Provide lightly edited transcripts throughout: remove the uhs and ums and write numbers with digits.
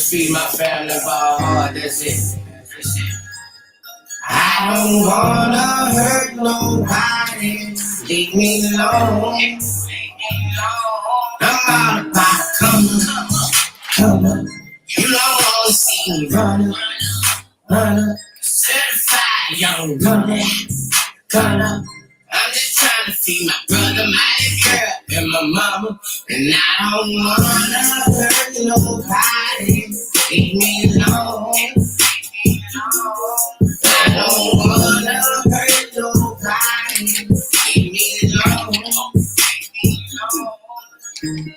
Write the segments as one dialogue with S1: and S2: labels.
S1: just feed my family ball hard, that's it. I don't wanna hurt nobody, leave me alone. I'm all about come on. You don't wanna see me runner, certified young gunner. I'm just trying to feed my brother, my girl, and my mama. And I don't wanna hurt nobody, leave me alone. I don't wanna hurt nobody, leave me alone.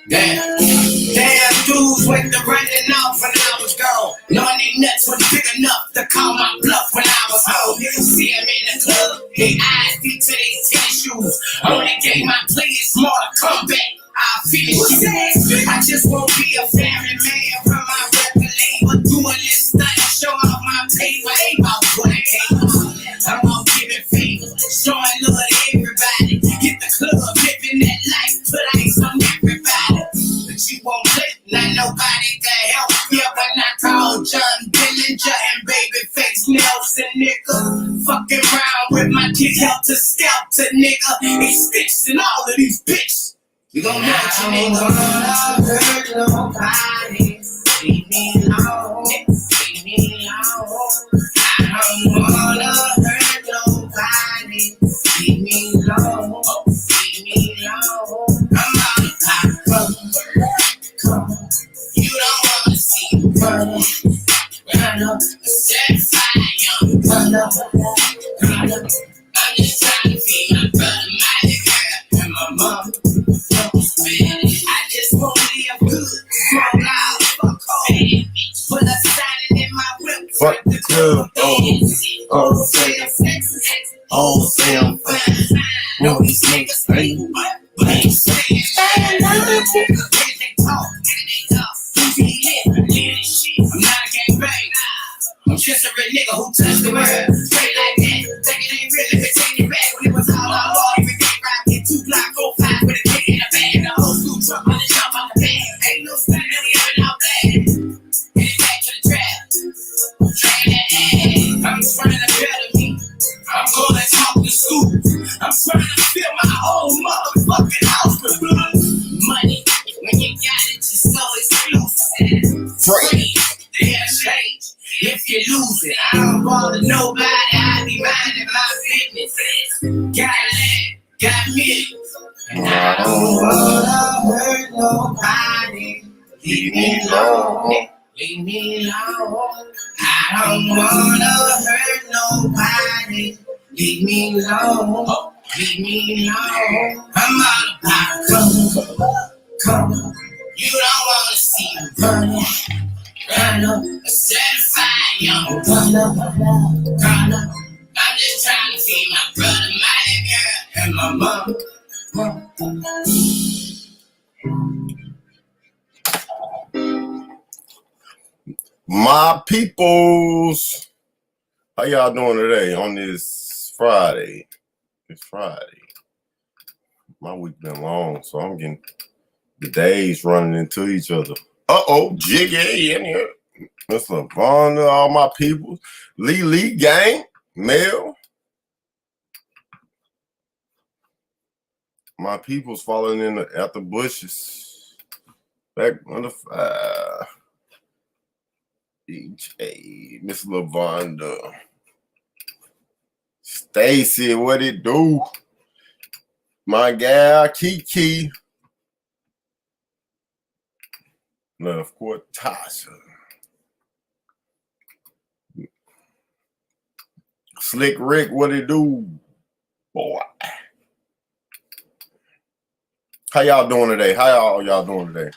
S1: Damn dudes went to running off when I was gone. Knowing they nuts was big enough to call my bluff when I was home. You see them in the club, they eyes deep to their tennis shoes. Only game I play is smarter comeback. I'll finish you. I just won't be a family man from my record label. Doing this stunt and show off my paper. Ain't about what I came on. I'm gonna give it favors, showing love to everybody. Hit the club, living that life, put ice on everybody. But you won't let not nobody can help you when I call John Dillinger and Babyface Nelson, nigga. Fucking around with my kick helter skelter, nigga. He sticks in all of these bitches. You gon' watch your nigga. I don't wanna hurt nobody. Leave me alone. Leave me alone. I don't wanna hurt nobody. Leave me alone. Leave me alone. I'm out of time. Come on. You don't wanna see me run up. Certified young gunner. I'm just trying to feed my brother, my girl, and my mom. I just won't live good. Small loud, fuck all. Put a sign in my whip.
S2: Fuck the club. Oh, say I'm fine. No, these niggas ain't. But ain't saying that.
S1: I'm not a gangbang. I'm just a real nigga who touched the world. Straight like that. Think it ain't real if it's in your back. When it was all I bought, every day ride get 2 block, 4, 5 with a kick in the bag. The whole school truck with a jump on the bag. Ain't no stunning, we having all bad. Get it back to the trap. Train that ass. I'm trying to better me. I'm gonna talk to school. I'm trying to fill my whole motherfucking house with blood. Money. When you got it, you're so exclusive. Free. They'll change if you lose it. I don't bother nobody. I be minding my business. Got land, got millions. And I don't wanna hurt nobody. Leave me alone. Leave me alone. I don't wanna hurt nobody. Leave me alone. Leave me alone. I'm out of power. Come on. You don't wanna see me run up. A certified young gunner. I'm just trying to feed my brother, my girl, and my mom.
S2: My peoples, how y'all doing today on this Friday? It's Friday. My week been long, so I'm getting the days running into each other. Jiggy in here. Mr. Vaughn, all my people. Lee gang, Mel. My people's falling in at the bushes. Back on the fire. DJ, Miss Lavonda. Stacy, what it do? My gal, Kiki. And of course, Tasha. Slick Rick, what it do? Boy. How y'all doing today? How y'all doing today?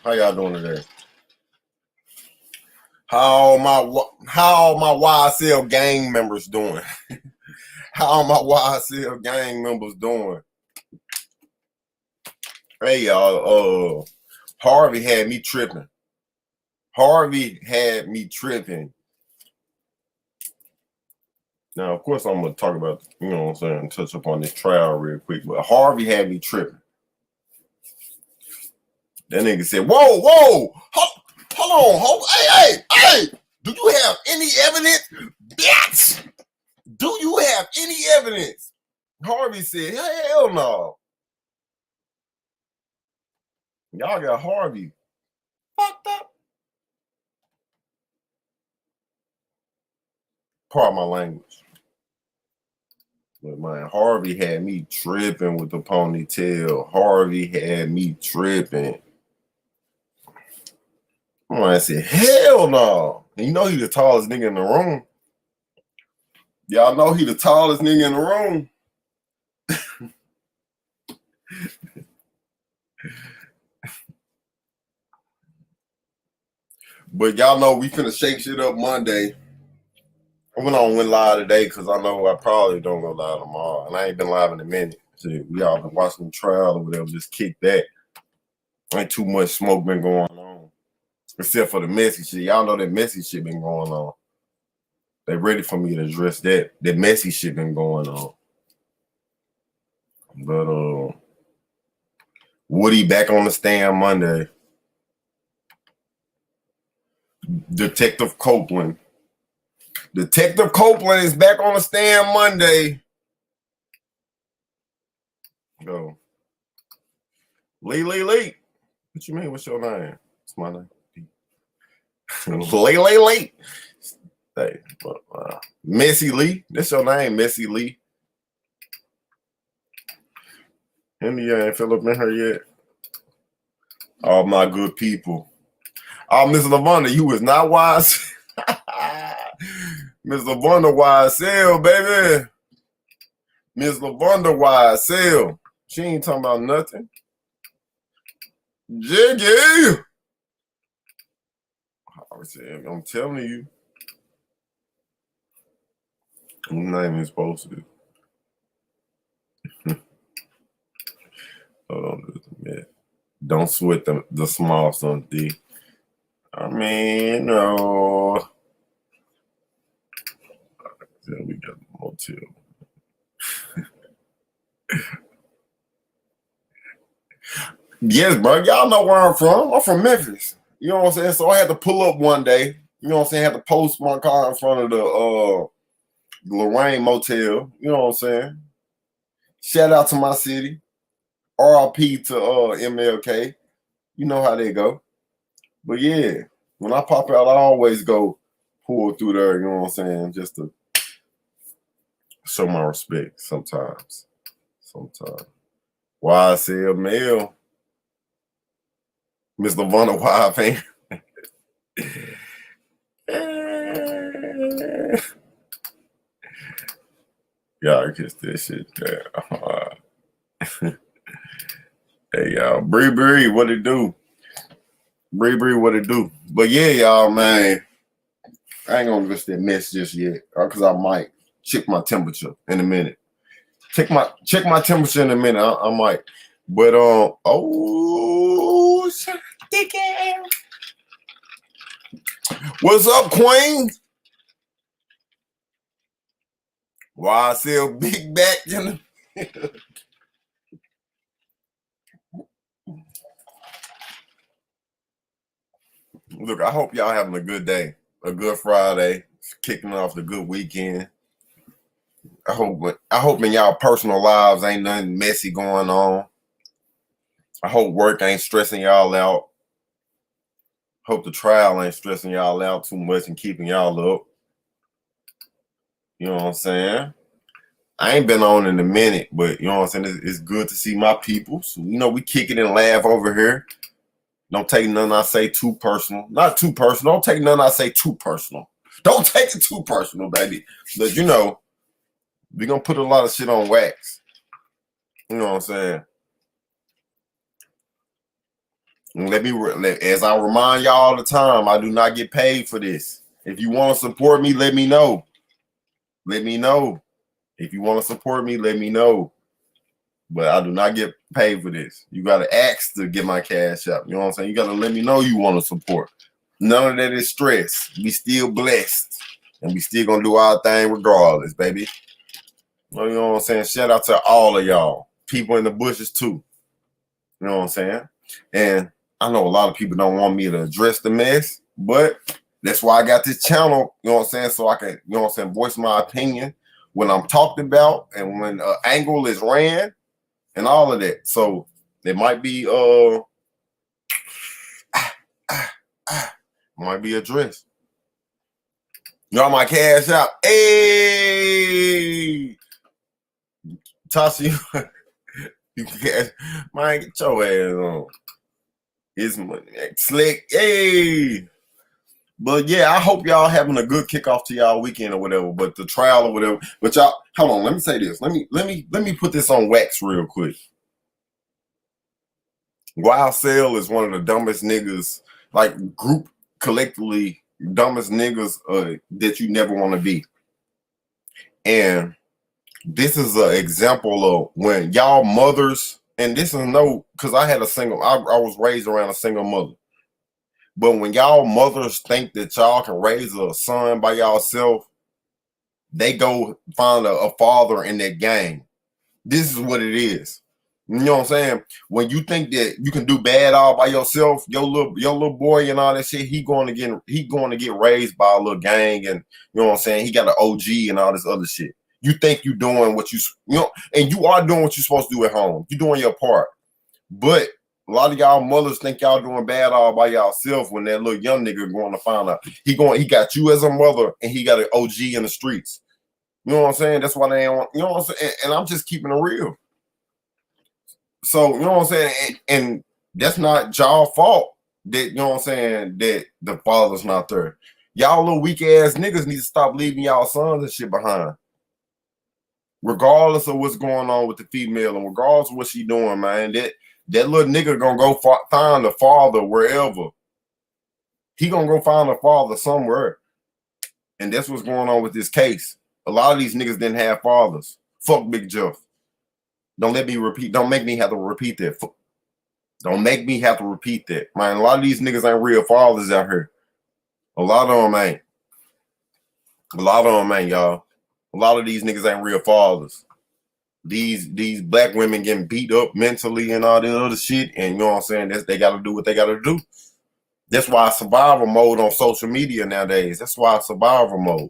S2: How my YSL gang members doing? How my YSL gang members doing? Hey y'all, Harvey had me tripping. Now, of course, I'm gonna talk about, you know what I'm saying, touch upon this trial real quick, but Harvey had me tripping. That nigga said, whoa, hold on, Hey, do you have any evidence? Bitch! Do you have any evidence? Harvey said, hell no. Y'all got Harvey fucked up. Pardon my language. But man, Harvey had me tripping with the ponytail. Harvey had me tripping. I said, hell no. And you know he the tallest nigga in the room. Y'all know he the tallest nigga in the room. But y'all know we finna shake shit up Monday. I went live today because I know I probably don't go live tomorrow. And I ain't been live in a minute. Shit, we all been watching the trial or whatever, just kick that. Ain't too much smoke been going on. Except for the messy shit. Y'all know that messy shit been going on. They ready for me to address that. That messy shit been going on. But Woody back on the stand Monday. Detective Copeland is back on the stand Monday. Go. Lee. What you mean? What's your name? It's my name. Lee. Hey, Messy Lee. That's your name, Messy Lee. India ain't Philip in her yet. All my good people. Oh, Miss Lavonda, you was not wise. Miss Lavonda YSL, baby. Miss Lavonda YSL. She ain't talking about nothing. Jiggy. I'm telling you. His name is supposed to. Hold on just a minute. Don't sweat the small son, D. I mean, no. We got the motel. Yes, bro. Y'all know where I'm from. I'm from Memphis. You know what I'm saying? So I had to pull up one day. You know what I'm saying? I had to post my car in front of the Lorraine Motel. You know what I'm saying? Shout out to my city. RIP to MLK. You know how they go. But yeah, when I pop out, I always go pull through there, you know what I'm saying? Just to show my respect sometimes. YSL male. Miss Lavonda Y fan. Y'all kiss this shit down. Hey, y'all. Bree, what it do? Bree, what it do? But yeah, y'all, man. I ain't gonna miss that mess just yet. Because I might check my temperature in a minute. Check my temperature in a minute. I might. But dick ass. What's up, Queen? YSL big back, you know. Look, I hope y'all having a good day, a good Friday, kicking off the good weekend. I hope in y'all personal lives ain't nothing messy going on. I hope work ain't stressing y'all out. Hope the trial ain't stressing y'all out too much and keeping y'all up. You know what I'm saying? I ain't been on in a minute, but you know what I'm saying? It's good to see my people. So, you know, we kick it and laugh over here. Don't take nothing I say too personal. Not too personal. Don't take nothing I say too personal. Don't take it too personal, baby. But you know, we're going to put a lot of shit on wax. You know what I'm saying? And as I remind y'all all the time, I do not get paid for this. If you want to support me, let me know. Let me know. If you want to support me, let me know. But I do not get paid for this. You got to ask to get my cash up. You know what I'm saying? You got to let me know you want to support. None of that is stress. We still blessed. And we still going to do our thing regardless, baby. You know what I'm saying? Shout out to all of y'all. People in the bushes too. You know what I'm saying? And I know a lot of people don't want me to address the mess, but That's why I got this channel, you know what I'm saying? So I can, you know what I'm saying, voice my opinion when I'm talked about and when angle is ran and all of that. So it might be might be addressed. Y'all my cash out. Hey, Tasha, you can cash. Man, get your ass on. It's money. Slick. Hey. But yeah, I hope y'all having a good kickoff to y'all weekend or whatever. But the trial or whatever. But y'all, hold on. Let me say this. Let me put this on wax real quick. Wild Sale is one of the dumbest niggas, like group collectively dumbest niggas that you never want to be. And this is an example of when y'all mothers, and this is because I had I was raised around a single mother. But when y'all mothers think that y'all can raise a son by yourself, they go find a father in that gang. This is what it is. You know what I'm saying? When you think that you can do bad all by yourself, your little boy and all that shit, he going to get raised by a little gang, and you know what I'm saying? He got an OG and all this other shit. You think you doing what you know, and you are doing what you're supposed to do at home. You're doing your part. But a lot of y'all mothers think y'all doing bad all by yourself when that little young nigga going to find out. He got you as a mother and he got an OG in the streets. You know what I'm saying? That's why they ain't want, you know what I'm saying? And I'm just keeping it real. So, you know what I'm saying? And that's not y'all fault that, you know what I'm saying, that the father's not there. Y'all little weak ass niggas need to stop leaving y'all sons and shit behind. Regardless of what's going on with the female and regardless of what she doing, man, that little nigga gonna go find a father wherever. He gonna go find a father somewhere. And that's what's going on with this case. A lot of these niggas didn't have fathers. Fuck Big Jeff. Don't make me have to repeat that. Don't make me have to repeat that. Man, a lot of these niggas ain't real fathers out here. A lot of them ain't. A lot of them ain't, y'all. A lot of these niggas ain't real fathers. These black women getting beat up mentally and all that other shit, and you know what I'm saying? They got to do what they got to do. That's why survival mode on social media nowadays. That's why survival mode.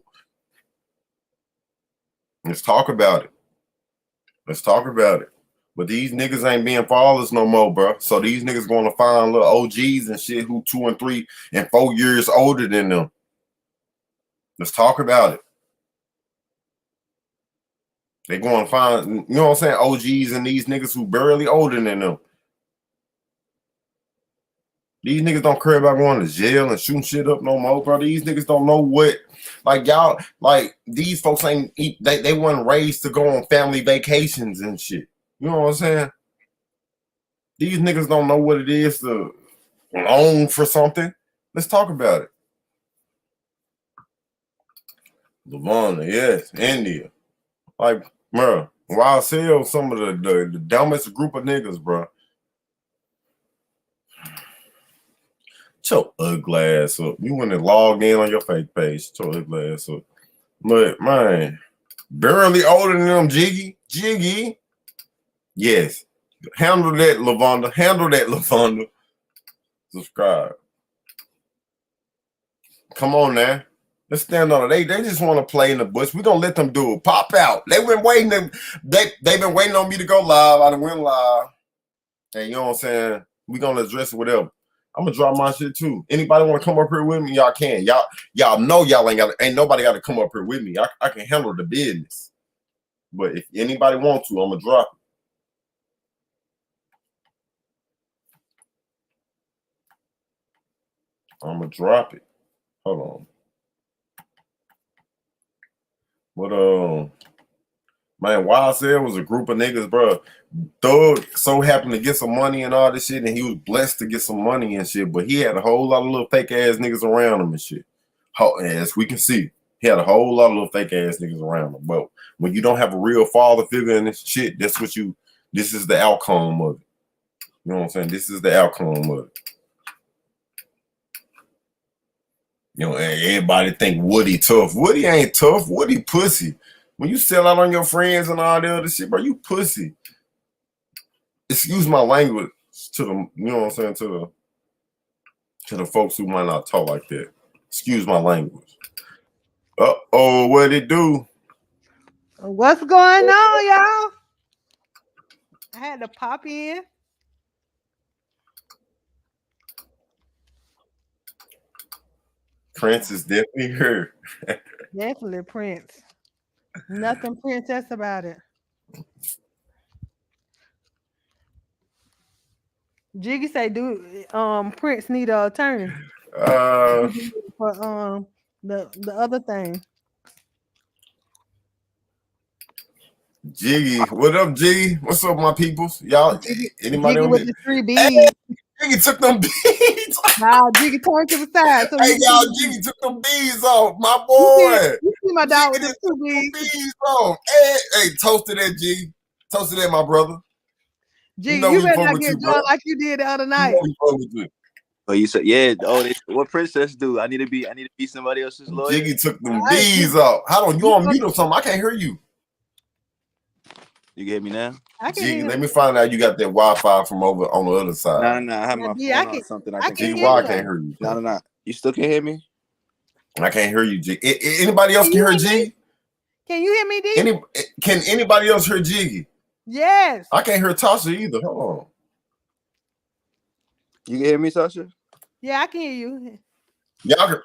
S2: Let's talk about it. Let's talk about it. But these niggas ain't being fathers no more, bro. So these niggas going to find little OGs and shit who 2 and 3 and 4 years older than them. Let's talk about it. They going to find, you know what I'm saying, OGs and these niggas who barely older than them. These niggas don't care about going to jail and shooting shit up no more, bro. These niggas don't know what, like y'all, like these folks ain't, they weren't raised to go on family vacations and shit. You know what I'm saying? These niggas don't know what it is to long for something. Let's talk about it. Lavonna, yes, India. Like, bro, Wild Sale, some of the dumbest group of niggas, bro. Shut your ugly ass up. You went and logged in on your fake page. Shut your ugly ass up. But, man, barely older than them, Jiggy. Yes. Handle that, Lavonda. Handle that, Lavonda. Subscribe. Come on now. Let's stand on it. They just want to play in the bush. We're gonna let them do it. Pop out. They've been waiting. They've been waiting on me to go live. I done went live. And you know what I'm saying? We're gonna address it, whatever. I'm gonna drop my shit too. Anybody want to come up here with me? Y'all can. Y'all know y'all ain't nobody got to come up here with me. I can handle the business. But if anybody want to, I'm gonna drop it. I'm gonna drop it. Hold on. But man, Wild Sale was a group of niggas, bro. Thug so happened to get some money and all this shit, and he was blessed to get some money and shit. But he had a whole lot of little fake ass niggas around him and shit. As we can see, he had a whole lot of little fake ass niggas around him. But when you don't have a real father figure in this shit, this is the outcome of it. You know what I'm saying? This is the outcome of it. You know, everybody think Woody tough. Woody ain't tough. Woody pussy. When you sell out on your friends and all the other shit, bro, you pussy. Excuse my language to the, you know what I'm saying, to the folks who might not talk like that. Excuse my language. Uh-oh, what it do?
S1: What's going on, y'all? I had to pop in.
S2: Prince is definitely here.
S1: Definitely Prince. Nothing princess about it. Jiggy say, "Do Prince need an attorney
S2: Uh,
S1: for the other thing?"
S2: Jiggy, what up, Jiggy? What's up, my peoples? Y'all, anybody
S1: Jiggy
S2: on
S1: with
S2: here?
S1: the 3
S2: Hey,
S1: B's.
S2: Jiggy took them bees.
S1: Nah, Jiggy turned to the side. So
S2: Hey,
S1: you
S2: y'all,
S1: see,
S2: Jiggy took them bees off, my
S1: you see,
S2: boy.
S1: you see my dog with
S2: Jiggy
S1: the
S2: done
S1: 2
S2: took them
S1: B's.
S2: bees off. Hey, toast to that, Jiggy. Toast to that, my brother. You
S1: Jiggy,
S2: know
S1: you
S2: we
S1: better
S2: fuck
S1: not
S2: with
S1: get
S2: you, bro.
S1: drunk like you did the other
S2: You
S1: night.
S2: know we fuck with you.
S3: Oh, you said yeah. Oh, what princess do? I need to be somebody else's lawyer.
S2: Jiggy took them
S1: All right,
S2: bees off. Hold on, you on mute or something? I can't hear you.
S3: You get me now?
S1: I can
S2: Jiggy,
S1: hear
S2: let
S1: him.
S2: me find out you got that Wi-Fi from over on the other side.
S3: Nah. I have
S1: Now,
S3: my
S1: D,
S3: phone on something. I think.
S1: can
S2: Jiggy,
S1: hear
S2: why I
S1: you.
S2: can't hear you?
S3: Nah. You still can't hear me?
S2: I can't hear you, Jiggy. Anybody else
S1: Can
S2: can
S1: you
S2: hear
S1: hear me?
S2: Jiggy?
S1: Can you hear me, D?
S2: Can anybody else hear Jiggy?
S1: Yes.
S2: I can't hear Tasha either. Hold on.
S3: You can hear me, Sasha?
S1: Yeah, I can hear you.
S2: Y'all,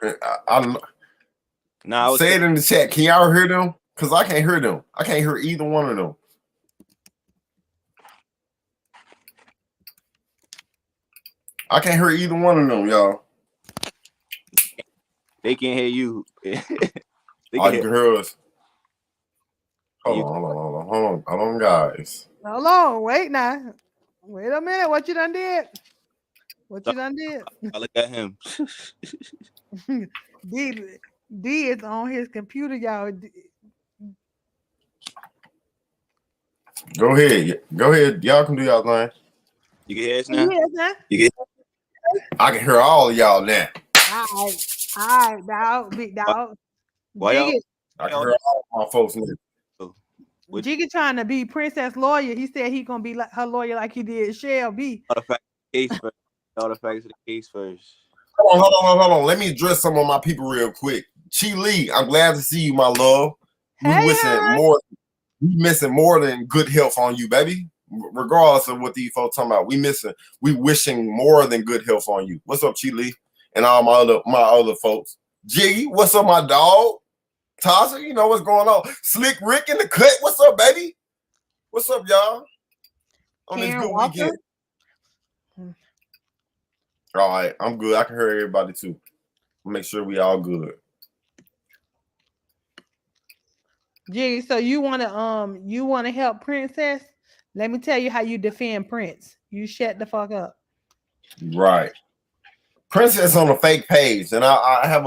S3: Nah, I was
S2: say it in the chat. Can y'all hear them? Because I can't hear them. I can't hear either one of them. I can't hear either one of them, y'all.
S3: They can't hear you. They
S2: Oh, you can hear us. Hold on, guys.
S1: Hold on. Wait now. Wait a minute. What you done did? What you done did?
S3: I look at him.
S1: D is on his computer, y'all.
S2: Go ahead. Y'all can do y'all thing.
S3: You can hear us now?
S1: Yes, huh?
S3: You can.
S2: I can hear all of y'all now.
S1: All right, dog, big dog.
S3: Why y'all?
S2: I can hear all my folks now.
S1: Jiggy trying to be princess lawyer. He said he gonna be like her lawyer like he did Shell B.
S3: All the facts of the case first. All the facts of the case first.
S2: Hold on. Let me address some of my people real quick. Chi Lee, I'm glad to see you, my love. We missing more than good health on you, baby. Regardless of what these folks talking about, we wishing more than good health on you. What's up, Chi Lee? And all my other folks. Jiggy, what's up, my dog? Tasha, you know what's going on. Slick Rick in the cut. What's up, baby? What's up, y'all? On this good weekend. All right, I'm good. I can hear everybody too. Make sure we all good.
S1: Jiggy, so you wanna help Princess? Let me tell you how you defend Prince. You shut the fuck up.
S2: Right. Princess on a fake page, and I have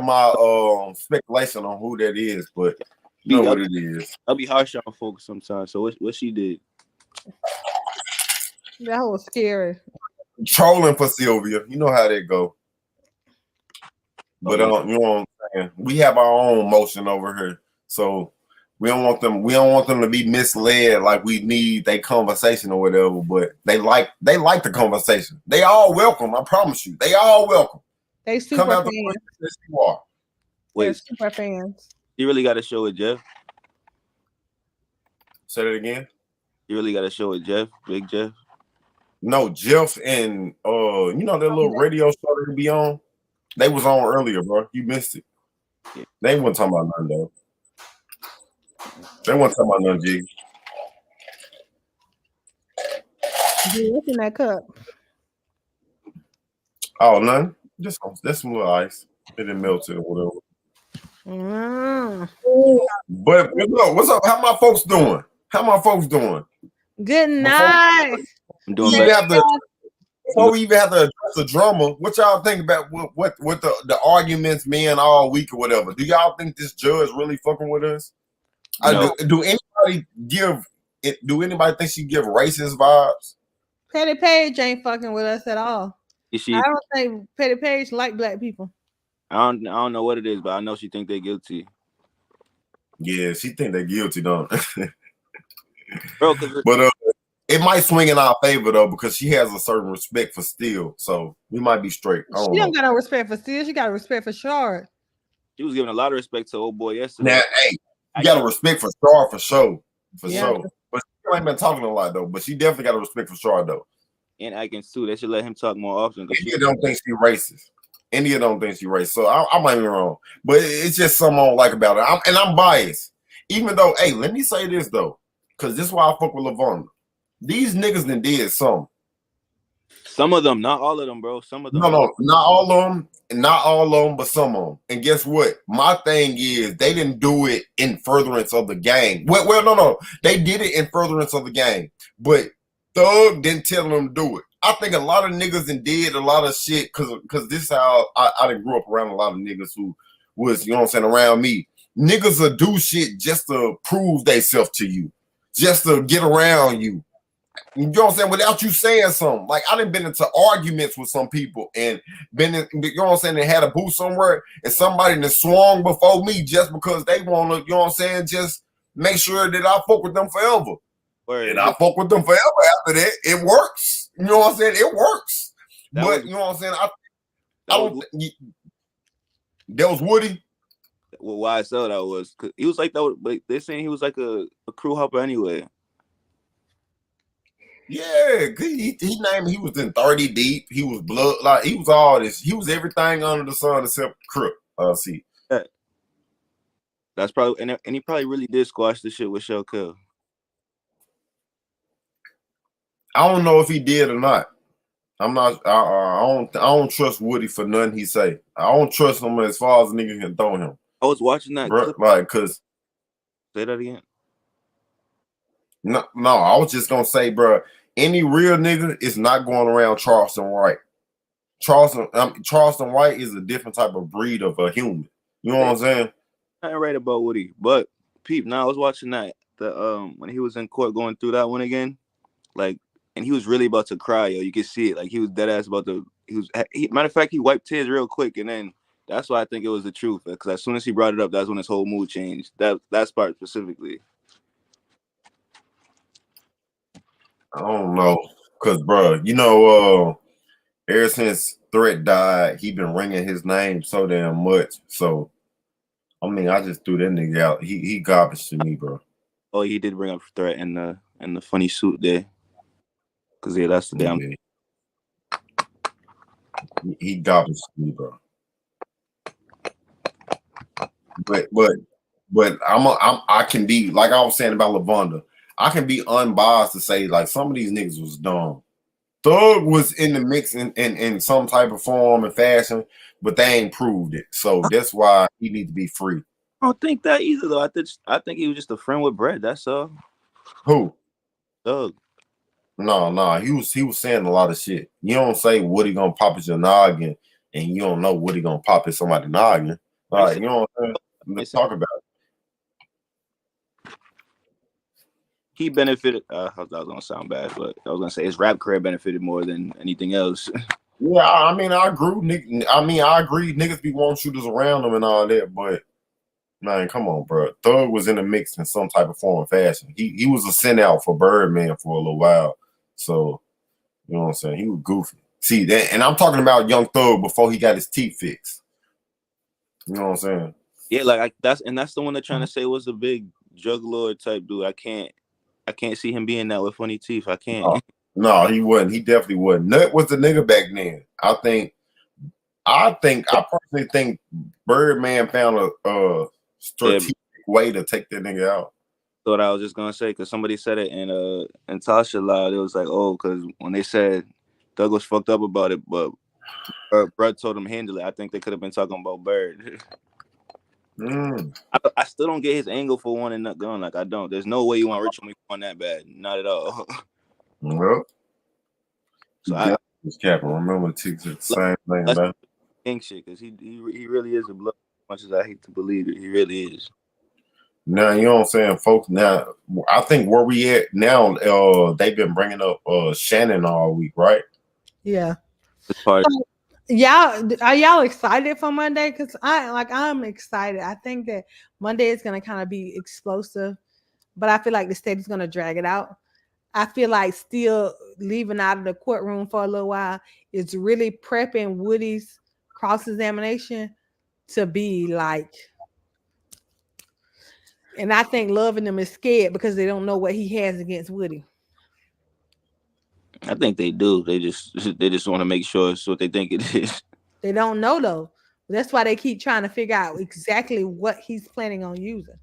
S2: my speculation on who that is, but you know what it is.
S3: I'll be harsh on folks sometimes. So what she did?
S1: That was scary.
S2: Trolling for Sylvia. You know how that go. But you know what I'm saying? We have our own motion over here. So we don't want them to be misled like we need their conversation or whatever, but they like the conversation. They all welcome, I promise you. They all welcome.
S1: They super
S2: Come out
S1: fans.
S2: the place you are.
S1: They're super fans.
S3: You really got to show it, Jeff.
S2: Say that again.
S3: You really got to show it, Jeff. Big Jeff.
S2: No, Jeff and you know that little radio show they be on? They was on earlier, bro. You missed it. Yeah. They weren't talking about nothing though. They weren't talking about nothing, G.
S1: What's in that cup?
S2: Oh, none. Just some little ice. It didn't melt it or whatever. But look, what's up? How my folks doing?
S1: Good night.
S3: I'm doing better.
S2: Before we even have to address the drama, what y'all think about what the arguments being all week or whatever? Do y'all think this judge really fucking with us?
S3: No.
S2: Do anybody think she give racist vibes?
S1: Petty Page ain't fucking with us at all.
S3: I
S1: don't think Petty Page like black people.
S3: I don't know what it is, but I know she think they're guilty.
S2: Yeah, she think they're guilty, don't?
S3: Bro,
S2: but It might swing in our favor though because she has a certain respect for Steel, so we might be straight. I don't
S4: She
S2: know.
S4: don't got no respect for Steel. She got respect for Shard.
S3: She was giving a lot of respect to old boy yesterday.
S2: Now, hey, you got a respect for Star for sure,
S4: Yeah.
S2: sure. But she ain't been talking a lot though. But she definitely got a respect for Star though.
S3: And Atkins too. They should let him talk more often.
S2: India don't think she racist. India don't think she racist. So I might be wrong, but it's just something I don't like about her. I'm biased, even though. Hey, let me say this though, because this is why I fuck with Lavonda. These niggas done did something.
S3: Some of them, not all of them, bro. Some of them.
S2: No, not all of them. Not all of them, but some of them. And guess what? My thing is they didn't do it in furtherance of the game. Well, no. They did it in furtherance of the game. But Thug didn't tell them to do it. I think a lot of niggas did a lot of shit because this is how I done grew up around a lot of niggas who was, you know what I'm saying, around me. Niggas will do shit just to prove theyself to you. Just to get around you. You know what I'm saying? Without you saying something. Like, I done been into arguments with some people and been in, you know what I'm saying, they had a booth somewhere and somebody that swung before me just because they want to, you know what I'm saying, just make sure that I fuck with them forever.
S3: Word.
S2: And I fuck with them forever after that. It works. You know what I'm saying? It works. But, you know what I'm saying? I don't think that was Woody.
S3: Well, why I said that was, cause he was like that, but they're saying he was like a crew hopper anyway.
S2: Yeah, he named he was in 30 deep. He was blood, like he was all this. He was everything under the sun except crook. See,
S3: yeah. That's probably and he probably really did squash the shit with Shell Kill.
S2: I don't know if he did or not. I'm not. I don't trust Woody for nothing he say. I don't trust him as far as a nigga can throw him.
S3: I was watching that clip.
S2: Like, cause
S3: say that again.
S2: No, I was just gonna say, bro. Any real nigga is not going around Charleston White. Charleston White is a different type of breed of a human. You know what I'm saying?
S3: I ain't right about Woody, but peep. Now I was watching that when he was in court going through that one again, like, and he was really about to cry. Yo, you could see it. Like he was dead ass about to. Matter of fact, he wiped tears real quick, and then that's why I think it was the truth. Because as soon as he brought it up, that's when his whole mood changed. That part specifically.
S2: I don't know, cause bro, you know, ever since Threat died, he been ringing his name so damn much. So, I mean, I just threw that nigga out. He garbage to me, bro.
S3: Oh, he did bring up Threat in the funny suit there. Cause yeah, that's the damn.
S2: He garbage to me, bro. But I can be like I was saying about Lavonda. I can be unbiased to say like some of these niggas was dumb. Thug was in the mix in some type of form and fashion, but they ain't proved it. So that's why he need to be free.
S3: I don't think that either though. I think he was just a friend with Brett. That's all.
S2: Who?
S3: Thug.
S2: No. He was saying a lot of shit. You don't say Woody gonna pop at your noggin, and you don't know Woody gonna pop at somebody's noggin. Like, you know what I'm saying? Let's talk about it.
S3: He benefited. That was gonna sound bad, but I was gonna say his rap career benefited more than anything else.
S2: Yeah, I mean, I agree. I agree. Niggas be wanting shooters around them and all that, but man, come on, bro. Thug was in the mix in some type of form and fashion. He was a send out for Birdman for a little while, so you know what I'm saying. He was goofy. See that, and I'm talking about Young Thug before he got his teeth fixed. You know what I'm saying?
S3: Yeah, like that's the one they're trying to say was a big drug lord type dude. I can't see him being that with funny teeth. I can't.
S2: No, he wasn't. He definitely wasn't. Nut was the nigga back then. I personally think Birdman found a strategic way to take that nigga out.
S3: Thought I was just gonna say because somebody said it in Tasha Loud. It was like, oh, because when they said Doug was fucked up about it, but Brett told him handle it. I think they could have been talking about Bird. I still don't get his angle for wanting that gun. Like I don't. There's no way you want Rich Homie on that bad. Not at all.
S2: Well,
S3: so I
S2: was capping. Remember, Tick said the same thing about
S3: King shit because he really is a blood. As much as I hate to believe it, he really is.
S2: Now you know what I'm saying, folks. Now I think where we at now, they've been bringing up Shannon all week, right?
S4: Yeah.
S3: Y'all
S4: are y'all excited for Monday? Because I'm excited. I think that Monday is gonna kind of be explosive, but I feel like the state is gonna drag it out. I feel like still leaving out of the courtroom for a little while is really prepping Woody's cross examination to be like, and I think loving them is scared because they don't know what he has against Woody.
S3: I think they do. They just want to make sure it's what they think it is.
S4: They don't know though. That's why they keep trying to figure out exactly what he's planning on using.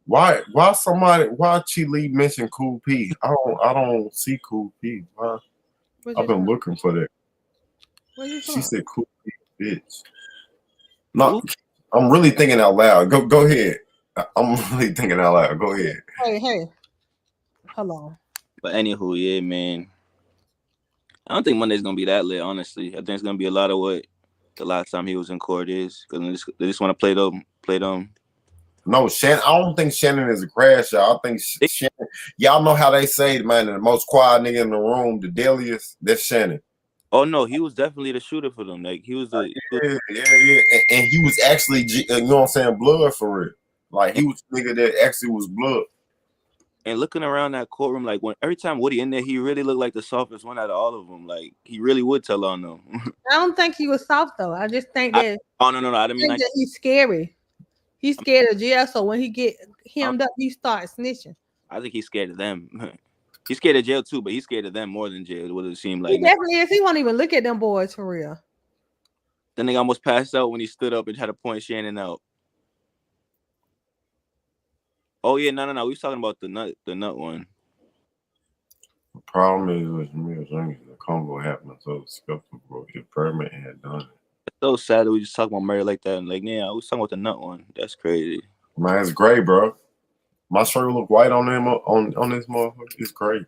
S2: Why Chi Lee mention Cool P? I don't see Cool P. Why?
S4: What
S2: I've
S4: you
S2: been
S4: talking?
S2: looking for that.
S4: What you
S2: She
S4: talking?
S2: said Cool P, bitch. No,
S3: Ooh,
S2: I'm really thinking out loud. Go ahead. I'm really thinking out loud. Go ahead.
S4: Hey, hold on.
S3: but anywho, yeah, man. I don't think Monday's gonna be that lit. Honestly, I think it's gonna be a lot of what the last time he was in court is because they just want to play them.
S2: No, Shannon. I don't think Shannon is a crash, y'all. I think Shannon. Y'all know how they say, man, the most quiet nigga in the room, the deadliest. That's Shannon.
S3: Oh no, he was definitely the shooter for them. Like he was
S2: Yeah. And he was actually, you know what I'm saying, blood for real. Like he was the nigga that actually was blood.
S3: and looking around that courtroom, like when every time Woody in there, he really looked like the softest one out of all of them. Like he really would tell on them.
S4: I don't think he was soft though. I just think that
S3: Oh no, I didn't mean like.
S4: he's scary. He's scared of jail, so when he get hemmed up, he starts snitching.
S3: I think he's scared of them. He's scared of jail too, but he's scared of them more than jail. What it seemed
S4: He
S3: like.
S4: definitely is. He won't even look at them boys for real.
S3: Then they almost passed out when he stood up and tried to point Shannon out. Oh yeah, no. We was talking about the nut one.
S2: The problem is with me the combo happened so skeptical. If Permit had done it.
S3: It's so sad that we just talk about Murray like that. And like, yeah, I was talking about the nut one. That's crazy.
S2: Man, it's great, bro. My shirt look white on them on this motherfucker. It's great.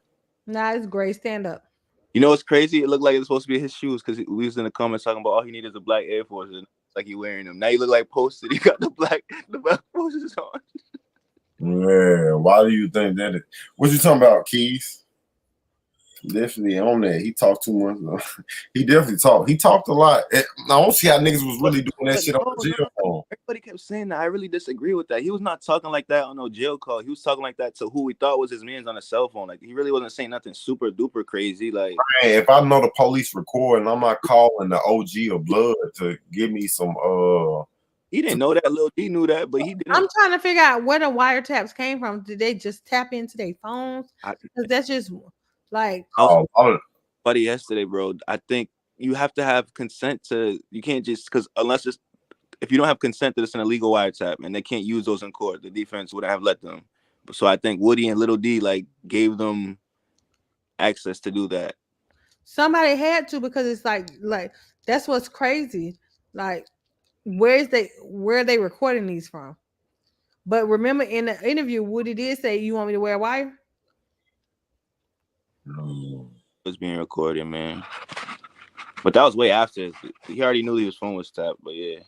S4: Nah, it's great. Stand up.
S3: You know what's crazy? It looked like it's supposed to be his shoes because we was in the comments talking about all he needed is a black Air Force and it's like he wearing them. Now he look like posted. He got the black forces on.
S2: Yeah. Why do you think that? What you talking about, Keith? Definitely on that. He talked too much. Though. He definitely talked. He talked a lot. I don't see how niggas was really doing that shit on the jail phone.
S3: Everybody kept saying that. I really disagree with that. He was not talking like that on no jail call. He was talking like that to who he thought was his man's on a cell phone. Like he really wasn't saying nothing super duper crazy. Like,
S2: man, if I know the police recording, I'm not calling the OG or blood to give me some.
S3: He didn't know that. Lil D knew that, but he didn't.
S4: I'm trying to figure out where the wiretaps came from. Did they just tap into their phones? Because that's just like.
S3: Buddy, yesterday, bro. I think you have to have consent to. You can't just because unless it's if you don't have consent to this in a legal wiretap, and they can't use those in court, the defense wouldn't have let them. So I think Woody and Little D like gave them access to do that.
S4: Somebody had to because it's like that's what's crazy. Like where are they recording these from? But remember in the interview, Woody did say, "You want me to wear a wire?"
S3: It was being recorded, man. But that was way after. He already knew his phone was tapped. But yeah.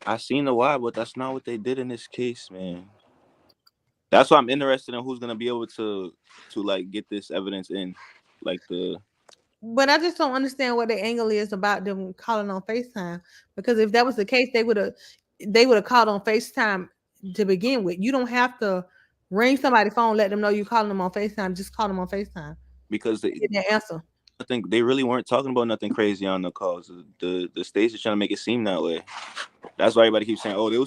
S3: I seen the why, but that's not what they did in this case, man. That's why I'm interested in who's gonna be able to like get this evidence in, like the.
S4: But I just don't understand what the angle is about them calling on FaceTime. Because if that was the case, they would have called on FaceTime to begin with. You don't have to ring somebody's phone, let them know you're calling them on FaceTime. Just call them on FaceTime.
S3: Because they
S4: get their answer.
S3: I think they really weren't talking about nothing crazy on the calls. The stage is trying to make it seem that way. That's why everybody keeps saying, "Oh, they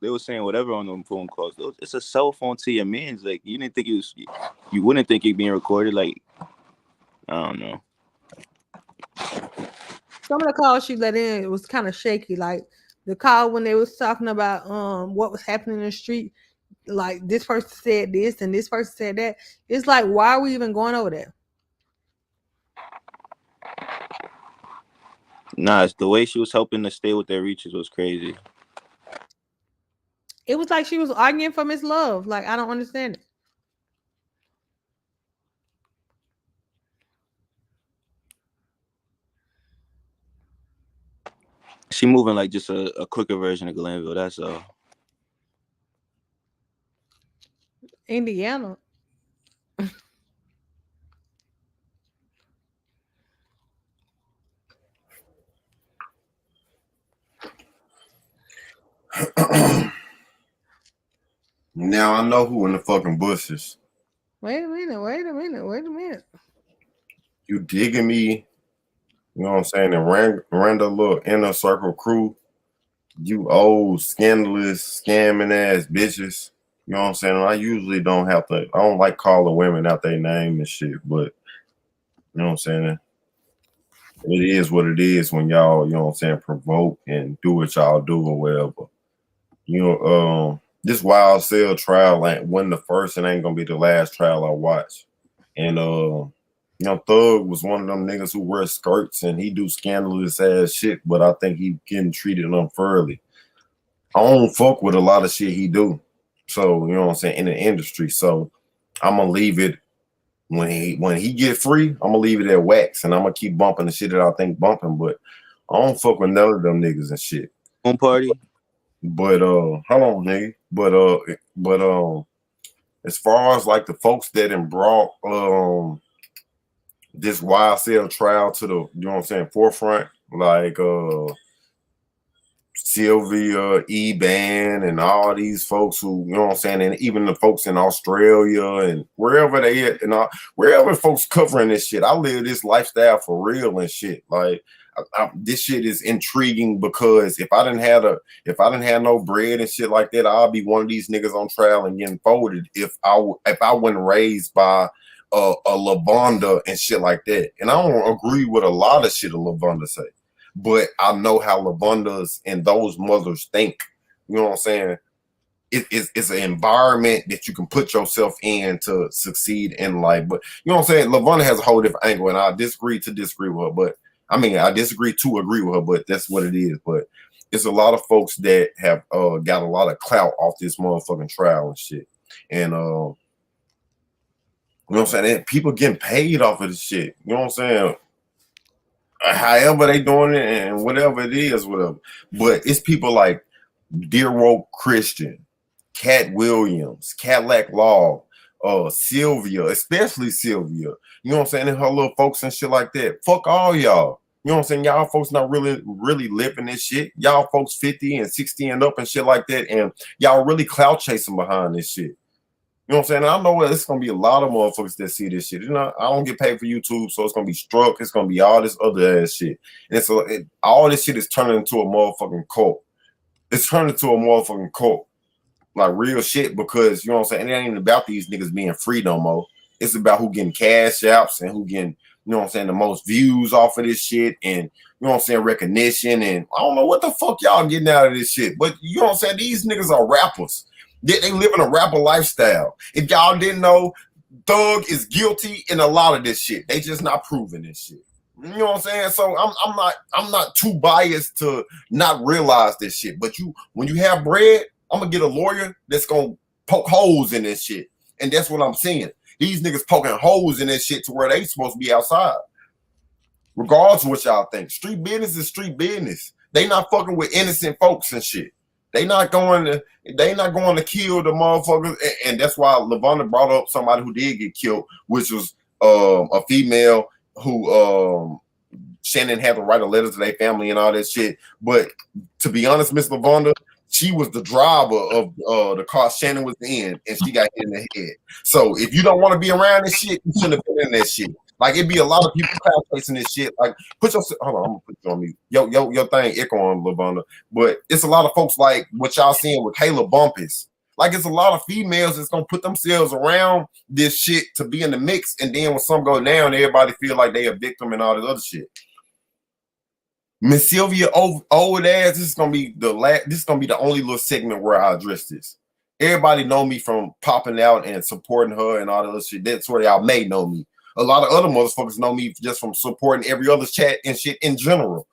S3: were saying whatever on them phone calls." It's a cell phone to your man's. Like you didn't think you wouldn't think it being recorded. Like I don't know.
S4: Some of the calls she let in was kind of shaky. Like the call when they was talking about what was happening in the street. Like this person said this and this person said that. It's like, why are we even going over there?
S3: Nah, it's the way she was helping to stay with their reaches was crazy.
S4: It was like she was arguing for Miss Love. Like, I don't understand it.
S3: She moving like just a quicker version of Glenville. That's all.
S4: Indiana.
S2: Now I know who in the fucking bushes.
S4: Wait a minute.
S2: You digging me? You know what I'm saying? And ran the little inner circle crew. You old, scandalous, scamming ass bitches. You know what I'm saying? I usually don't have to. I don't like calling women out their name and shit, but you know what I'm saying? It is what it is when y'all, you know what I'm saying, provoke and do what y'all do or whatever. You know, this wild sale trial wasn't the first and ain't gonna be the last trial I watch. And you know, Thug was one of them niggas who wear skirts and he do scandalous ass shit, but I think he getting treated unfairly. I don't fuck with a lot of shit he do. So, you know what I'm saying, in the industry. So I'm gonna leave it when he get free, I'm gonna leave it at wax and I'm gonna keep bumping the shit that I think bumping, but I don't fuck with none of them niggas and shit.
S3: Home party.
S2: But hold on, nigga. But as far as like the folks that brought this wild sale trial to the, you know what I'm saying, forefront, like Sylvia, E-Ban, and all these folks who, you know what I'm saying, and even the folks in Australia and wherever they at, and wherever folks covering this shit. I live this lifestyle for real and shit. Like this shit is intriguing because if I didn't have no bread and shit like that, I'll be one of these niggas on trial and getting folded if I wasn't raised by a Lavonda and shit like that. And I don't agree with a lot of shit a Lavonda say. But I know how Lavondas and those mothers think. You know what I'm saying? It's an environment that you can put yourself in to succeed in life. But you know what I'm saying? Lavonda has a whole different angle, and I disagree with her. But I mean, I disagree to agree with her, but that's what it is. But it's a lot of folks that have got a lot of clout off this motherfucking trial and shit. And you know what I'm saying? And people getting paid off of this shit. You know what I'm saying? However they doing it and whatever it is, whatever. But it's people like Dear Woke Christian, Cat Williams, Cadillac Law, Sylvia, especially Sylvia. You know what I'm saying? And her little folks and shit like that. Fuck all y'all. You know what I'm saying? Y'all folks not really living this shit. Y'all folks 50 and 60 and up and shit like that. And y'all really clout chasing behind this shit. You know what I'm saying? I know it's gonna be a lot of motherfuckers that see this shit. You know, I don't get paid for YouTube, so it's gonna be struck. It's gonna be all this other ass shit, and so all this shit is turning into a motherfucking cult. It's turning into a motherfucking cult, like real shit. Because you know what I'm saying? It ain't about these niggas being free no more. It's about who getting cash apps and who getting, you know what I'm saying, the most views off of this shit, and you know what I'm saying, recognition. And I don't know what the fuck y'all getting out of this shit, but you know what I'm saying? These niggas are rappers. They live in a rapper lifestyle. If y'all didn't know, Thug is guilty in a lot of this shit. They just not proving this shit. You know what I'm saying? So I'm not too biased to not realize this shit. But when you have bread, I'm gonna get a lawyer that's gonna poke holes in this shit. And that's what I'm seeing. These niggas poking holes in this shit to where they supposed to be outside. Regardless of what y'all think. Street business is street business. They not fucking with innocent folks and shit. They not going to kill the motherfuckers, and that's why Lavonda brought up somebody who did get killed, which was a female who Shannon had to write a letter to their family and all that shit. But to be honest, Miss Lavonda, she was the driver of the car Shannon was in, and she got hit in the head. So if you don't want to be around this shit, you shouldn't have been in that shit. Like it'd be a lot of people crowd chasing this shit. Like hold on, I'm gonna put you on mute. Your thing echo on Lavonda. But it's a lot of folks like what y'all seeing with Kayla Bumpus. Like it's a lot of females that's gonna put themselves around this shit to be in the mix, and then when some go down, everybody feel like they a victim and all this other shit. Miss Sylvia old ass, this is gonna be the only little segment where I address this. Everybody know me from popping out and supporting her and all the other shit. That's where y'all may know me. A lot of other motherfuckers know me just from supporting every other chat and shit in general.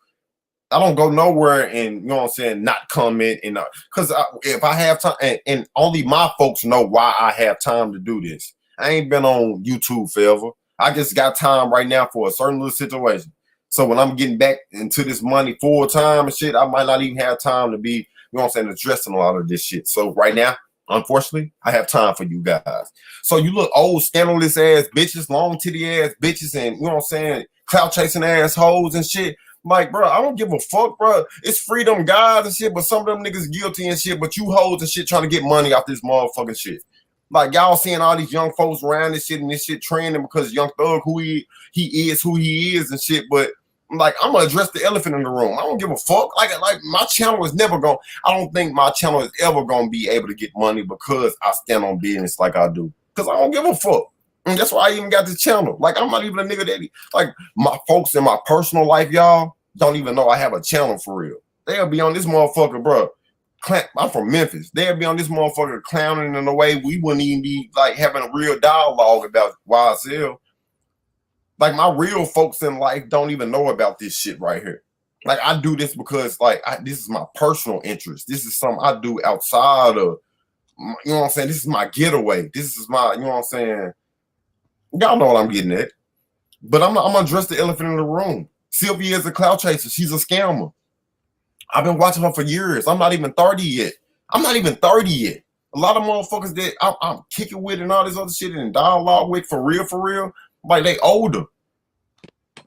S2: I don't go nowhere and, you know what I'm saying, not comment. And because if I have time, and only my folks know why I have time to do this. I ain't been on YouTube forever. I just got time right now for a certain little situation. So when I'm getting back into this money full time and shit, I might not even have time to be, you know what I'm saying, addressing a lot of this shit. So right now, unfortunately, I have time for you guys. So you look old, scandalous ass bitches, long titty ass bitches, and you know what I'm saying, clout chasing ass hoes and shit. Like, bro, I don't give a fuck, bro. It's freedom guys and shit, but some of them niggas guilty and shit, but you hoes and shit trying to get money off this motherfucking shit. Like, y'all seeing all these young folks around this shit and this shit trending because Young Thug, who he is who he is and shit, but like, I'm gonna address the elephant in the room. I don't give a fuck. Like my channel is never gonna, I don't think my channel is ever gonna be able to get money because I stand on business like I do. Because I don't give a fuck. And that's why I even got this channel. Like, I'm not even a nigga that, like, my folks in my personal life, y'all, don't even know I have a channel for real. They'll be on this motherfucker, bro. I'm from Memphis. They'll be on this motherfucker clowning in a way we wouldn't even be, like, having a real dialogue about YSL. Like, my real folks in life don't even know about this shit right here. Like, I do this because, like, this is my personal interest. This is something I do outside of, you know what I'm saying? This is my getaway. This is my, you know what I'm saying? Y'all know what I'm getting at. But I'm gonna address the elephant in the room. Sylvia is a clout chaser. She's a scammer. I've been watching her for years. I'm not even 30 yet. I'm not even 30 yet. A lot of motherfuckers that I'm kicking with and all this other shit and dialogue with for real, like they older.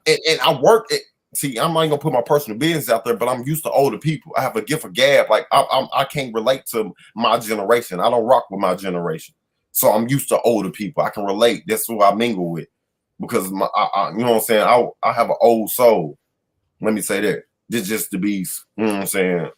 S2: And I work at, see, I'm not even gonna put my personal business out there, but I'm used to older people. I have a gift of gab. Like I can't relate to my generation. I don't rock with my generation. So I'm used to older people. I can relate. That's who I mingle with. Because you know what I'm saying? I have an old soul. Let me say that. This just to be, you know what I'm saying,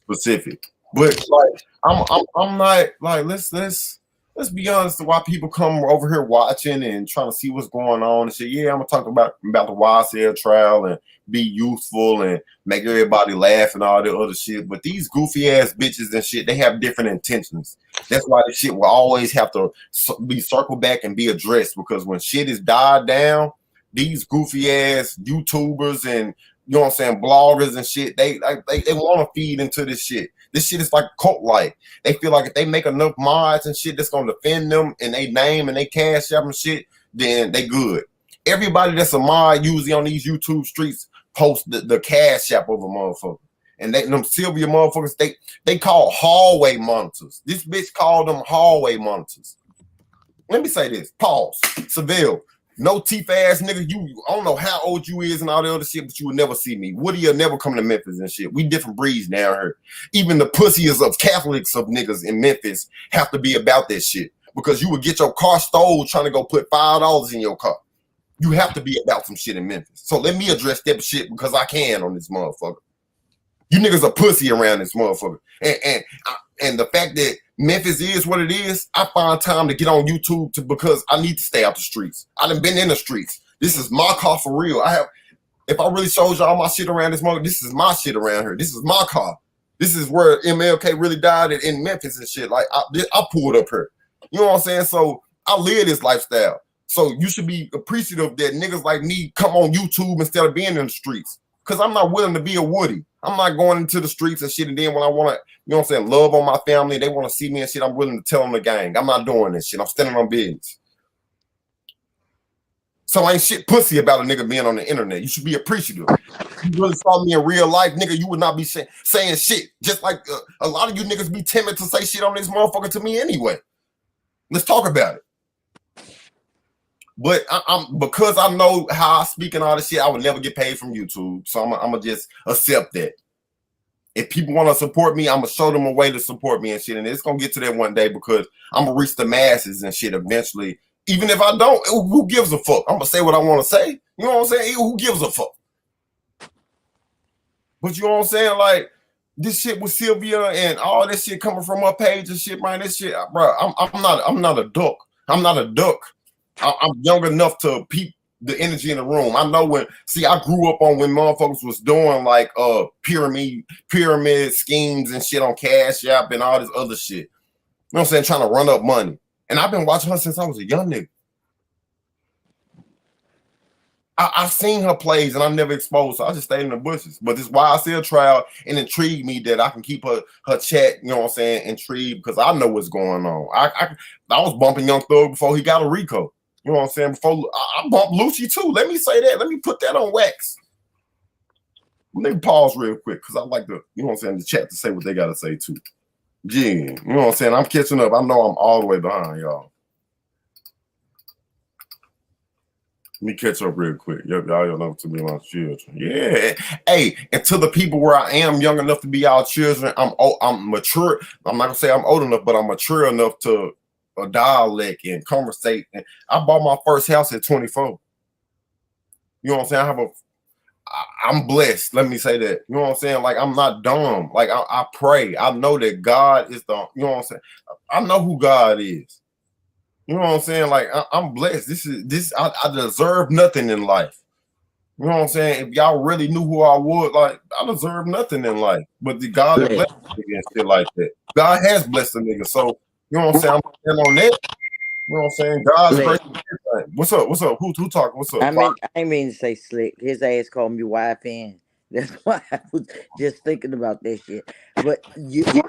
S2: specific. But like I'm not like let's be honest to why people come over here watching and trying to see what's going on and say, yeah, I'm gonna talk about the YSL trial and be useful and make everybody laugh and all that other shit. But these goofy ass bitches and shit, they have different intentions. That's why the shit will always have to be circled back and be addressed, because when shit is died down, these goofy ass YouTubers and, you know what I'm saying, bloggers and shit, they want to feed into this shit. This shit is like cult-like. They feel like if they make enough mods and shit that's gonna defend them and they name and they cash out and shit, then they good. Everybody that's a mod usually on these YouTube streets post the cash app of a motherfucker. And them Sylvia motherfuckers, they call hallway monitors. This bitch called them hallway monitors. Let me say this. Pause. Seville. No teeth ass nigga. I don't know how old you is and all the other shit, but you will never see me. Woody will never come to Memphis and shit. We different breeds down here. Even the pussiest of Catholics of niggas in Memphis have to be about that shit, because you would get your car stole trying to go put $5 in your car. You have to be about some shit in Memphis. So let me address that shit because I can on this motherfucker. You niggas are pussy around this motherfucker. And the fact that Memphis is what it is, I find time to get on YouTube because I need to stay out the streets. I done been in the streets. This is my car for real. If I really showed y'all my shit around this motherfucker, this is my shit around here. This is my car. This is where MLK really died in Memphis and shit. Like, I pulled up here. You know what I'm saying? So I live this lifestyle. So you should be appreciative that niggas like me come on YouTube instead of being in the streets. Because I'm not willing to be a Woody. I'm not going into the streets and shit, and then when I want to, you know what I'm saying, love on my family, they want to see me and shit, I'm willing to tell them the gang. I'm not doing this shit. I'm standing on business. So I ain't shit pussy about a nigga being on the internet. You should be appreciative. If you really saw me in real life, nigga, you would not be saying shit. Just like a lot of you niggas be timid to say shit on this motherfucker to me anyway. Let's talk about it. But because I know how I speak and all this shit, I would never get paid from YouTube. So I'm gonna just accept that. If people want to support me, I'm gonna show them a way to support me and shit. And it's gonna get to that one day, because I'm gonna reach the masses and shit eventually. Even if I don't, who gives a fuck? I'm gonna say what I want to say. You know what I'm saying? Who gives a fuck? But you know what I'm saying? Like, this shit with Sylvia and all this shit coming from her page and shit, man. This shit, bro. I'm not a duck. I'm not a duck. I'm young enough to peep the energy in the room. I know I grew up on when motherfuckers was doing like pyramid schemes and shit on Cash App and all this other shit. You know what I'm saying? Trying to run up money. And I've been watching her since I was a young nigga. I've seen her plays and I'm never exposed, so I just stayed in the bushes. But this YSL trial, it intrigued me that I can keep her chat, you know what I'm saying, intrigued, because I know what's going on. I was bumping Young Thug before he got a RICO. You know what I'm saying? Before I bumped Lucci too. Let me say that. Let me put that on wax. Let me pause real quick, because I like to, you know what I'm saying, the chat to say what they got to say too. Yeah, you know what I'm saying? I'm catching up. I know I'm all the way behind y'all. Let me catch up real quick. Y'all know to be my children. Yeah. Hey, and to the people where I am young enough to be our children, I'm mature. I'm not gonna say I'm old enough, but I'm mature enough to dialect and conversate. And I bought my first house at 24. You know what I'm saying? I'm blessed. Let me say that. You know what I'm saying? Like, I'm not dumb. Like, I pray. I know that God is you know what I'm saying? I know who God is. You know what I'm saying? Like, I'm blessed. I deserve nothing in life. You know what I'm saying? If y'all really knew who I was, like, I deserve nothing in life. But the God that blessed me and shit like that. God has blessed a nigga. So, you know what I'm saying? I'm standing on that. You know what I'm saying? God's grace. What's up? What's up? Who talking? What's up?
S5: I mean to say slick. His ass called me YFN. That's why I was just thinking about that shit. But you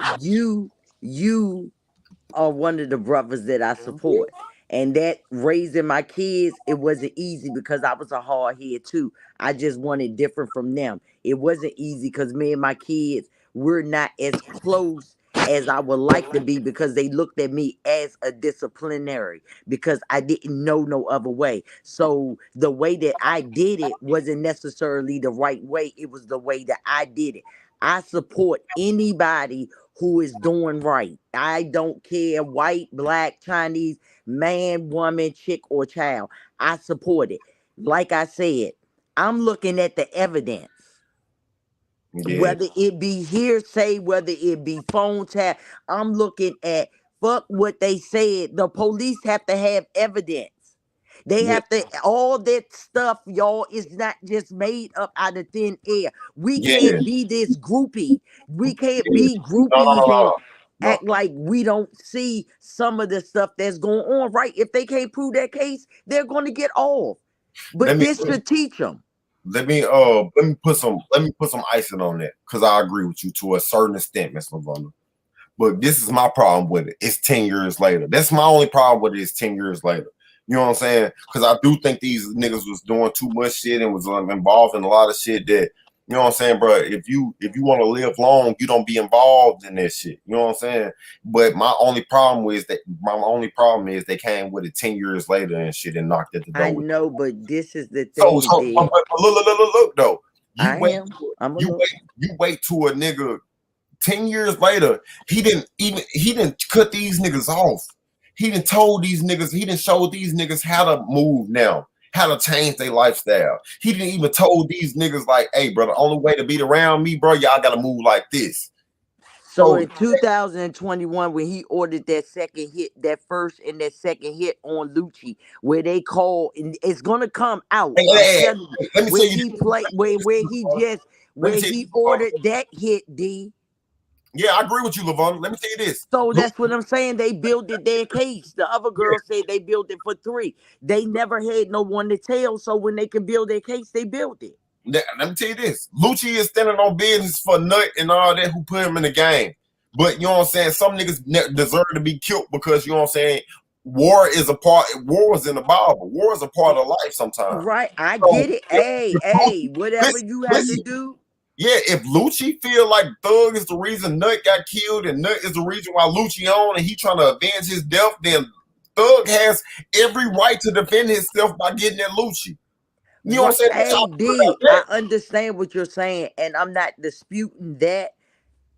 S5: are one of the brothers that I support. And that raising my kids, it wasn't easy because I was a hard head too. I just wanted different from them. It wasn't easy because me and my kids, we're not as close as I would like to be because they looked at me as a disciplinary because I didn't know no other way. So the way that I did it wasn't necessarily the right way. It was the way that I did it. I support anybody who is doing right. I don't care, white, black, Chinese, man, woman, chick, or child. I support it. Like I said, I'm looking at the evidence.
S2: Yeah.
S5: Whether it be hearsay, whether it be phone tap, I'm looking at fuck what they said. The police have to have evidence. They have to, all that stuff, y'all, is not just made up out of thin air. We can't be this groupie. We can't be groupies and act like we don't see some of the stuff that's going on, right? If they can't prove that case, they're going to get off. But this should teach them.
S2: Let me put some icing on that because I agree with you to a certain extent, Miss Lavonna. But this is my problem with it. It's 10 years later. That's my only problem with it. Is 10 years later. You know what I'm saying? Because I do think these niggas was doing too much shit and was involved in a lot of shit that, you know what I'm saying, bro? If you want to live long, you don't be involved in that shit. You know what I'm saying? But my only problem is they came with it 10 years later and shit and knocked at the door.
S5: I know, but this is the
S2: So
S5: thing.
S2: look though. You wait to a nigga 10 years later. He didn't cut these niggas off. He didn't told these niggas, he didn't show these niggas how to move now, how to change their lifestyle. He didn't even told these niggas like, hey, bro, the only way to beat around me, bro, y'all gotta move like this.
S5: So in 2021, when he ordered that second hit, that first and that second hit on Lucci, where they call, and it's gonna come out.
S2: Let me
S5: where he played, where he ordered that hit, D.
S2: Yeah, I agree with you, Lavon. Let me tell you this.
S5: So that's what I'm saying. They built it their case. The other girl said they built it for 3. They never had no one to tell. So when they can build their case, they built it.
S2: Let me tell you this. Lucci is standing on business for Nut and all that who put him in the game. But you know what I'm saying? Some niggas deserve to be killed because you know what I'm saying? War was in the Bible. War is a part of life sometimes.
S5: Right. I get it. Hey, whatever you have to do.
S2: Yeah, if Lucci feel like Thug is the reason Nut got killed and Nut is the reason why Lucci on and he trying to avenge his death, then Thug has every right to defend himself by getting at Lucci. You know what I'm saying?
S5: Hey, D, I understand what you're saying, and I'm not disputing that.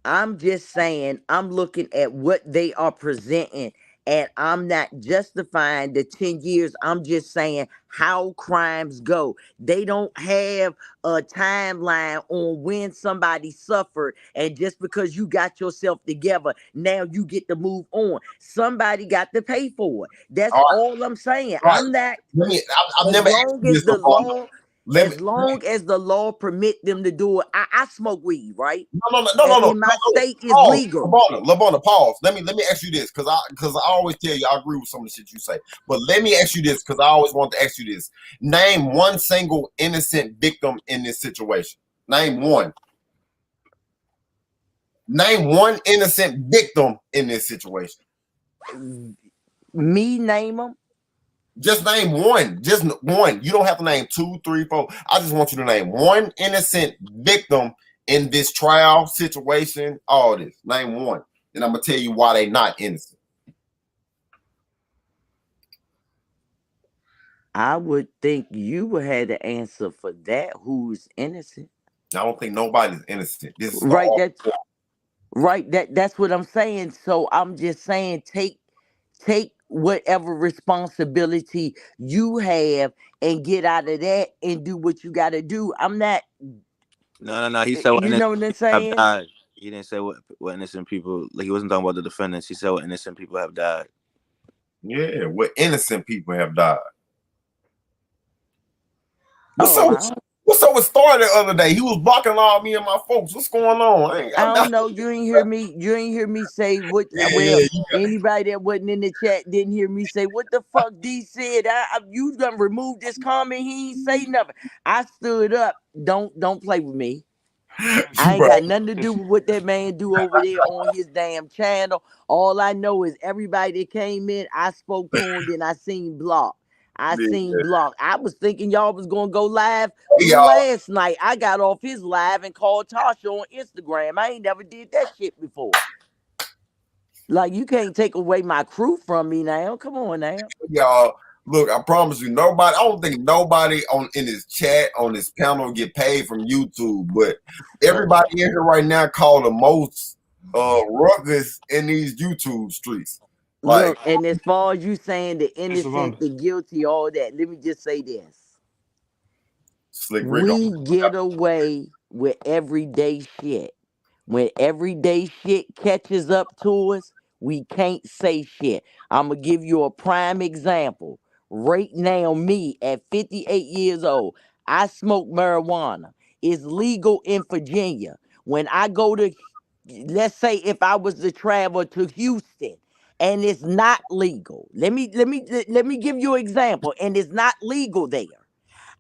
S5: I'm just saying I'm looking at what they are presenting, and I'm not justifying the 10 years. I'm just saying how crimes go. They don't have a timeline on when somebody suffered, and just because you got yourself together, now you get to move on. Somebody got to pay for it. That's all I'm saying. I'm not. As long as the law permit them to do it, I smoke weed, right?
S2: No.
S5: In my state is legal.
S2: Lavona, pause. Let me ask you this, because I always tell you I agree with some of the shit you say. But let me ask you this, because I always want to ask you this. Name one single innocent victim in this situation. Name one. Name one innocent victim in this situation.
S5: Me name them?
S2: Just name one. Just one. You don't have to name 2, 3, 4. I just want you to name one innocent victim in this trial situation. All this. Name one. And I'm gonna tell you why they not innocent.
S5: I would think you would have the answer for that. Who's innocent?
S2: I don't think nobody's innocent. This is
S5: Right.
S2: all.
S5: That's what I'm saying. So I'm just saying, take whatever responsibility you have and get out of that and do what you got to do. I'm not.
S3: No. He said what
S5: You
S3: innocent
S5: know what I'm
S3: people have
S5: saying?
S3: died. He didn't say what innocent people. Like he wasn't talking about the defendants. He said what innocent people have died.
S2: Yeah, what innocent people have died. What's
S5: Oh,
S2: up? What's up with Star the other day? He was blocking all me and my folks. What's going on?
S5: I don't know. You ain't hear me. You ain't hear me say what. Well,
S2: Yeah,
S5: anybody that wasn't in the chat didn't hear me say what the fuck D said. You done removed this comment. He ain't say nothing. I stood up. Don't play with me. I ain't
S2: bro.
S5: got nothing to do with what that man do over there on his damn channel. All I know is everybody that came in, I spoke to him, then I seen block. I seen
S2: Yeah.
S5: block. I was thinking y'all was gonna go live
S2: Hey, y'all.
S5: last night. I got off his live and called Tasha on Instagram. I ain't never did that shit before. Like you can't take away my crew from me now. Come on now.
S2: Y'all, look, I promise you, nobody. I don't think nobody in this chat on this panel get paid from YouTube, but everybody in here right now call the most ruckus in these YouTube streets. Like,
S5: Look, and as far as you saying the innocent, the guilty, all that, let me just say this.
S2: Slick Rick.
S5: We get away with everyday shit. When everyday shit catches up to us, we can't say shit. I'm going to give you a prime example. Right now, me at 58 years old, I smoke marijuana. It's legal in Virginia. When I go to, let's say if I was to travel to Houston and it's not legal. Let me give you an example, and it's not legal there.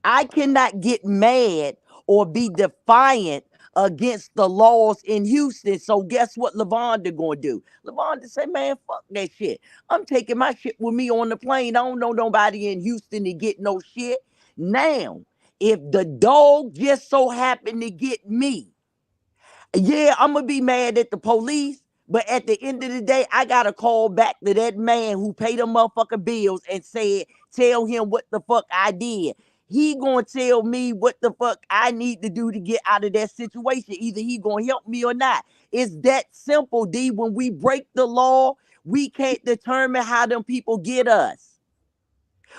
S5: I cannot get mad or be defiant against the laws in Houston. So guess what Lavonda gonna do? Lavonda say, man, fuck that shit. I'm taking my shit with me on the plane. I don't know nobody in Houston to get no shit. Now, if the dog just so happened to get me, yeah, I'm gonna be mad at the police. But at the end of the day, I gotta call back to that man who paid them motherfucking bills and said, tell him what the fuck I did. He gonna tell me what the fuck I need to do to get out of that situation. Either he gonna help me or not. It's that simple, D. When we break the law, we can't determine how them people get us.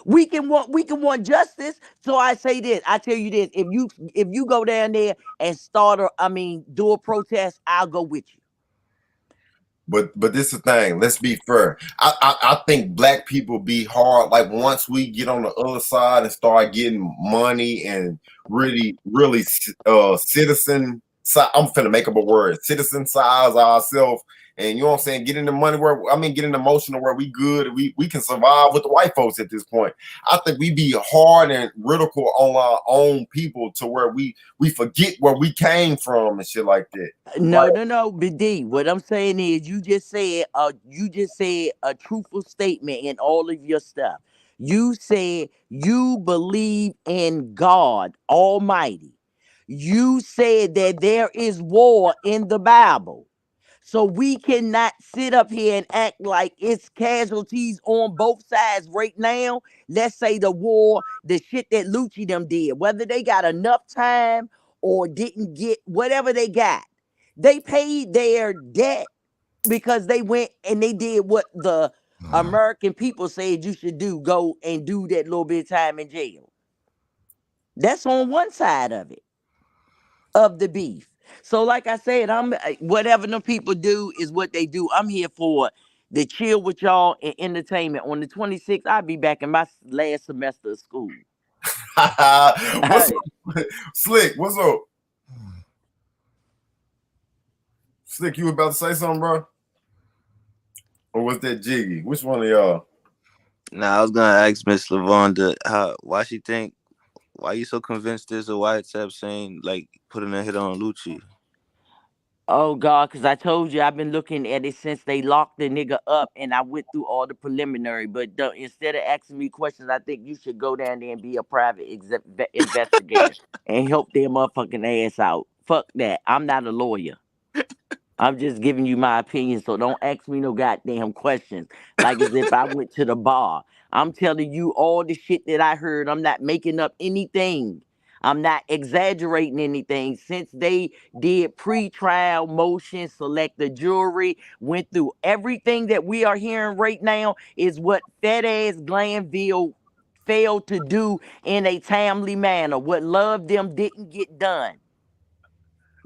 S5: We can want justice. So I say this. I tell you this. If you go down there and do a protest, I'll go with you.
S2: But this is the thing. Let's be fair. I think black people be hard. Like once we get on the other side and start getting money and really citizen. I'm finna make up a word. Citizen size ourselves. And you know what I'm saying? Get in the money get in the motion where we good. We can survive with the white folks at this point. I think we be hard and critical on our own people to where we forget where we came from and shit like that.
S5: No, Big D. What I'm saying is, you just said a truthful statement in all of your stuff. You said you believe in God Almighty. You said that there is war in the Bible. So we cannot sit up here and act like it's casualties on both sides right now. Let's say the war, the shit that Lucci them did, whether they got enough time or didn't get whatever they got. They paid their debt because they went and they did what the American people said you should do, go and do that little bit of time in jail. That's on one side of it, of the beef. So, like I said, whatever them people do is what they do. I'm here for the chill with y'all and entertainment. On the 26th, I'll be back in my last semester of school.
S2: What's up, Slick? What's up, Slick? You about to say something, bro? Or was that Jiggy? Which one of y'all?
S3: Nah, I was gonna ask Miss Lavonda why you so convinced there's a WhatsApp saying like putting a hit on Lucci?
S5: Oh God, because I told you I've been looking at it since they locked the nigga up, and I went through all the preliminary. But instead of asking me questions, I think you should go down there and be a private investigator and help their motherfucking ass out. Fuck that. I'm not a lawyer. I'm just giving you my opinion, so don't ask me no goddamn questions. Like as if I went to the bar. I'm telling you all the shit that I heard. I'm not making up anything. I'm not exaggerating anything. Since they did pre-trial motion, select the jury, went through everything that we are hearing right now is what fat ass Glanville failed to do in a timely manner. What Love Them didn't get done.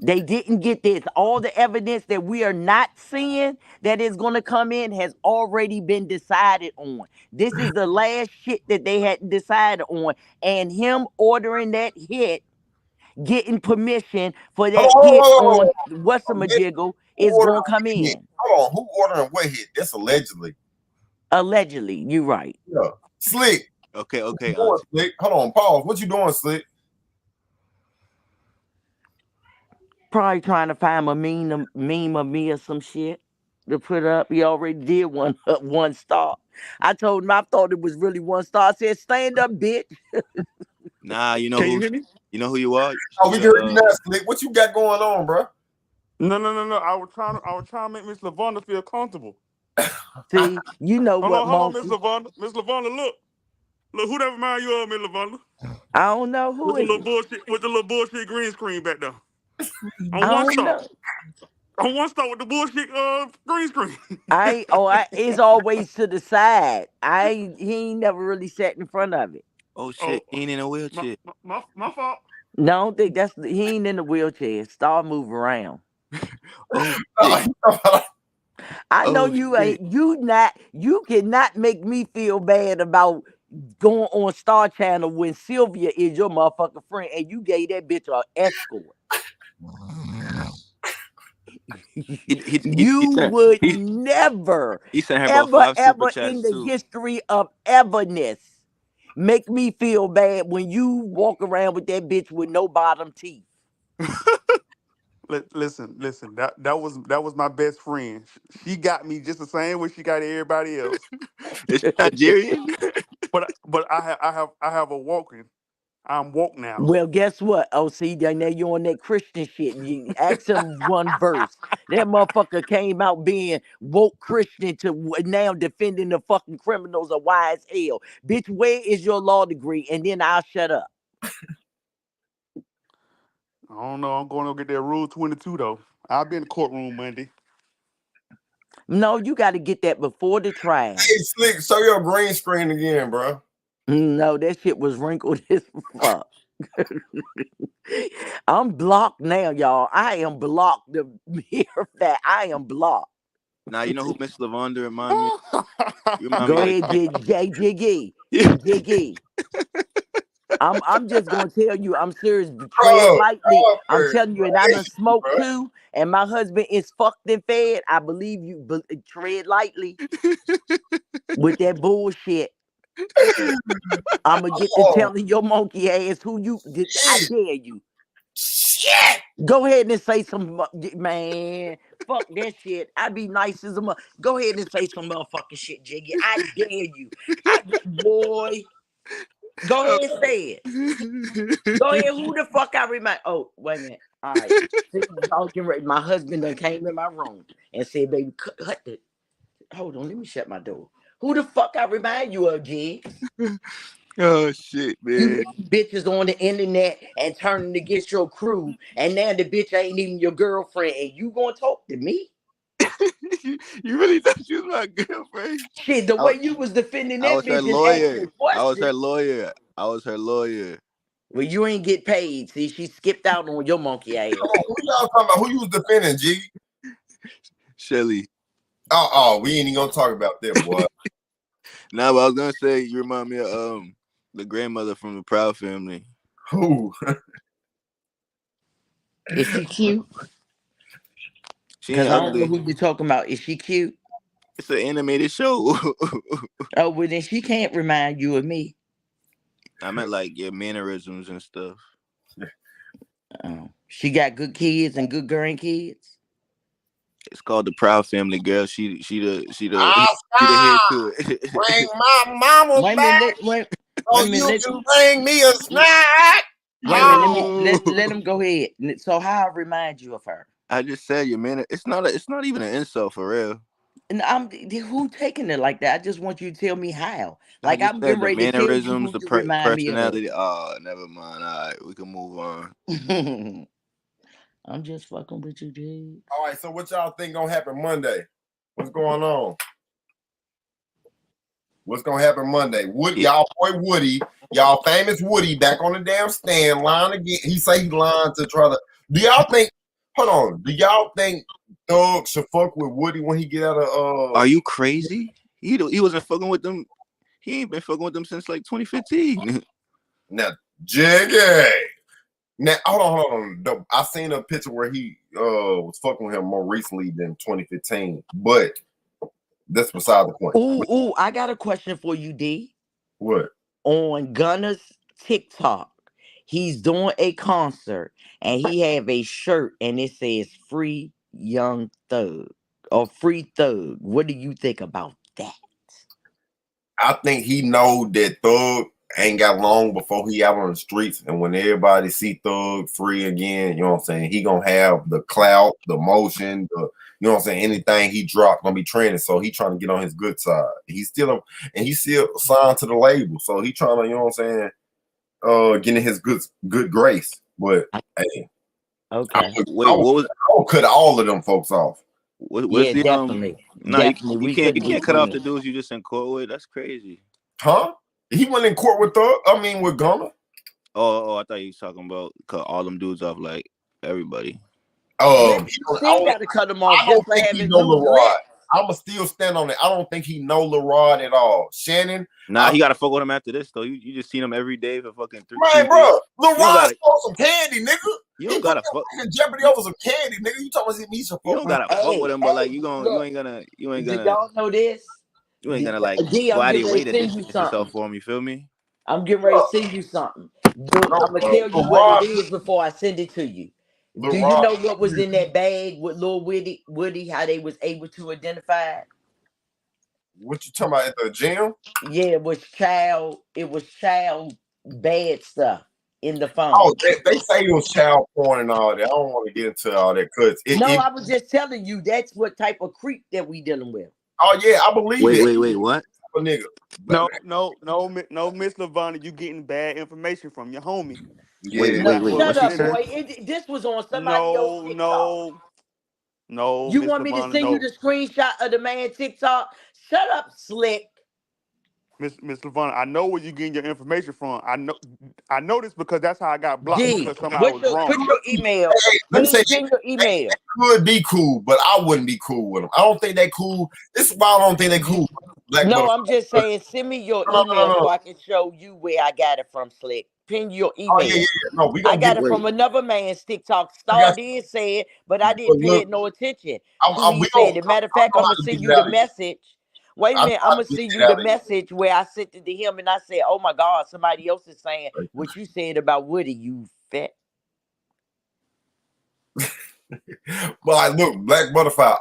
S5: They didn't get this. All the evidence that we are not seeing that is going to come in has already been decided on. This is the last shit that they had decided on. And him ordering that hit, getting permission for that hit on what's a majiggle is going to come in.
S2: Hold on, who ordering what hit? That's allegedly.
S5: Allegedly, you're right.
S2: Yeah. Slick.
S3: Okay.
S2: Slick? Hold on, pause. What you doing, Slick?
S5: Probably trying to find a meme of me or some shit to put up. He already did one up 1 star. I told him I thought it was really 1 star. I said, stand up, bitch.
S3: Nah, you know
S6: Can
S3: who
S6: you hear me?
S3: you know who you are?
S2: Oh, we can hear you now, Slick. What you got going on, bro?
S6: No. I was trying to make Miss Lavonda feel comfortable.
S5: See, you know what,
S6: Hold on, Miss
S5: monkey.
S6: Lavonda. Miss Lavonda, look, who that remind you of, Miss Lavonda?
S5: I don't know who
S6: With the
S5: is
S6: little
S5: it.
S6: bullshit, green screen back there.
S5: I
S6: On 1
S5: don't
S6: star.
S5: know.
S6: On 1 star with the bullshit green screen.
S5: It's always to the side. He ain't never really sat in front of it.
S3: Oh shit, he ain't in a
S6: my,
S3: wheelchair.
S6: my fault.
S5: No, I don't think he ain't in the wheelchair. Star move around.
S3: Oh shit.
S5: I know
S3: Oh,
S5: you
S3: shit.
S5: ain't. You cannot make me feel bad about going on Star Channel when Sylvia is your motherfucking friend and you gave that bitch an escort. You would never,
S3: he sent her about 5 super
S5: ever
S3: chats
S5: in the
S3: too.
S5: history of everness make me feel bad when you walk around with that bitch with no bottom teeth.
S6: Listen. That was my best friend. She got me just the same way she got everybody else.
S3: Is she Nigerian?
S6: But I have a walking. I'm woke now.
S5: Well, guess what? Oh, see, now you're on that Christian shit. You ask him one verse. That motherfucker came out being woke Christian to now defending the fucking criminals of wise hell. Bitch, where is your law degree? And then I'll shut up.
S6: I don't know. I'm going to go get that Rule 22 though. I'll be in the courtroom Monday.
S5: No, you got to get that before the trial.
S2: Hey, Slick, show your green screen again, bro.
S5: No, that shit was wrinkled as fuck. I'm blocked now, y'all. I am blocked. The mere fact I am blocked.
S3: Nah, you know who Miss Lavonda remind me? You remind
S5: Go
S3: me
S5: ahead, Jiggy. Jiggy. I'm just gonna tell you, I'm serious. Tread lightly. I'm telling you, and I done smoked too, and my husband is fucked and fed. I believe you, but tread lightly with that bullshit. I'm gonna get to telling your monkey ass who you did. I dare you.
S2: Shit.
S5: Go ahead and say some, man. Fuck that shit. I be nice as a mother. Go ahead and say some motherfucking shit, Jiggy. I dare you. Boy. Go ahead and say it. Go ahead. Who the fuck I remind? Oh, wait a minute. All right. See, y'all get ready. My husband done came in my room and said, baby, cut the. Hold on. Let me shut my door. Who the fuck I remind you of, G?
S3: Oh shit, man.
S5: You bitches on the internet and turning against your crew, and now the bitch ain't even your girlfriend, and you gonna talk to me?
S3: You really thought she was my girlfriend?
S5: Shit, the way you was defending
S3: I
S5: that
S3: was her
S5: bitch and asking
S3: lawyer.
S5: questions.
S3: I was her lawyer.
S5: Well, you ain't get paid. See, she skipped out on your monkey ass.
S2: Who y'all talking about? Who you was defending, G?
S3: Shelly.
S2: Oh, we ain't even gonna talk about that, boy.
S3: Nah, but I was gonna say you remind me of the grandmother from the Proud Family.
S2: Who?
S5: Is she cute?
S3: She
S5: Because
S3: ain't
S5: I don't know
S3: ugly.
S5: who you're talking about. Is she cute?
S3: It's an animated show.
S5: Oh, well, then she can't remind you of me.
S3: I meant like your mannerisms and stuff.
S5: Oh, she got good kids and good grandkids.
S3: It's called the Proud Family, girl. She the head to it.
S2: Bring my mama
S5: Wait a
S2: back
S5: minute. Wait
S2: so
S5: a
S2: you
S5: minute.
S2: can bring me a snack.
S5: Wait a minute. Let him go ahead. So how I remind you of her?
S3: I just said your man. It's not even an insult for real.
S5: And who taking it like that? I just want you to tell me how.
S3: I
S5: Like
S3: just
S5: I'm
S3: said
S5: getting
S3: the
S5: ready to tell you
S3: mannerisms,
S5: who
S3: the
S5: you remind me of.
S3: personality. Oh, never mind. All right, we can move on.
S5: I'm just fucking with you, dude.
S2: All right, so what y'all think gonna happen Monday? What's going on? What's gonna happen Monday? Woody,
S3: Yeah.
S2: y'all boy Woody, y'all famous Woody back on the damn stand, lying again. He say he lying to try to. Do y'all think? Hold on. Do y'all think Thug should fuck with Woody when he get out of?
S3: Are you crazy? He wasn't fucking with them. He ain't been fucking with them since like 2015.
S2: Now, Jiggy. Now, hold on. I seen a picture where he was fucking with him more recently than 2015, but that's beside the point.
S5: Ooh, I got a question for you, D.
S2: What?
S5: On Gunna's TikTok, he's doing a concert and he have a shirt and it says "Free Young Thug" or "Free Thug." What do you think about that?
S2: I think he know that Thug ain't got long before he out on the streets, and when everybody see Thug free again, you know what I'm saying, he gonna have the clout, the motion, the, you know what I'm saying, anything he drop gonna be trending. So he trying to get on his good side. He's still signed to the label, so he trying to, you know what I'm saying, getting his good grace. But hey,
S5: Okay.
S3: Wait, what was?
S2: I would cut all of them folks off.
S3: What's
S5: Yeah,
S3: the
S5: definitely.
S3: Nah,
S5: Definitely.
S3: you
S5: We
S3: can't
S5: couldn't get
S3: cut off
S5: friends.
S3: the dudes you just in court with. That's crazy.
S2: Huh? He went in court with Thug. I mean, with Gunna.
S3: Oh, I thought you was talking about cut all them dudes off like everybody.
S5: Yeah,
S2: He
S5: you still got to cut them off
S2: I don't
S5: just for
S2: think he
S5: having
S2: know
S5: loose
S2: LaRod.
S5: lips.
S2: I'ma still stand on it. I don't think he know LaRod at all. Shannon,
S3: Nah, he gotta fuck with him after this though. You just seen him every day for fucking 2
S2: man,
S3: years.
S2: bro, LaRod stole some candy, nigga.
S3: You
S2: He
S3: don't
S2: put
S3: gotta fuck.
S2: in jeopardy over some candy, nigga. You talking about he should
S3: You
S2: fuck
S3: don't
S2: with him?
S3: gotta fuck with him, but like
S5: Look,
S3: you ain't
S5: do
S3: gonna
S5: y'all know this?
S3: like
S5: D,
S3: go
S5: I'm
S3: out of
S5: getting
S3: your
S5: ready
S3: way
S5: to
S3: to
S5: send you
S3: distance yourself
S5: something.
S3: for him. You feel me?
S5: I'm getting ready to send you something. I'm
S2: No,
S5: gonna tell you what it is before I send it to you. Do you
S2: LaRod,
S5: know what was in that bag with Lil Woody? How they was able to identify it?
S2: what you talking about at the gym?
S5: Yeah, it was child bad stuff in the
S2: Oh,
S5: phone.
S2: they say it was child porn and all that. I don't want to get into all that because
S5: No, I was just telling you that's what type of creep that we dealing with.
S2: oh yeah, I believe it.
S3: Wait, what?
S2: A nigga.
S6: No, Miss Lavonna, you getting bad information from your homie.
S2: Yeah.
S5: No,
S6: That's what
S5: shut
S6: we
S5: up,
S6: dealing
S5: boy.
S6: with.
S5: This was on somebody else's
S6: No,
S5: TikTok.
S6: no, no,
S5: You
S6: Miss
S5: want me to
S6: Lavonna,
S5: send you
S6: no.
S5: the screenshot of the man TikTok? Shut up, slick.
S6: Miss Lavonna, I know where you getting your information from. I know this because that's how I got blocked
S5: D,
S6: because somebody was
S5: put
S6: wrong.
S5: your email.
S2: Hey, let me say
S5: Send your email.
S2: could be cool, but I wouldn't be cool with them. I don't think they cool. This is why I don't think they cool. Black
S5: No,
S2: butterfly.
S5: I'm just saying, send me your email
S2: No.
S5: so I can show you where I got it from, Slick. Pin your
S2: Oh yeah.
S5: email.
S2: No, we
S5: I
S2: gonna
S5: got
S2: get
S5: it
S2: wait.
S5: from another man's TikTok.
S2: I
S5: Star
S2: got
S5: did say it, but I
S2: but
S5: didn't pay
S2: look,
S5: it no attention till
S2: we
S5: he
S2: gonna
S5: said it. Matter of fact,
S2: I know
S5: I'm
S2: how
S5: gonna
S2: to
S5: send
S2: get
S5: you
S2: it
S5: the
S2: out of you.
S5: message. Wait a
S2: I know
S5: minute,
S2: how
S5: I'm
S2: to
S5: gonna
S2: get
S5: send
S2: it
S5: you the
S2: out of you.
S5: message where I sent it to him and I said, "Oh my God, somebody else is saying what you said about Woody, you fat."
S2: But like, look, Black Butterfly.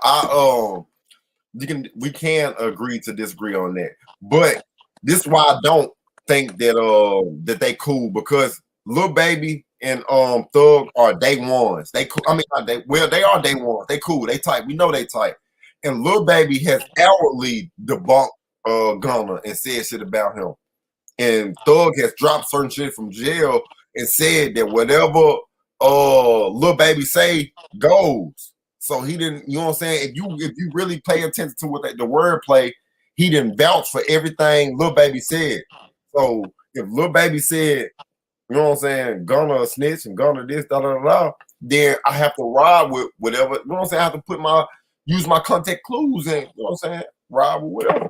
S2: We can agree to disagree on that, but this is why I don't think that they cool because Lil Baby and Thug are day ones. They cool. I mean, not they are day ones. They cool. They tight. We know they tight. And Lil Baby has outwardly debunked Gunna and said shit about him. And Thug has dropped certain shit from jail and said that whatever Lil Baby say goes. So he didn't, you know what I'm saying? If you really pay attention to what the wordplay, he didn't vouch for everything Lil Baby said. So if Lil Baby said, you know what I'm saying, Gunna a snitch and Gunna this, then I have to ride with whatever, you know what I'm saying? I have to use my contact clues and, you know what I'm saying, ride with whatever.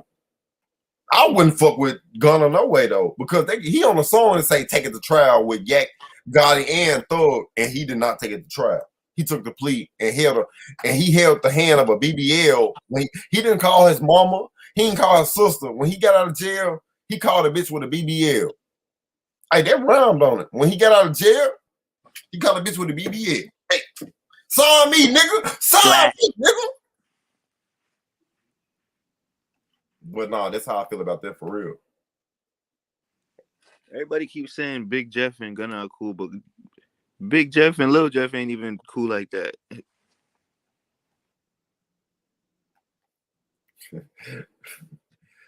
S2: I wouldn't fuck with Gunna no way though, because he on a song and say take it to trial with Yak, Gotti, and Thug, and he did not take it to trial. He took the plea and he held the hand of a BBL when he didn't call his mama, he didn't call his sister. When he got out of jail, he called a bitch with a BBL. Hey, that rhymed on it. When he got out of jail, he called a bitch with a BBL. Hey, sign me, nigga. Sign me, nigga. But nah, that's how I feel about that for real.
S3: Everybody keeps saying Big Jeff and Gunna are cool, but Big Jeff and Lil Jeff ain't even cool like that.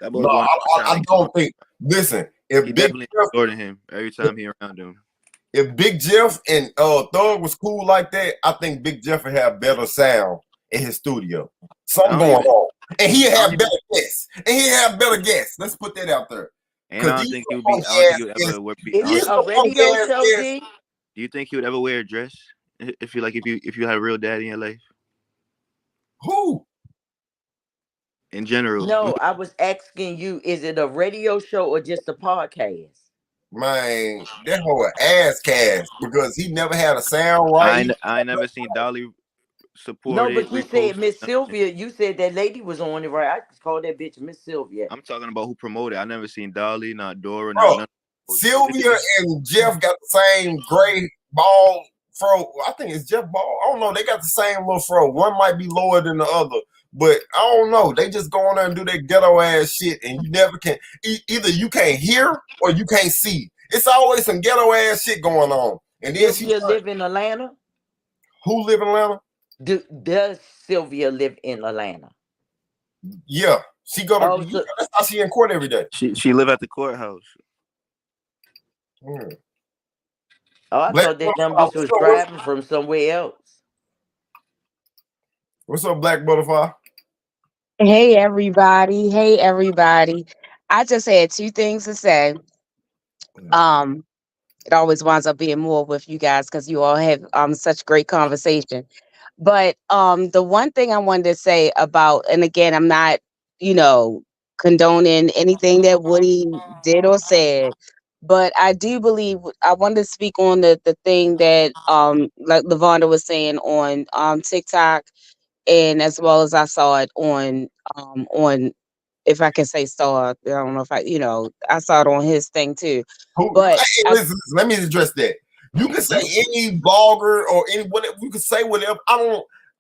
S3: That boy
S2: No,
S3: going around sound
S2: I
S3: like
S2: don't think. Listen,
S3: he definitely ignoring him every time he around him.
S2: If Big Jeff and Thug was cool like that, I think Big Jeff would have better sound in his studio.
S3: I
S2: Something
S3: don't
S2: going
S3: even.
S2: on, and he'd
S3: I don't
S2: have
S3: even.
S2: better guests. And he'd have better guests. Let's put that out there.
S3: And
S2: Cause
S3: I don't
S2: these
S3: think he would be.
S2: funky
S3: I don't think he
S2: ass
S3: would
S2: guests,
S3: ever wear. I
S5: Is
S3: don't
S5: it
S2: these
S3: think.
S5: a
S2: funky
S5: radio
S2: ass
S5: show,
S2: guests.
S5: G?
S3: Do you think he would ever wear a dress? If you had a real daddy in your life
S2: Who?
S3: in general.
S5: No, I was asking you, is it a radio show or just a podcast?
S2: Man, that whole ass cast because he never had a sound right.
S3: I ain't never seen Dolly
S5: No,
S3: supported,
S5: but you said
S3: reposted.
S5: Miss Sylvia. You said that lady was on it, right? I just called that bitch Miss Sylvia.
S3: I'm talking about who promoted. I never seen Dolly, not Dora, not
S2: Bro,
S3: none.
S2: Sylvia and Jeff got the same gray ball fro. I think it's Jeff Ball. I don't know. They got the same little fro. One might be lower than the other, but I don't know. They just go on there and do their ghetto ass shit, and you never can. Either you can't hear or you can't see. It's always some ghetto ass shit going on. And then she,
S5: Sylvia live in Atlanta?
S2: who live in Atlanta?
S5: Does Sylvia live in Atlanta?
S2: Yeah, she go
S5: Oh,
S2: to.
S5: so
S2: That's how she in court every day.
S3: She live at the courthouse.
S2: Mm.
S5: I
S2: Black
S5: thought that dumb
S2: Butterfly,
S5: bitch was driving from somewhere else.
S2: what's up, Black Butterfly?
S7: Hey everybody. Hey everybody. I just had two things to say. Um, it always winds up being more with you guys because you all have such great conversation. But the one thing I wanted to say about, and again, I'm not, you know, condoning anything that Woody did or said, but I do believe I wanted to speak on the thing that like Lavonda was saying on TikTok, and as well as I saw it on, if I can say saw, I don't know if I saw it on his thing too. But
S2: Hey, listen, let me address that. You can say any blogger or any whatever. You can say whatever. I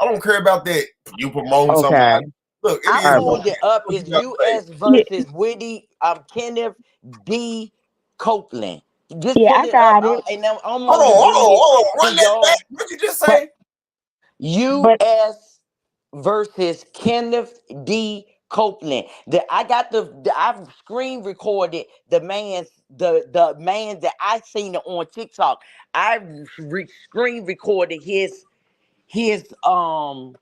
S2: don't care about that. You promoting somebody.
S7: okay.
S2: Look, it
S5: I
S2: is
S7: All
S2: what
S7: right.
S5: pulled it up.
S2: you
S5: It's
S2: got to say.
S5: U.S.
S7: Yeah,
S5: versus Whitney Kenneth D. Copeland. Just
S7: yeah,
S5: pull
S7: I
S5: it up,
S7: got it.
S5: and I'm
S2: Hold
S5: going
S2: on,
S5: to
S2: hold
S5: bring
S2: on,
S5: it
S2: hold on.
S5: to
S2: Run that back.
S5: y'all.
S2: What you just
S7: But
S2: say?
S7: but
S5: U.S. versus Kenneth D. Copeland. I've screen recorded the man that I seen on TikTok. I screen recorded his um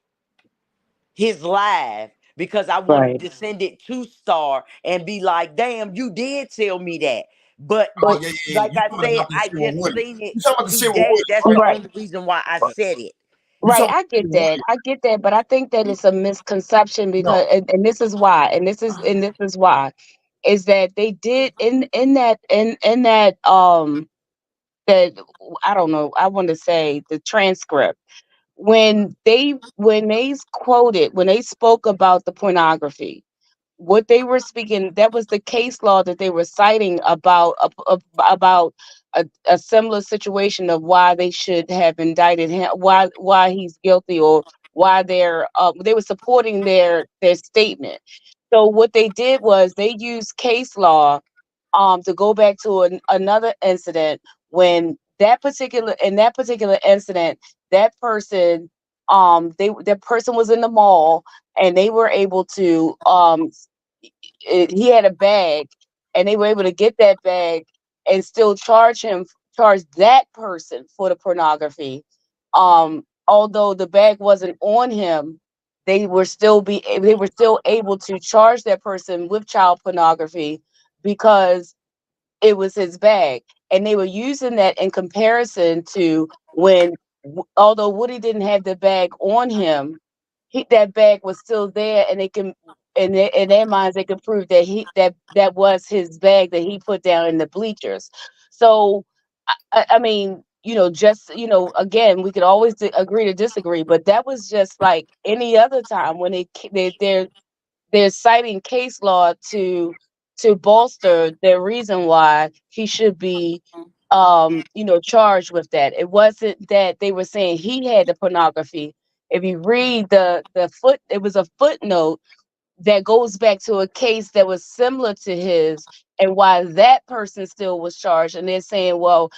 S5: his live because I wanted
S7: right.
S5: to send it to Star and be like, damn, you did tell me that. But
S2: Oh
S7: But
S2: yeah.
S5: like
S2: You
S5: I
S2: talking
S5: said,
S2: about the
S5: I
S2: shit with
S5: just
S2: Woody?
S5: seen it
S2: You talking about the shit with
S5: today.
S2: Woody,
S5: That's
S2: right?
S5: the
S7: right.
S5: only reason why I
S3: But
S5: said it.
S2: You
S7: Right,
S2: talking
S7: I
S2: about the shit
S7: get
S2: with
S7: that.
S2: Woody?
S7: I get that, but I think that it's a misconception
S2: No.
S7: because, and this is why, and this is why, is that they did in that that I don't know. I want to say the transcript when they spoke about the pornography, what they were speaking, that was the case law that they were citing about a similar situation of why they should have indicted him, why he's guilty, or why they were supporting their statement. So what they did was they used case law to go back to another incident when that particular incident, that person that person was in the mall, and they were able to he had a bag, and they were able to get that bag and still charge that person for the pornography. Although the bag wasn't on him, they were still able to charge that person with child pornography because it was his bag. And they were using that in comparison to when, although Woody didn't have the bag on him, that bag was still there, and they can, in their minds, they could prove that that was his bag that he put down in the bleachers. So, I mean, just again, we could always agree to disagree, but that was just like any other time when they're citing case law to bolster their reason why he should be charged with that. It wasn't that they were saying he had the pornography. If you read it was a footnote that goes back to a case that was similar to his, and why that person still was charged. And they're saying, well,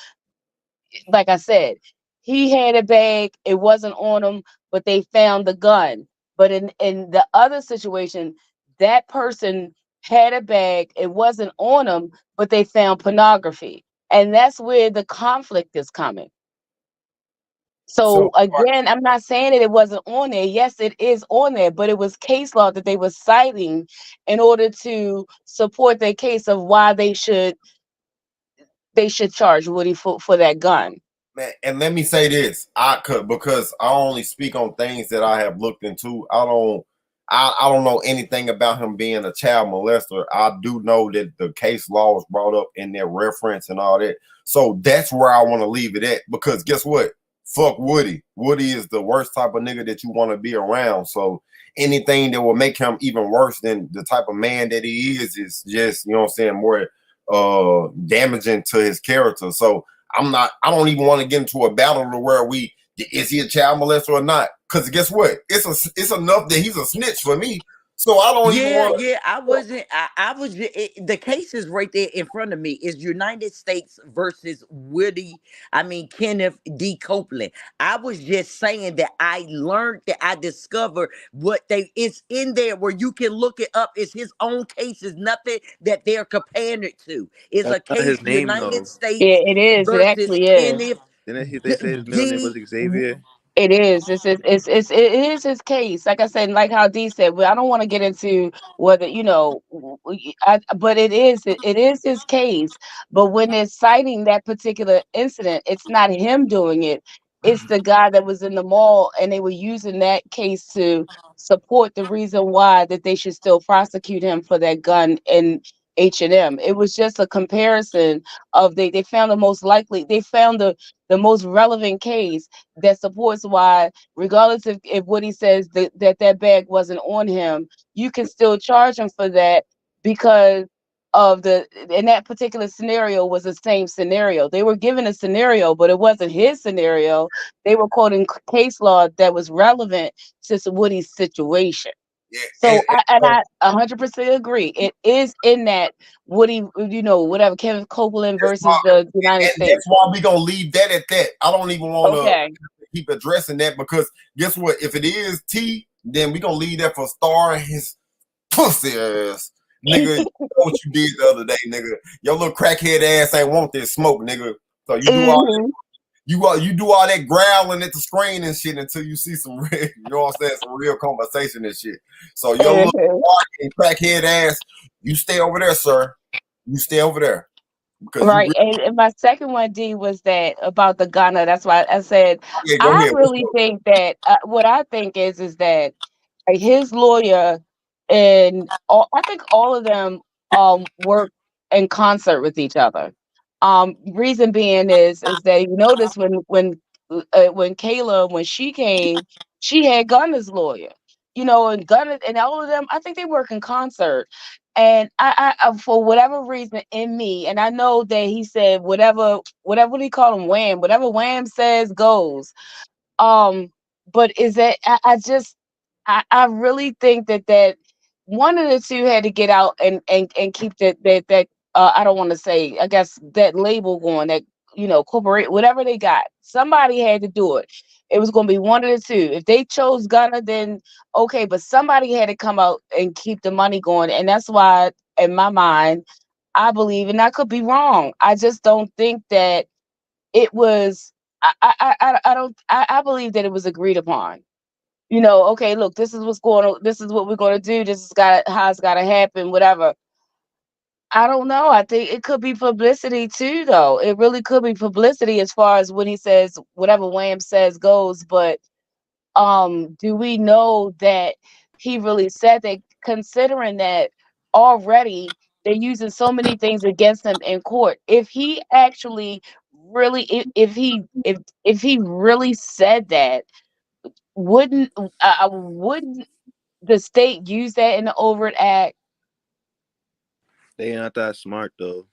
S7: like I said, he had a bag, it wasn't on him, but they found the gun. But in the other situation, that person had a bag, it wasn't on them, but they found pornography. And that's where the conflict is coming.
S2: So
S7: So again, I'm not saying that it wasn't on there. Yes, it is on there, but it was case law that they were citing in order to support their case of why they should charge Woody for that gun.
S2: man, and let me say this, I could, because I only speak on things that I have looked into. I don't know anything about him being a child molester. I do know that the case law was brought up in their reference and all that. So that's where I want to leave it at, because guess what? Fuck Woody. Woody is the worst type of nigga that you want to be around. So anything that will make him even worse than the type of man that he is just, you know what I'm saying, more damaging to his character. So I don't even want to get into a battle to where is he a child molester or not? Because guess what? It's enough that he's a snitch for me. So I don't even
S5: Yeah,
S2: want to.
S5: yeah, I was, the case is right there in front of me. Is United States versus Kenneth D. Copeland. I was just saying that I learned, that I discovered it's in there where you can look it up. It's his own case. It's nothing that they're comparing it to. It's
S3: That's
S5: a
S3: not his
S5: case,
S3: name
S5: United
S3: though.
S7: Yeah,
S5: States
S7: it is. It
S5: versus
S7: actually is.
S5: Kenneth
S3: They say his middle name was
S5: D.
S3: Xavier?
S7: It is. It is his case. Like I said, like how D said, well, I don't want to get into whether but it is his case. But when they're citing that particular incident, it's not him doing it. It's the guy that was in the mall, and they were using that case to support the reason why that they should still prosecute him for that gun in H&M. It was just a comparison of they found the most likely, they found the most relevant case that supports why, regardless if what he says that bag wasn't on him, you can still charge him for that, because of in that particular scenario was the same scenario. They were given a scenario, but it wasn't his scenario. They were quoting case law that was relevant to Woody's situation.
S2: Yeah,
S7: So I 100% agree. It is in that Woody, whatever, Kevin Copeland
S2: that's why,
S7: versus the United
S2: and that's
S7: States.
S2: why we gonna leave that at that. I don't even want to
S7: Okay.
S2: keep addressing that, because guess what? If it is T, then we gonna leave that for Star and his pussy ass. Nigga, you know what you did the other day, nigga. Your little crackhead ass ain't want this smoke, nigga. So you do all
S7: Mhm.
S2: you do all that growling at the screen and shit until you see some real, you know what I'm saying, some real conversation and shit. So your little
S7: Mhm.
S2: crackhead ass, you stay over there, sir. You stay over there, because you
S7: Right.
S2: really,
S7: And my second one, D, was that about the Ghana. That's why I said
S2: yeah, go
S7: I
S2: ahead. What's
S7: really
S2: up?
S7: think that what I think is that his lawyer and I think all of them work in concert with each other. Reason being is that you notice when Kayla, when she came, she had Gunner's lawyer, and Gunner and all of them. I think they work in concert. And I for whatever reason in me, and I know that he said whatever do you call him, Wham, whatever Wham says goes. Um, but is that I really think that one of the two had to get out and keep that I don't want to say, I guess, that label going, that corporate, whatever they got. Somebody had to do it. It was going to be one of the two. If they chose Gunna, then okay, but somebody had to come out and keep the money going, and that's why, in my mind, I believe, and I could be wrong. I just don't think that it was. I don't. I believe that it was agreed upon. Okay, look, this is what's going on. This is what we're going to do. This is how it's got to happen. Whatever. I don't know. I think it could be publicity too, though. It really could be publicity as far as when he says whatever Wham says goes. But do we know that he really said that? Considering that already they're using so many things against him in court. If he actually really, if he really said that, wouldn't the state use that in the overt act?
S3: They ain't not that smart though.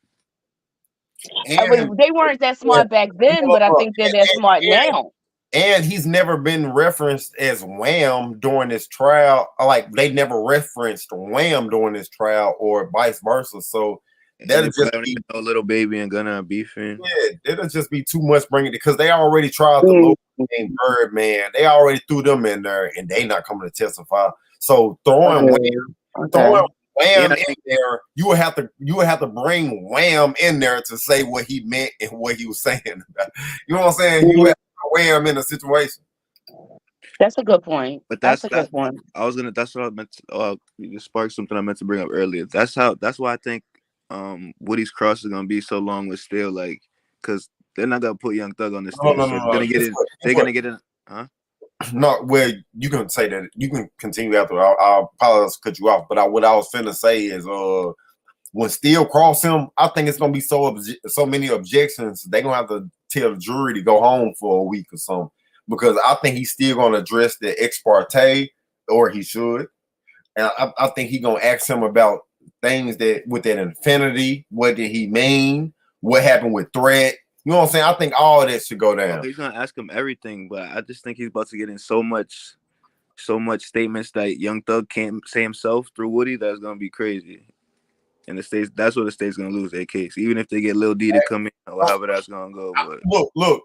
S7: I mean,
S2: And
S7: they weren't that
S2: and,
S7: smart back then, but I think they're that smart now.
S2: and he's never been referenced as Wham during this trial. Like, they never referenced Wham during this trial, or vice versa. So
S3: And
S2: that'll
S3: they
S2: just
S3: probably don't
S2: be,
S3: even know Little Baby and Gunna are beefing.
S2: yeah, it'll just be too much bringing it, because they already tried the
S7: Mm.
S2: local name Birdman. They already threw them in there, and they not coming to testify. So throwing Wham
S7: Mm. Okay.
S2: throwing
S3: Yeah,
S2: Wham
S3: I
S2: in
S3: think
S2: there, you would have to bring Wham in there to say what he meant and what he was saying. You know what I'm saying? You would
S7: Mhm.
S2: have to throw Wham in the situation.
S7: That's a good point.
S3: but
S7: That's
S3: that's
S7: a
S3: that
S7: good point.
S3: I was gonna that's what I meant to you sparked something I meant to bring up earlier. That's why I think Woody's cross is gonna be so long with still like because they're not gonna put Young Thug on the
S2: No,
S3: stage.
S2: no,
S3: So
S2: no,
S3: it's
S2: no.
S3: gonna get
S2: Guess
S3: in
S2: what? Guess
S3: they're
S2: what?
S3: gonna get in huh?
S2: No, well, you can say that. You can continue after. I apologize to cut you off, but what I was finna say is, when Steele cross him, I think it's gonna be so many objections. They're gonna have to tell the jury to go home for a week or something because I think he's still gonna address the ex parte, or he should, and I think he's gonna ask him about things that with that infinity. What did he mean? What happened with threat? You know what I'm saying? I think all of that should go
S3: Oh,
S2: down.
S3: he's gonna ask him everything, but I just think he's about to get in so much statements that Young Thug can't say himself through Woody. That's gonna be crazy. And the states, that's what the state's gonna lose their case, even if they get Lil D to come in or however that's gonna go. But
S2: Look.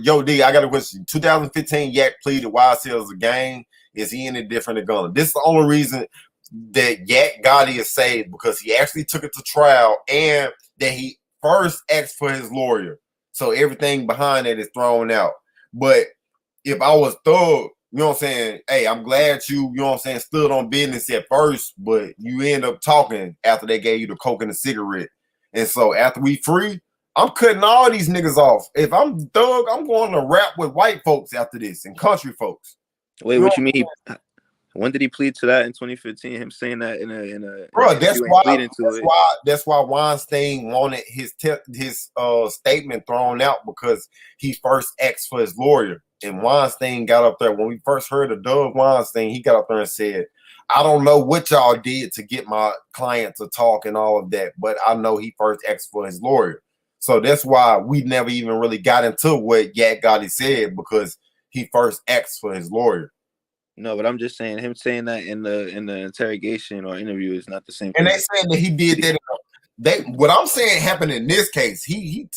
S2: Yo, D, I got a question. 2015, Yak pleaded YSL as a gang. Is he any different than Gunna? This is the only reason that Yak Gotti is saved because he actually took it to trial and that he first asked for his lawyer. So everything behind that is thrown out. But if I was Thug, you know what I'm saying? Hey, I'm glad you know what I'm saying, stood on business at first, but you end up talking after they gave you the coke and the cigarette. And so after we free, I'm cutting all these niggas off. If I'm Thug, I'm going to rap with white folks after this and country folks.
S3: wait,
S2: You know,
S3: what you mean? When did he plead to that in 2015? Him saying that in an
S2: bro,
S3: interview ain't pleading to it.
S2: that's why Weinstein wanted his statement thrown out because he first asked for his lawyer. And Weinstein got up there when we first heard of Doug Weinstein. He got up there and said, "I don't know what y'all did to get my client to talk and all of that, but I know he first asked for his lawyer." So that's why we never even really got into what Yak Gotti said because he first asked for his lawyer.
S3: No, but I'm just saying him saying that in the interrogation or interview is not the same
S2: And
S3: thing
S2: they
S3: as
S2: saying that he did that. What I'm saying happened in this case. He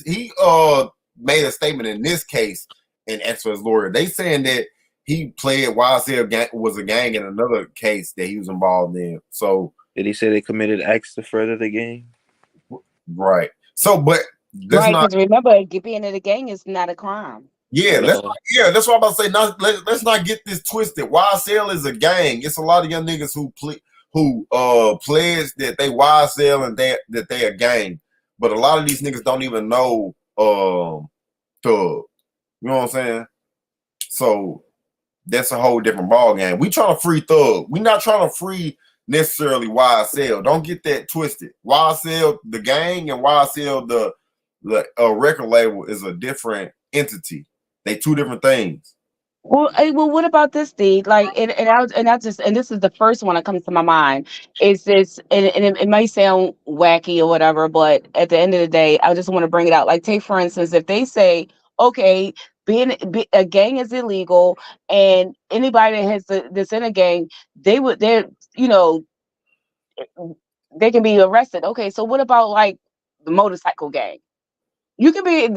S2: made a statement in this case and asked for his lawyer. They saying that he played YSL was a gang in another case that he was involved in. So
S3: did he say they committed acts to further the game?
S2: right. So but let's
S7: Right,
S2: not
S7: because remember, being in a gang is not a crime.
S3: At all.
S2: that's what I'm about to say. Let's not get this twisted. YSL is a gang. It's a lot of young niggas who pledge that they YSL and that they a gang. But a lot of these niggas don't even know Thug. You know what I'm saying? So that's a whole different ball game. We trying to free Thug. We not trying to free necessarily YSL. Don't get that twisted. YSL the gang and YSL the record label is a different entity. They two different things.
S7: Well, what about this, D? Like, and this is the first one that comes to my mind. Is this, and it may sound wacky or whatever, but at the end of the day, I just want to bring it out. Like, take for instance, if they say, okay, a gang is illegal, and anybody that that's in a gang, they're, you know, they can be arrested. Okay, so what about like the motorcycle gang? You can be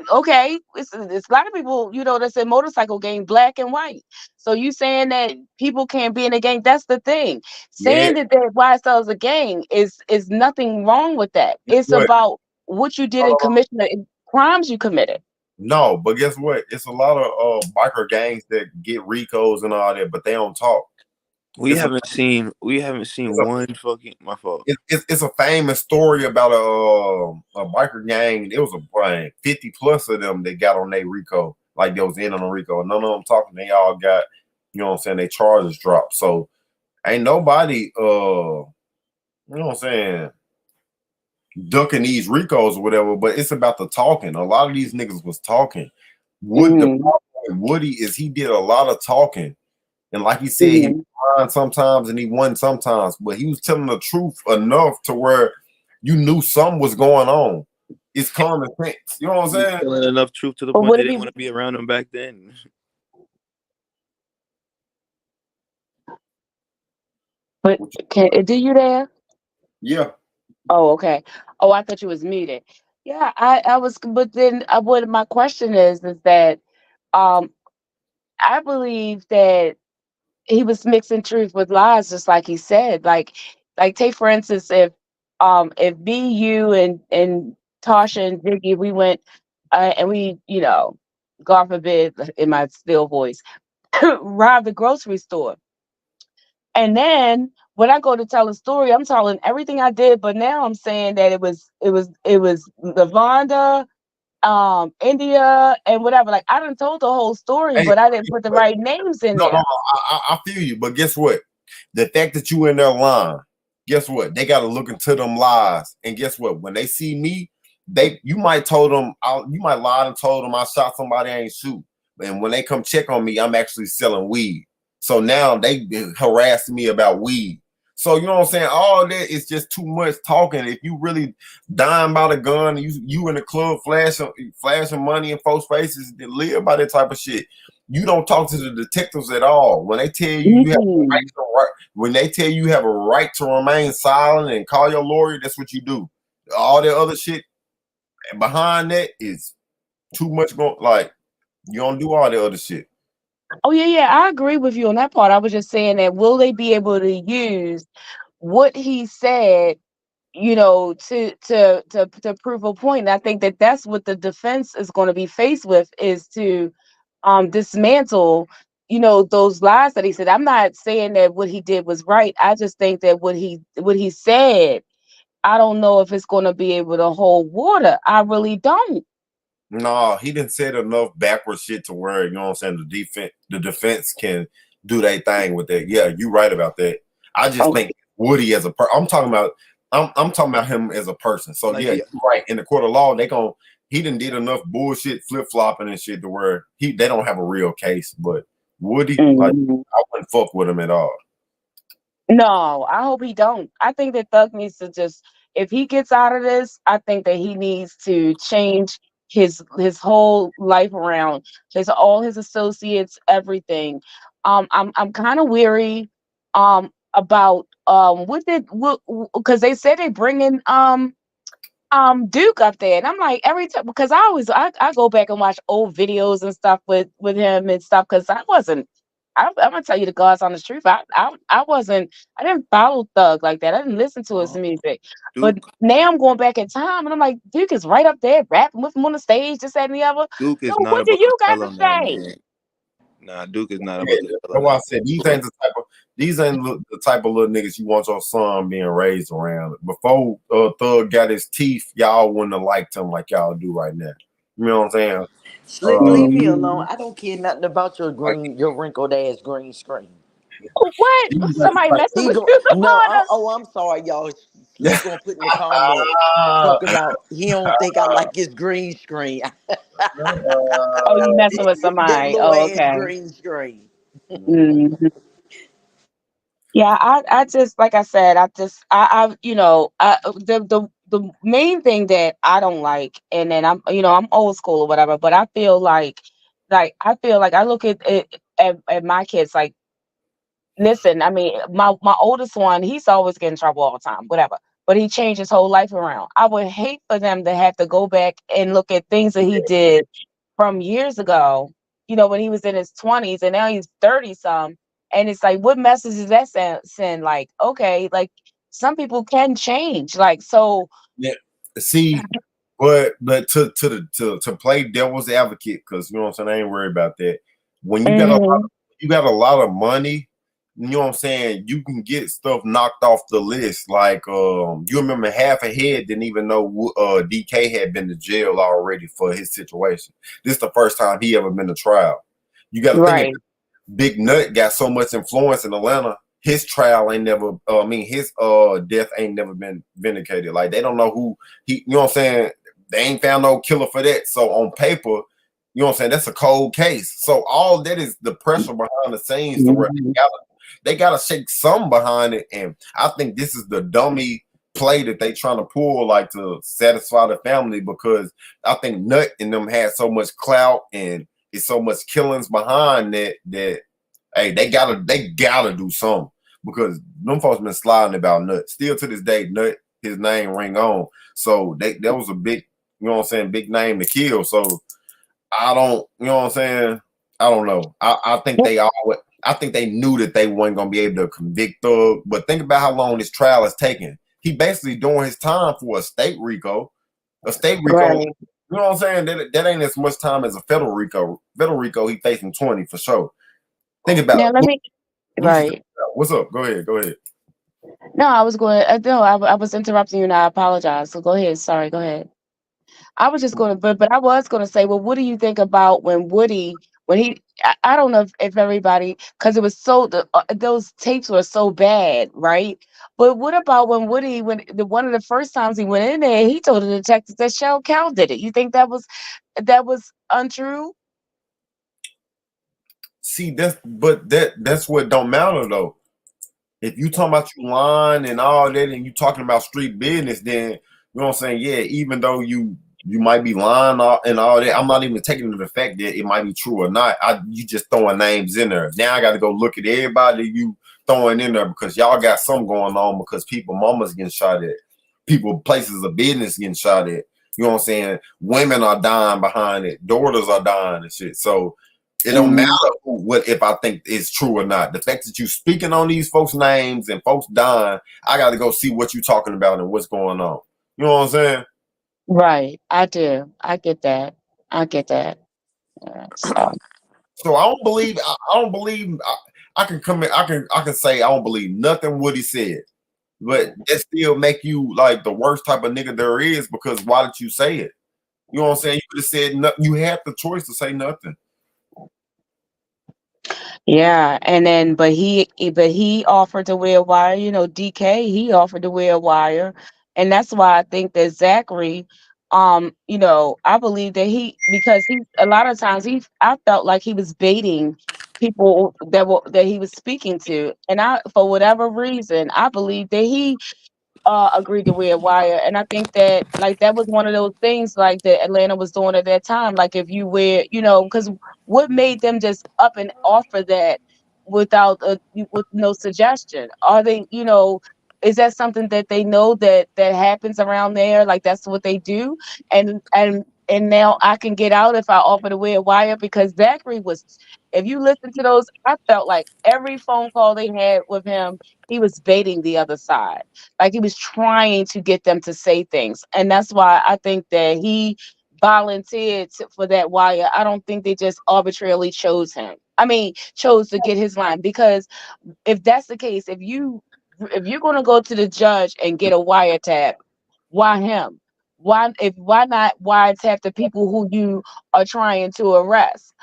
S7: okay. It's a lot of people, that's a motorcycle gang, black and white. So you saying that people can't be in a gang? That's the thing.
S2: Yeah.
S7: Saying that YSL is a gang is nothing wrong with that. It's
S2: What?
S7: about what you did in commission crimes you committed.
S2: No, but guess what? It's a lot of biker gangs that get Ricos and all that, but they don't talk.
S3: We
S2: It's
S3: haven't seen
S2: a
S3: one fucking my fault.
S2: it's a famous story about a biker gang. It was a 50 plus of them that got on their Rico, like they was in on a Rico. None of them talking. They all got, you know what I'm saying, they charges dropped. So ain't nobody you know what I'm saying, ducking these Ricos or whatever, but it's about the talking. A lot of these niggas was talking. The
S7: Mm-hmm.
S2: problem with Woody is he did a lot of talking. And like he said, he
S7: Mm-hmm.
S2: won sometimes and he won sometimes, but he was telling the truth enough to where you knew something was going on. It's common sense. You know what I'm
S3: He was
S2: saying?
S3: telling enough truth to the
S7: But
S3: point
S7: what
S3: they
S7: if
S3: didn't
S7: he?
S3: want to be around him back then.
S7: But did you there?
S2: Yeah.
S7: Oh, okay. Oh, I thought you was muted. Yeah, I was, but then what my question is that um I believe that he was mixing truth with lies, just like he said. Like like take for instance, if me, you, and Tasha and Ziggy, we went and we, God forbid, in my still voice, robbed the grocery store. And then when I go to tell a story, I'm telling everything I did, but now I'm saying that it was Lavonda, India, and whatever. Like I done told the whole story,
S2: Hey,
S7: but I didn't put the right names in
S2: no,
S7: there.
S2: I feel you, but guess what? The fact that you in their line, guess what? They got to look into them lies, and guess what? When they see me, you might told them, you might lie and told them I shot somebody I ain't shoot, and when they come check on me, I'm actually selling weed. So now they been harassing me about weed. So you know what I'm saying? All that is just too much talking. If you really dying by the gun, you in the club flashing money in folks' faces, then live by that type of shit. You don't talk to the detectives at all. When they tell you have a right
S7: Mm-mm.
S2: when they tell you have a right to remain silent and call your lawyer, that's what you do. All the other shit behind that is too much going. Like you don't do all the other shit.
S7: Oh yeah, I agree with you on that part. I was just saying that will they be able to use what he said, to prove a point? And I think that that's what the defense is going to be faced with, is to dismantle, those lies that he said. I'm not saying that what he did was right. I just think that what he said, I don't know if it's going to be able to hold water. I really don't.
S2: No, he didn't say enough backward shit to where, you know what I'm saying, the defense can do their thing with that. Yeah, you right about that. I just
S7: Okay.
S2: think Woody as a I'm talking about him as a person. So
S3: Like,
S2: yeah,
S3: yeah,
S2: you're right. In the court of law, he didn't did enough bullshit flip flopping and shit to where they don't have a real case. But Woody, like,
S7: Mhm.
S2: I wouldn't fuck with him at all.
S7: No, I hope he don't. I think that Thug needs to just, if he gets out of this, I think that he needs to change his whole life around. All his associates, everything. I'm kind of weary about what because they said they bring in Duke up there, and I'm like, every time, because I go back and watch old videos and stuff with him and stuff, because I'm gonna tell you the God's honest truth. I wasn't, I didn't follow Thug like that. I didn't listen to his music, but
S3: Duke
S7: now I'm going back in time and I'm like, Duke is right up there rapping with him on the stage, this that, and the other.
S3: Duke
S7: So
S3: is not
S7: what do
S3: about to
S7: you got
S3: tell
S7: to
S3: on that
S7: say?
S3: man. Nah, Duke is not
S2: Yeah,
S3: about to tell
S2: that's
S3: on
S2: why I
S3: that
S2: said
S3: man.
S2: these ain't the type of little niggas you want your son being raised around. Before Thug got his teeth, y'all wouldn't have liked him like y'all do right now. You know what I'm saying?
S5: Slick,
S2: Uh,
S5: leave me alone.
S7: Mhm.
S5: I don't care nothing about your wrinkled ass green screen.
S7: What?
S2: these ain't
S7: Somebody
S2: the
S7: messing
S5: He
S7: with
S5: go
S7: you,
S5: no.
S7: Lavana?
S5: I'm sorry, y'all. Slick
S2: type.
S5: gonna put in the comment talking about he don't think I like his green screen.
S7: Oh, you messing with
S5: That
S7: somebody?
S5: little
S7: Oh,
S5: ass
S7: okay.
S5: green screen.
S7: Mhm. Yeah, I just, like I said, the main thing that I don't like, and then I'm old school or whatever, but I feel like I look at it at my kids like, listen, I mean, my oldest one, he's always getting in trouble all the time, whatever. But he changed his whole life around. I would hate for them to have to go back and look at things that he did from years ago, when he was in his 20s and now he's 30 some. And it's like, what message does that send? Like, okay, like some people can change. Like, so,
S2: Yeah. See, but to play devil's advocate, because you know what I'm saying, I ain't worried about that. When
S7: mhm,
S2: you got a lot of money, you know what I'm saying, you can get stuff knocked off the list. Like you remember half a head didn't even know DK had been to jail already for his situation. This is the first time he ever been to trial. You got to think
S7: right,
S2: Big Nut got so much influence in Atlanta. His trial ain't never. His death ain't never been vindicated. Like they don't know who he. You know what I'm saying? They ain't found no killer for that. So on paper, you know what I'm saying, that's a cold case. So all that is the pressure behind the scenes to where
S7: mhm,
S2: they gotta shake some behind it. And I think this is the dummy play that they trying to pull, like to satisfy the family, because I think Nut and them had so much clout and it's so much killings behind that hey, they gotta do something, because them folks been sliding about Nut. Still to this day, Nut, his name ring on. So that was a big, you know what I'm saying, big name to kill. So I don't, you know what I'm saying? I don't know. I think they all I think they knew that they weren't gonna be able to convict Thug. But think about how long this trial is taking. He basically doing his time for a state RICO. A state RICO,
S7: Right.
S2: you know what I'm saying? That ain't as much time as a federal RICO. Federal RICO, he facing 20 for sure. Think about
S7: Now
S2: it.
S7: let me. Right.
S2: What's up? Go ahead. Go ahead.
S7: No, I was going. No, I was interrupting you, and I apologize. So go ahead. Sorry. Go ahead. I was just going to, but I was going to say, well, what do you think about when Woody, when he, I don't know if everybody, because it was so, those tapes were so bad, right? But what about when Woody, one of the first times he went in there, he told the detective that Shell Cal did it. You think that was untrue?
S2: See, that's what don't matter though. If you talking about you lying and all that, and you talking about street business, then you know what I'm saying. Yeah, even though you might be lying and all that, I'm not even taking the fact that it might be true or not. You just throwing names in there. Now I got to go look at everybody you throwing in there because y'all got something going on because people mamas getting shot at, people places of business getting shot at. You know what I'm saying? Women are dying behind it, daughters are dying and shit. So it don't matter what if I think it's true or not. The fact that you speaking on these folks' names and folks dying, I got to go see what you talking about and what's going on. You know what I'm saying?
S7: Right. I do. I get that. I get that. Yeah, so.
S2: So I don't believe. I don't believe. I can come in. I can say I don't believe nothing Woody said, but that still make you like the worst type of nigga there is because why did you say it? You know what I'm saying? You could have said nothing. You had the choice to say nothing.
S7: Yeah, and then but he offered to wear a wire. DK, he offered to wear a wire, and that's why I think that Zachary, I believe that because he a lot of times I felt like he was baiting people that he was speaking to, and I for whatever reason I believe that he agreed to wear a wire. And I think that like that was one of those things like that Atlanta was doing at that time. Like if you wear, because what made them just up and offer that without with no suggestion? Are they, is that something that they know that happens around there? Like that's what they do, and now I can get out if I offer to wear a wire because Zachary was. If you listen to those, I felt like every phone call they had with him, he was baiting the other side. Like he was trying to get them to say things. And that's why I think that he volunteered for that wire. I don't think they just arbitrarily chose him. I mean, chose to get his line because if that's the case, if you're going to go to the judge and get a wiretap, why him? Why not wiretap the people who you are trying to arrest?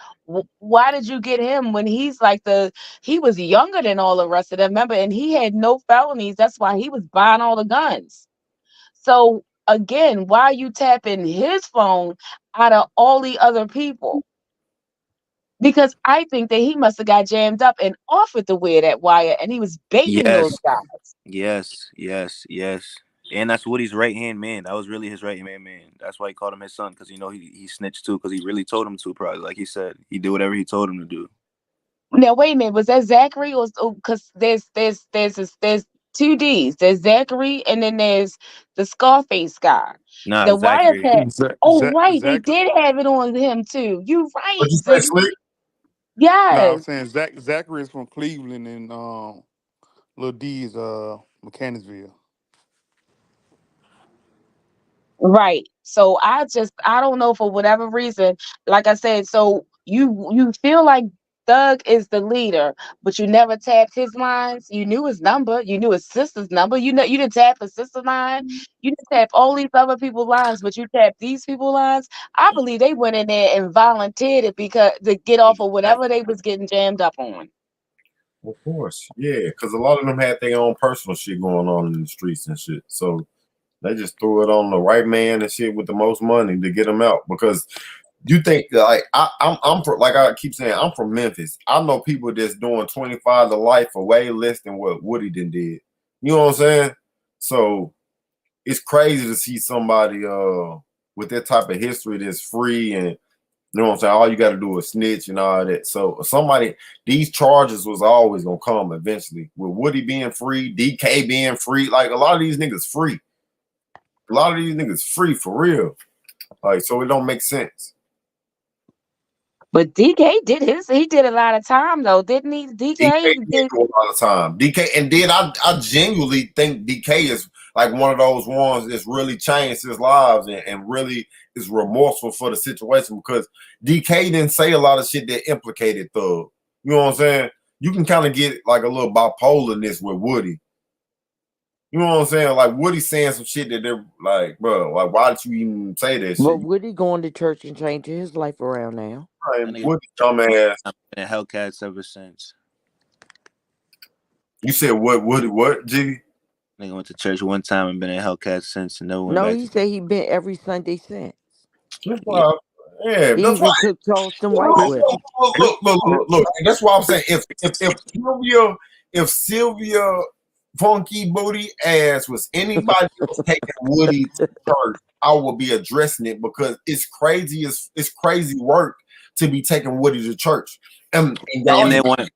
S7: Why did you get him when he was younger than all the rest of them? Remember, and he had no felonies. That's why he was buying all the guns. So again, why are you tapping his phone out of all the other people? Because I think that he must have got jammed up and offered to wear that wire, and he was baiting those
S3: Yes,
S7: guys.
S3: yes. And that's Woody's right hand man. That was really his right hand man. That's why he called him his son because he snitched too because he really told him to. Probably like he said, he did whatever he told him to do.
S7: Now wait a minute, was that Zachary or because there's two D's. There's Zachary and then there's the Scarface guy.
S3: Nah,
S7: The
S3: Zachary.
S7: wiretap. Oh right, they
S6: Zach.
S7: did have it on him too. You
S2: What
S7: right,
S2: you say,
S7: Ziggy.
S2: Slick?
S6: No, I'm
S7: Yes.
S6: saying Zachary is from Cleveland and Lil D is Mechanicsville.
S7: Right. So I don't know for whatever reason, like I said, so you feel like Thug is the leader, but you never tapped his lines. You knew his number, you knew his sister's number. You didn't tap his sister's line. You didn't tap all these other people's lines, but you tapped these people's lines. I believe they went in there and volunteered it because to get off of whatever they was getting jammed up on.
S2: Of course, yeah, because a lot of them had their own personal shit going on in the streets and shit. So they just threw it on the right man and shit with the most money to get him out. Because you think like I'm from, like I keep saying, I'm from Memphis. I know people that's doing 25 to life for way less than what Woody did. You know what I'm saying? So it's crazy to see somebody with that type of history that's free and you know what I'm saying? All you got to do is snitch and all that. So these charges was always gonna come eventually. With Woody being free, DK being free, like a lot of these niggas free. A lot of these niggas free for real. Like so, it don't make sense.
S7: But DK did his. He did a lot of time though, didn't he?
S2: DK
S7: DK
S2: did
S7: did.
S2: do a lot of time. DK, and then I genuinely think DK is like one of those ones that's really changed his lives and really is remorseful for the situation because DK didn't say a lot of shit that implicated Thug. You know what I'm saying? You can kind of get like a little bipolarness with Woody. You know what I'm saying? Like Woody saying some shit that they're like, bro, like why did you even say that
S5: But
S2: shit?
S5: Woody going to church and changing his life around now.
S2: Like,
S3: That nigga
S2: Woody dumbass.
S3: been in Hellcats ever since.
S2: You said what, G?
S3: Nigga went to church one time and been in Hellcats since and never went
S5: No,
S3: back
S5: he
S3: to.
S5: said he been every Sunday since.
S2: That's
S3: Yeah,
S2: why, yeah,
S5: He
S2: that's why.
S5: even took Charleston White
S2: Look,
S5: with him.
S2: look. That's why I'm saying if Sylvia Funky Booty ass was anybody else taking Woody to church, I would be addressing it because it's crazy work to be taking Woody to church. And
S3: and they want.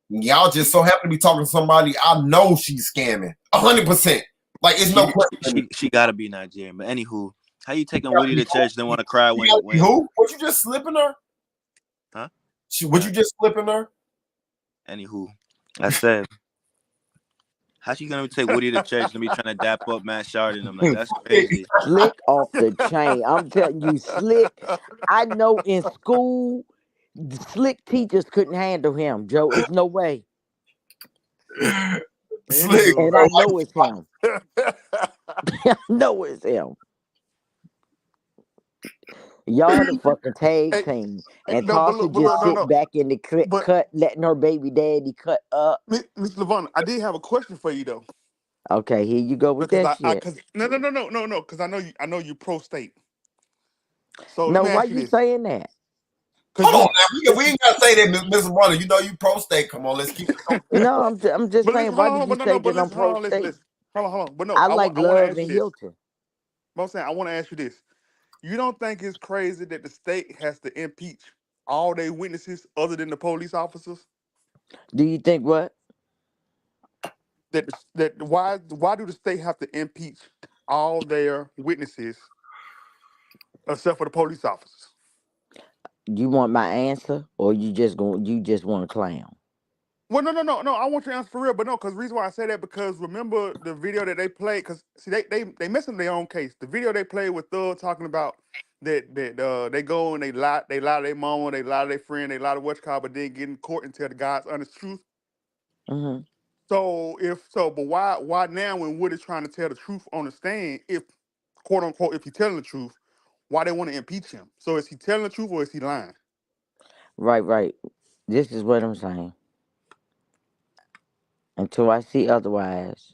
S2: y'all just so happen to be talking to somebody I know she's scamming 100%. Like it's no question.
S3: She got to be Nigerian. But anywho, how you taking Woody to church? Then want to cry when
S2: Who? What you just slipping her?
S3: huh?
S2: What you just slipping her?
S3: Anywho, I said, how she gonna take Woody to church and be trying to dap up Matt Shard and them? Like that's crazy.
S5: Slick off the chain. I'm telling you, Slick. I know in school, the Slick teachers couldn't handle him, Joe. It's no way.
S2: Slick,
S5: And
S2: bro.
S5: I know it's him. I know it's him. Y'all the fucking tag
S6: Hey,
S5: team.
S6: hey,
S5: And
S6: no,
S5: Tasha
S6: but look,
S5: just
S6: no,
S5: sit
S6: no.
S5: back in the
S6: But
S5: cut, letting her baby daddy cut up.
S6: Miss Levon, I did have a question for you though,
S5: Okay, here you go with
S6: because
S5: that shit.
S6: cause no, because I know you pro state. So let
S5: No,
S6: me
S5: why
S6: ask you
S5: you
S6: this,
S5: saying that?
S6: cause
S2: Hold on
S6: you,
S2: now. We ain't gotta say that, Mr. Runner. You know you pro state. Come on, let's keep it.
S5: No, I'm just
S6: but
S5: saying,
S6: listen,
S5: why
S6: hold
S5: did
S6: on,
S5: you
S6: but no,
S5: say
S6: no, but
S5: that I'm
S6: listen, hold
S5: pro
S6: on, listen,
S5: state?
S6: listen, hold on, but no,
S5: I like
S6: I want to
S5: Love
S6: ask you
S5: and
S6: this.
S5: Hilton.
S6: But I'm saying I want to ask you this. You don't think it's crazy that the state has to impeach all their witnesses other than the police officers?
S5: Do you think what?
S6: That why do the state have to impeach all their witnesses except for the police officers?
S5: You want my answer, or you just want to clown?
S6: Well, no. I want your answer for real, but no, because the reason why I say that because remember the video that they played, because see they messing their own case. The video they played with Thug talking about that they go and they lie to their mama, they lie to their friend, they lie to what's called, but then get in court and tell the God's honest truth.
S5: Hmm.
S6: So but why now when Wood is trying to tell the truth on the stand, if quote unquote if he's telling the truth, why they want to impeach him? So is he telling the truth or is he lying?
S5: Right, right. This is what I'm saying. Until I see otherwise,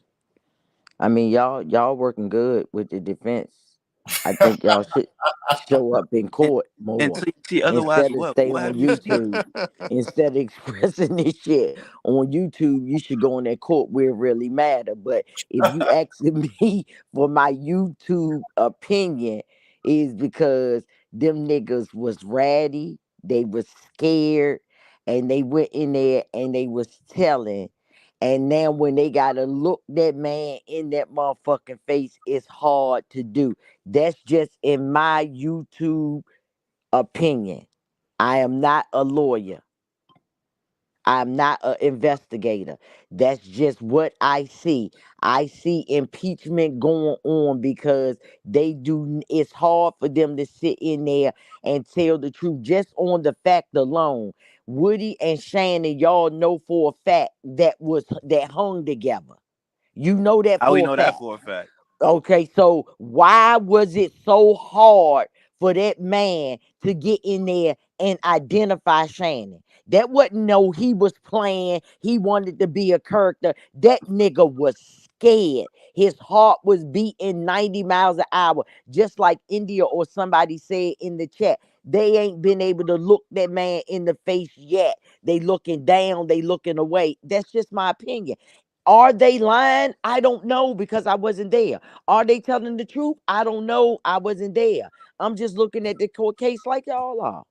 S5: I mean, y'all working good with the defense. I think y'all should show up in
S3: And
S5: court more
S3: until you see otherwise,
S5: instead of stay
S3: what
S5: on
S3: have you seen?
S5: YouTube. Instead of expressing this shit on YouTube, you should go in that court where it really matter. But if you asking me for my YouTube opinion, is because them niggas was ratty, they was scared, and they went in there and they was telling. And now when they gotta look that man in that motherfucking face, it's hard to do. That's just in my YouTube opinion. I am not a lawyer. I'm not an investigator. That's just what I see. I see impeachment going on because they do. It's hard for them to sit in there and tell the truth just on the fact alone. Woody and Shannon, y'all know for a fact that hung together. You know that
S3: How we
S5: for a
S3: know that
S5: fact.
S3: for a fact?
S5: Okay, so why was it so hard for that man to get in there and identify Shannon? That wasn't no he was playing, he wanted to be a character. That nigga was scared. His heart was beating 90 miles an hour, just like India or somebody said in the chat. They ain't been able to look that man in the face yet. They looking down, they looking away. That's just my opinion. Are they lying? I don't know because I wasn't there. Are they telling the truth? I don't know. I wasn't there. I'm just looking at the court case like y'all are.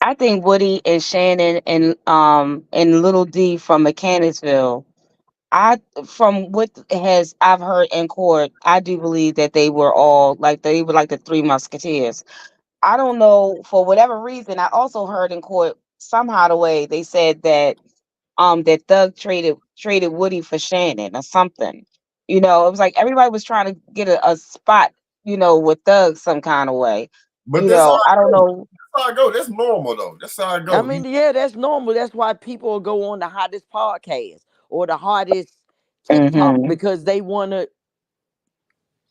S7: I think Woody and Shannon and Little D from Mechanicsville. I from what has I've heard in court, I do believe that they were all like they were like the Three Musketeers. I don't know, for whatever reason. I also heard in court somehow the way they said that that Thug traded Woody for Shannon or something. It was like everybody was trying to get a spot, with Thug some kind of way.
S2: But that's how
S7: I
S2: I
S7: don't
S2: go.
S7: know.
S2: That's how I go. That's normal though. That's how I
S5: I
S2: go.
S5: mean, yeah, that's normal. That's why people go on the hottest podcast or the hottest TikTok
S7: Hmm.
S5: because they want to.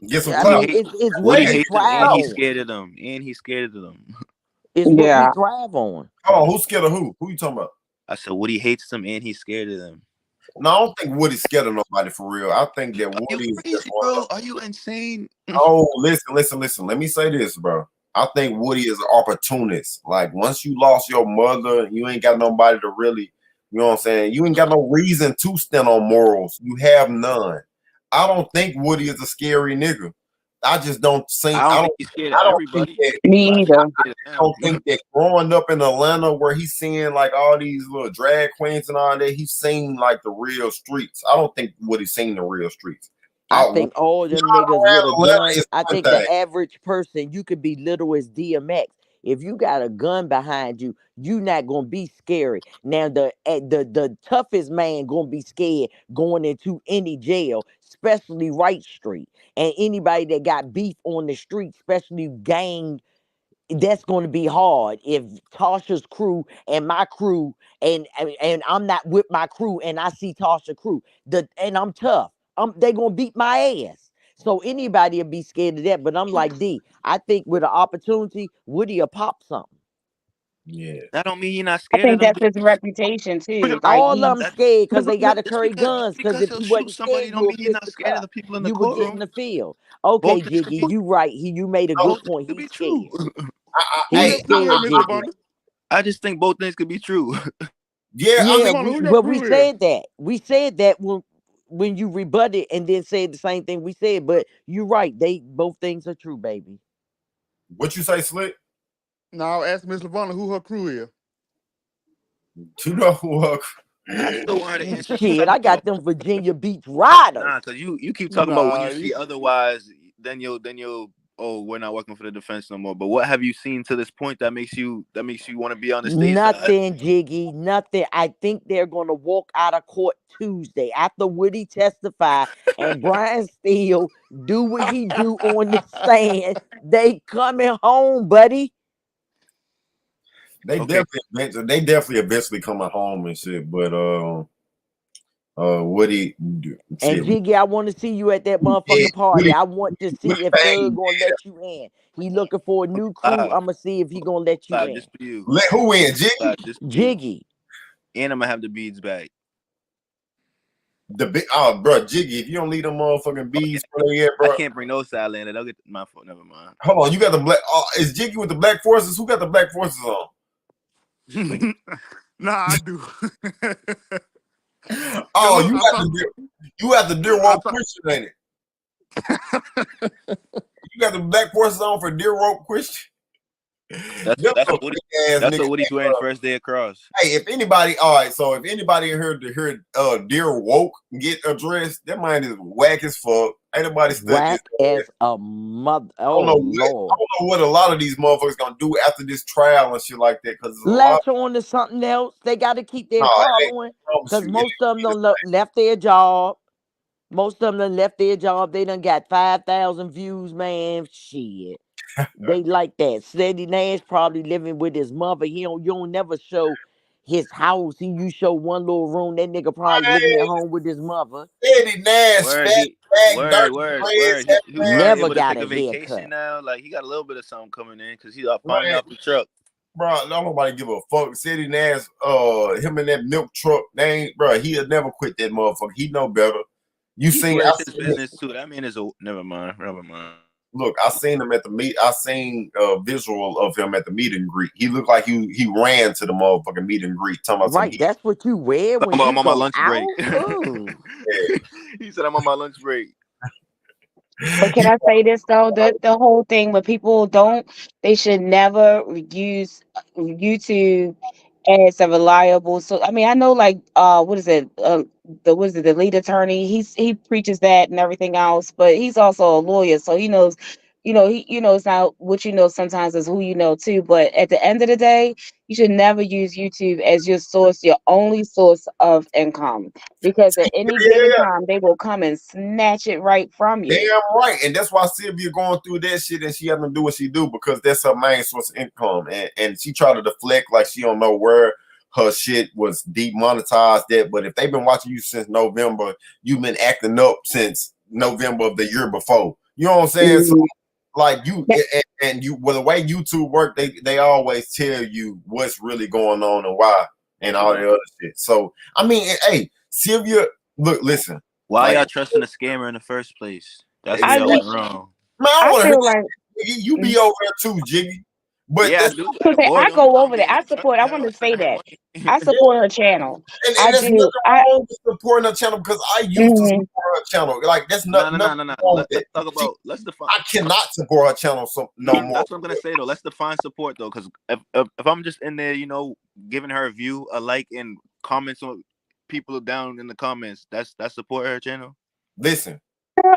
S2: Get some
S5: I
S3: Woody
S2: clout.
S5: mean,
S3: hate
S5: it's what
S3: Woody
S5: we
S2: Hey,
S3: hates him,
S2: get some
S3: and
S5: thrive
S3: he's
S2: clout.
S5: on.
S3: scared of them, and he's scared of them.
S5: It's what we
S7: Yeah.
S5: thrive on.
S2: Hold on, who's scared of who? Who you talking about?
S3: I said Woody hates them, and he's scared of them.
S2: No, I don't think Woody's scared of nobody for real. I think that
S3: Are you
S2: Woody is just
S3: crazy,
S2: one of
S3: bro?
S2: those.
S3: Are you insane?
S2: Oh, listen. Let me say this, bro. I think Woody is an opportunist. Like once you lost your mother, you ain't got nobody to really, you know what I'm saying? You ain't got no reason to stand on morals. You have none. I don't think Woody is a scary nigga. I just don't think
S3: I don't
S2: I
S3: think
S2: don't
S3: he's scared of
S2: I don't think
S3: everybody,
S2: that
S3: but I
S7: Me
S3: think
S7: either.
S3: he's scared
S2: I
S3: of
S2: don't think that growing up in Atlanta where he's seeing like all these little drag queens and all that, he's seen like the real streets. I don't think Woody's seen the real streets.
S5: I
S2: Out
S5: think all them niggas
S2: around
S5: with a
S2: Atlanta
S5: gun.
S2: is
S5: I
S2: one
S5: think
S2: thing.
S5: the average person, you could be little as DMX. If you got a gun behind you, you not gonna be scary. Now the toughest man gonna be scared going into any jail, especially Wright Street, and anybody that got beef on the street, especially gang, that's going to be hard if Tasha's crew and my crew and I'm not with my crew and I see Tasha crew and I'm tough. They gonna beat my ass. So anybody will be scared of that. But I'm like D. I think with an opportunity, Woody will pop something.
S2: Yeah.
S3: that don't mean you're not
S7: I
S3: scared of
S7: think
S3: them.
S7: that's his reputation too. Like
S5: All of them
S7: he's
S3: That
S5: scared because
S3: no,
S5: they
S3: no,
S5: got to
S3: just
S5: carry
S3: because
S5: guns. Because if
S3: he'll
S5: you
S3: shoot
S5: wasn't
S3: somebody,
S5: scared, you
S3: don't
S5: would
S3: mean he's not scared of
S5: fisticuff.
S3: the people in the
S5: You would get in
S3: courtroom.
S5: the field. Okay,
S3: Both things could
S5: Jiggy,
S3: be
S5: you right. You made a good
S3: both things
S5: point.
S3: could
S5: He's
S3: be true.
S5: scared.
S6: Who
S5: He's
S6: your
S2: Hey,
S6: crew is,
S5: scared,
S6: Mr.
S5: Jiggy.
S6: Bonner?
S3: I just think both things could be true.
S2: yeah, I
S6: Mr.
S5: Yeah,
S2: mean,
S6: Bonner, who your
S5: well, we
S6: crew is?
S5: said that. We said that when you rebutted and then said the same thing we said. But you're right. They both things are true, baby.
S2: what you say, Slick?
S6: Now ask Mr. Bonner who her crew is.
S2: You know who?
S3: I still wanted to answer
S5: Shit, I
S3: though.
S5: got them Virginia Beach Riders.
S3: Nah, cause you keep talking about when
S6: Nah,
S3: you see otherwise, then you'll oh, we're not working for the defense no more. But what have you seen to this point that makes you want to be on the state side?
S5: Nothing, Jiggy. Nothing. I think they're gonna walk out of court Tuesday after Woody testify and Brian Steele do what he do on the stand. They coming home, buddy.
S3: Okay,
S2: They definitely eventually coming home and shit. But Woody,
S5: And
S2: shit,
S5: Jiggy, I want to see you at that motherfucking party.
S2: Woody,
S5: I want to
S2: Woody
S5: see if Thug
S2: Bang.
S5: gonna let you in. He looking for a new crew.
S3: live,
S5: I'ma see if he gonna let you
S3: live
S5: in.
S3: just for you,
S2: Let who in? Jiggy?
S3: live just for you,
S5: Jiggy.
S3: and I'm gonna have the beads back.
S2: The big bro, Jiggy. If you don't leave them motherfucking
S3: Oh, yeah,
S2: bees for yet,
S3: I
S2: bro.
S3: can't bring those side lander. They'll get my fault. Never mind.
S2: Hold on, you got the black. Is Jiggy with the black forces? Who got the black forces on?
S6: nah, I do. Cause
S2: Oh,
S6: look,
S2: you got the deer
S6: I
S2: rope Christian, ain't it? You got the black forces on for deer rope Christian.
S3: That's
S2: Them
S3: that's
S2: some
S3: what Woody,
S2: fake ass
S3: that's
S2: niggas.
S3: what Woody's wearing first day across.
S2: Hey, if anybody, all right, so if anybody heard to hear deer woke get addressed, that mind is whack as fuck. Ain't nobody studying his
S5: Whack
S2: ass.
S5: as a mother.
S2: I don't
S5: Oh
S2: know
S5: Lord.
S2: what a lot of these motherfuckers gonna do after this trial and shit like that, because there's a lot.
S5: Latch on to something else. They got to keep their
S2: No, it ain't.
S5: following
S2: I promise
S5: because
S2: you, it
S5: most of them
S2: ain't.
S5: done left their job. Most of them done left their job. They done got 5,000 views, man. Shit. They like that. Steady Nash probably living with his mother. You don't never show his house. You show one little room. That nigga probably living at
S2: Man,
S5: home with his mother.
S2: Eddie Nash,
S3: Word,
S2: fat,
S3: he
S2: back,
S3: word,
S2: dirty
S3: word,
S2: dreads,
S3: word. He was
S2: half
S3: finally
S5: Never
S3: able to
S5: got
S3: take
S5: a
S3: a vacation
S5: haircut.
S3: now. Like he got a little bit of something coming in because he's finally
S2: man,
S3: off the truck.
S2: bro. Don't nobody give a fuck. Eddie Nash, him and that milk truck, they ain't, bro. He'll never quit that motherfucker. He know better. You
S3: He
S2: seen? I
S3: flourished his
S2: seen it.
S3: business too. That man is a never mind. Never mind.
S2: Look, I seen him at the meet. I seen a visual of him at the meet and greet. He looked like he ran to the motherfucking meet and greet. Talking about some
S5: Right. That's what you wear when
S3: I'm
S5: you
S3: on my
S5: go
S3: lunch break.
S5: out. Oh.
S3: He said I'm on my lunch break.
S7: But can
S2: he,
S7: I say this though? The whole thing when people don't, they should never use YouTube as a reliable. So I mean, I know like what is it? The lead attorney. He preaches that and everything else, but he's also a lawyer, so he knows it's not what you know sometimes is who you know too. But at the end of the day, you should never use YouTube as your source, your only source of income, because at any given
S2: Yeah,
S7: time they will come and snatch it right from
S2: damn
S7: you.
S2: right. And that's why Sylvia going through that shit and she having to do what she do because that's her main source of income. And she try to deflect like she don't know where her shit was demonetized that. But if they've been watching you since November, you've been acting up since November of the year before. You know what I'm saying? So
S7: Mhm.
S2: like you
S7: Yeah.
S2: and you well the way YouTube work, they always tell you what's really going on and why and all the other shit. So I mean, hey, Sylvia, look, listen,
S3: Why
S2: like
S3: y'all trusting a scammer in the first place? That's where
S7: I
S3: y'all
S2: exactly.
S3: went
S7: just
S3: wrong.
S2: Man, I
S7: I
S2: want to hear
S7: feel
S2: that.
S7: like
S2: Jiggy. You be
S7: mm,
S2: over there too, Jiggy. But
S3: Yeah, I
S2: that's
S3: do.
S7: I was gonna say,
S3: Boy,
S7: I
S3: don't
S7: go
S3: don't
S7: over there.
S3: get
S7: I
S3: me
S7: support. I
S3: started.
S7: want to say that I
S2: yeah,
S7: support her channel.
S2: and
S7: I
S2: there's
S7: do.
S2: nothing wrong with supporting a channel because I used to
S7: Mhm.
S2: support her channel. Like that's
S3: No,
S2: not
S3: no, no,
S2: nothing
S3: no, no.
S2: wrong with
S3: Let's
S2: that.
S3: talk
S2: She,
S3: about. Let's define.
S2: I cannot support her channel no more.
S3: That's what I'm gonna say though. Let's define support though, because if I'm just in there, giving her a view, a like, and comments on people down in the comments, that's support her channel.
S2: Listen,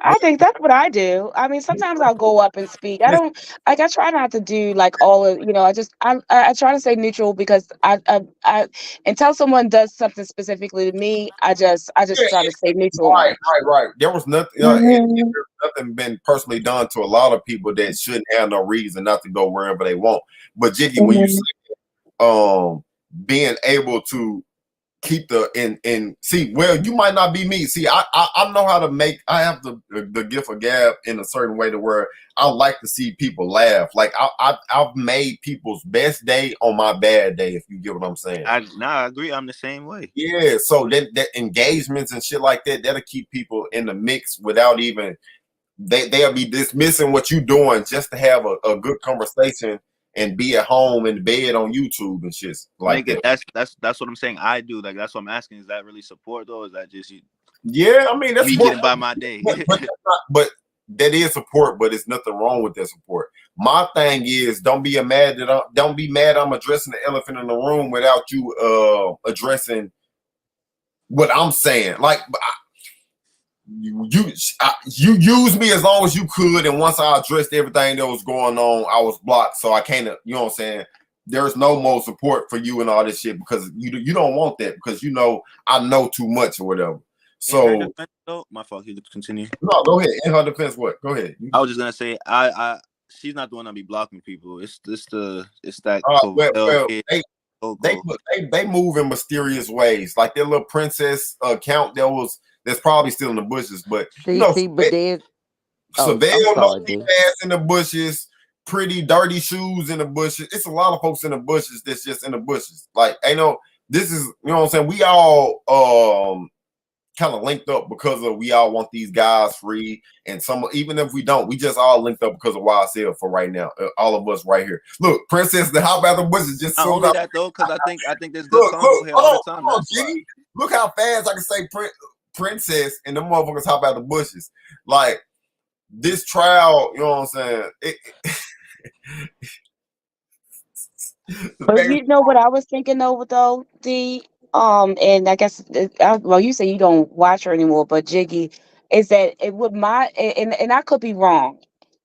S7: I think that's what I do. I mean, sometimes I'll go up and speak. I
S2: listen.
S7: don't like. I try not to do like all of. I try to stay neutral because I until someone does something specifically to me, I just
S2: Yeah,
S7: try to stay neutral on
S2: right,
S7: it.
S2: right. There was nothing.
S7: Mhm.
S2: There's nothing been personally done to a lot of people that shouldn't have no reason not to go wherever they want. But Jiggy, when you say
S7: Mhm.
S2: being able to keep the and see well you might not be me see I know how to make I have the gift of gab in a certain way to where I like to see people laugh like I've made people's best day on my bad day if you get what I'm saying.
S3: I agree. I'm the same way.
S2: Yeah, so that engagements and shit like that that'll keep people in the mix without even they'll be dismissing what you doing just to have a good conversation and be at home in bed on YouTube and shit like
S3: Nigga,
S2: that.
S3: that's what I'm saying. I do like that's what I'm asking. Is that really support though? Or is that just
S2: Yeah, I mean that's
S3: me
S2: what
S3: getting by my day?
S2: but that is support, but it's nothing wrong with that support. My thing is don't be mad I'm addressing the elephant in the room without you addressing what I'm saying. Like you used me as long as you could, and once I addressed everything that was going on, I was blocked. So I can't, you know what I'm saying? There's no more support for you and all this shit because you don't want that because I know too much or whatever.
S3: In her
S2: So
S3: defense, though, my fault. You continue.
S2: no, go ahead. In her defense, what? Go ahead.
S3: I was just gonna say, she's not the one that be blocking people. It's that
S2: Well,
S3: Covell kid,
S2: they
S3: Coco.
S2: they move in mysterious ways. Like their little princess account that's probably still in the bushes, but
S5: See, but then, oh, I'm
S2: Savelle
S5: sorry,
S2: know he
S5: D.
S2: ass in the bushes, pretty dirty shoes in the bushes. It's a lot of folks in the bushes that's just in the bushes. Like, this is, you know what I'm saying? We all kind of linked up because of we all want these guys free. And some even if we don't, we just all linked up because of YSL for right now. All of us right here. Look, Princess the Hop out the bushes just
S3: Not
S2: soon
S3: only
S2: as
S3: that though, because I think there's good
S2: look,
S3: convo here all the time.
S2: hold on,
S3: That's why.
S2: Jiggy. Look how fast I can say Princess and them motherfuckers hop out the bushes. Like this trial, you know what I'm saying?
S7: But you know what I was thinking over though, D. And I guess well, you say you don't watch her anymore, but Jiggy is that it would my and I could be wrong,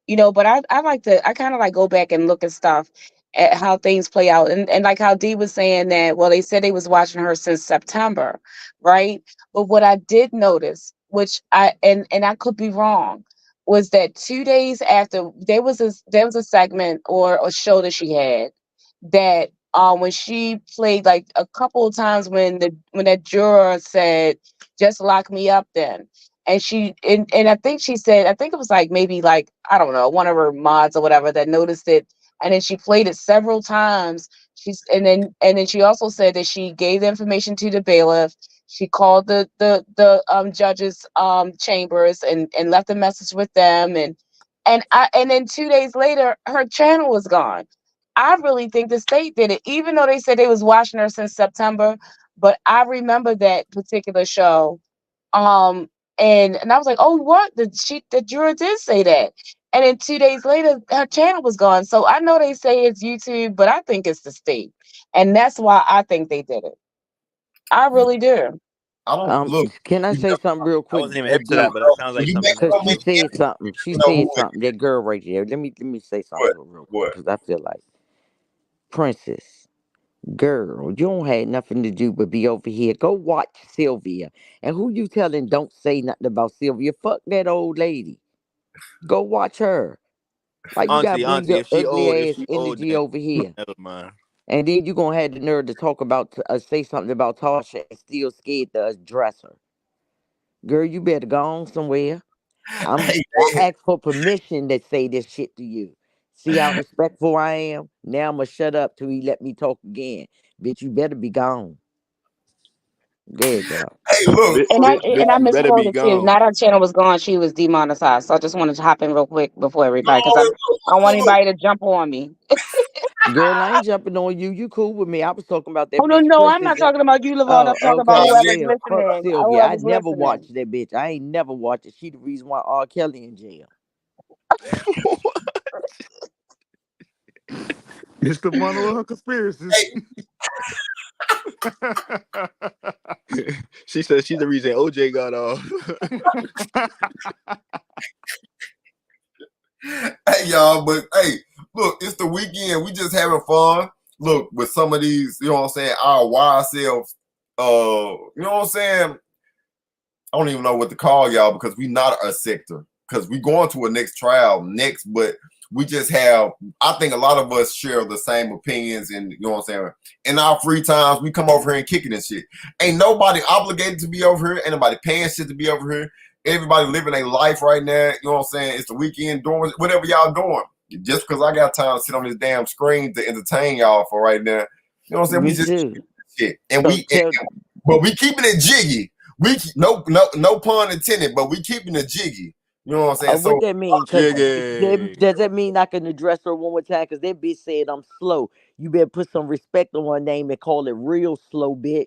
S7: but I like to I kind of like go back and look at stuff at how things play out, and like how D was saying that well they said they was watching her since September, right? But what I did notice, which and I could be wrong, was that 2 days after there was a segment or a show that she had that when she played like a couple of times when that juror said just lock me up then, and I think she said I think it was like maybe like I don't know one of her mods or whatever that noticed it, and then she played it several times. And then she also said that she gave the information to the bailiff. She called the judges chambers and left a message with them, and then 2 days later her channel was gone. I really think the state did it, even though they said they was watching her since September. But I remember that particular show. Um, and I was like, oh, what? The juror did say that. And then 2 days later, her channel was gone. So I know they say it's YouTube, but I think it's the state. And that's why I think they did it. I really do.
S2: I don't look.
S5: Can I
S2: We
S5: say
S2: never,
S5: something real
S3: I
S5: quick?
S3: wasn't even
S2: hey,
S3: hip to
S2: bro,
S3: that, but that sounds
S2: when
S3: like
S2: you make
S3: something
S5: Cause
S2: comments,
S5: she
S3: interesting.
S5: said something. She
S2: you know
S5: said
S2: who it
S5: something. That girl right there. Let me say
S2: is.
S5: something
S2: What?
S5: to her real quick.
S2: What?
S5: Cause I feel like Princess, girl, you don't have nothing to do but be over here. Go watch Sylvia. And who you telling don't say nothing about Sylvia? Fuck that old lady. Go watch her. Why you gotta bring
S3: Auntie,
S5: your
S3: if
S5: ugly ass
S3: she old,
S5: energy
S3: then
S5: over here?
S3: never mind.
S5: And then you gonna have the nerve to talk about say something about Tasha and still scared to address her. Girl, you better go on somewhere.
S2: Hey,
S5: I
S2: hey,
S5: asked for permission to say this shit to you. See how respectful I am? Now I'ma shut up till he let me talk again. Bitch, you better be gone. Go ahead, girl.
S2: hey, look.
S3: Bitch, bitch, bitch,
S7: I
S3: you better be
S7: misquoted too.
S3: gone.
S7: Now that channel was gone, she was demonetized. So I just wanted to hop in real quick before everybody because
S2: No,
S7: I don't want
S2: look.
S7: anybody to jump on me.
S5: Girl, I ain't jumping on you. You cool with me. I was talking about
S7: Oh
S5: that
S7: no,
S5: bitch
S7: no, I'm
S5: Princess.
S7: not talking about you, Lavon.
S5: Oh,
S7: I'm talking about
S5: okay.
S7: whoever's
S5: Yeah. Fuck
S7: listening.
S5: Sylvia. I
S7: Whoever's
S5: never
S7: listening.
S5: watched that bitch. I ain't never watched it. She the reason why R. Kelly in jail.
S6: It's the bundle of her conspiracies.
S2: Hey,
S3: She says she's the reason OJ got off.
S2: hey, y'all. But hey, look, it's the weekend. We just having fun. Look, with some of these, you know what I'm saying, our wild selves. You know what I'm saying? I don't even know what to call y'all because we not a sector. Because we going to a next trial next, but we just have, I think a lot of us share the same opinions, and you know what I'm saying? In our free times, we come over here and kicking and shit. Ain't nobody obligated to be over here, ain't nobody paying shit to be over here. Everybody living a life right now, you know what I'm saying? It's the weekend doing whatever y'all doing. Just because I got time to sit on this damn screen to entertain y'all for right now. You know what I'm saying? We
S5: Me
S2: just
S5: too.
S2: shit. And
S5: So tell
S2: but we keeping it jiggy. No pun intended, but we keeping it jiggy. You know what I'm saying?
S5: what
S2: So
S5: that mean? Cause
S3: Jiggy.
S5: does that mean I can address her one more time? Cause that bitch said I'm slow. You better put some respect on her name and call it real slow, bitch.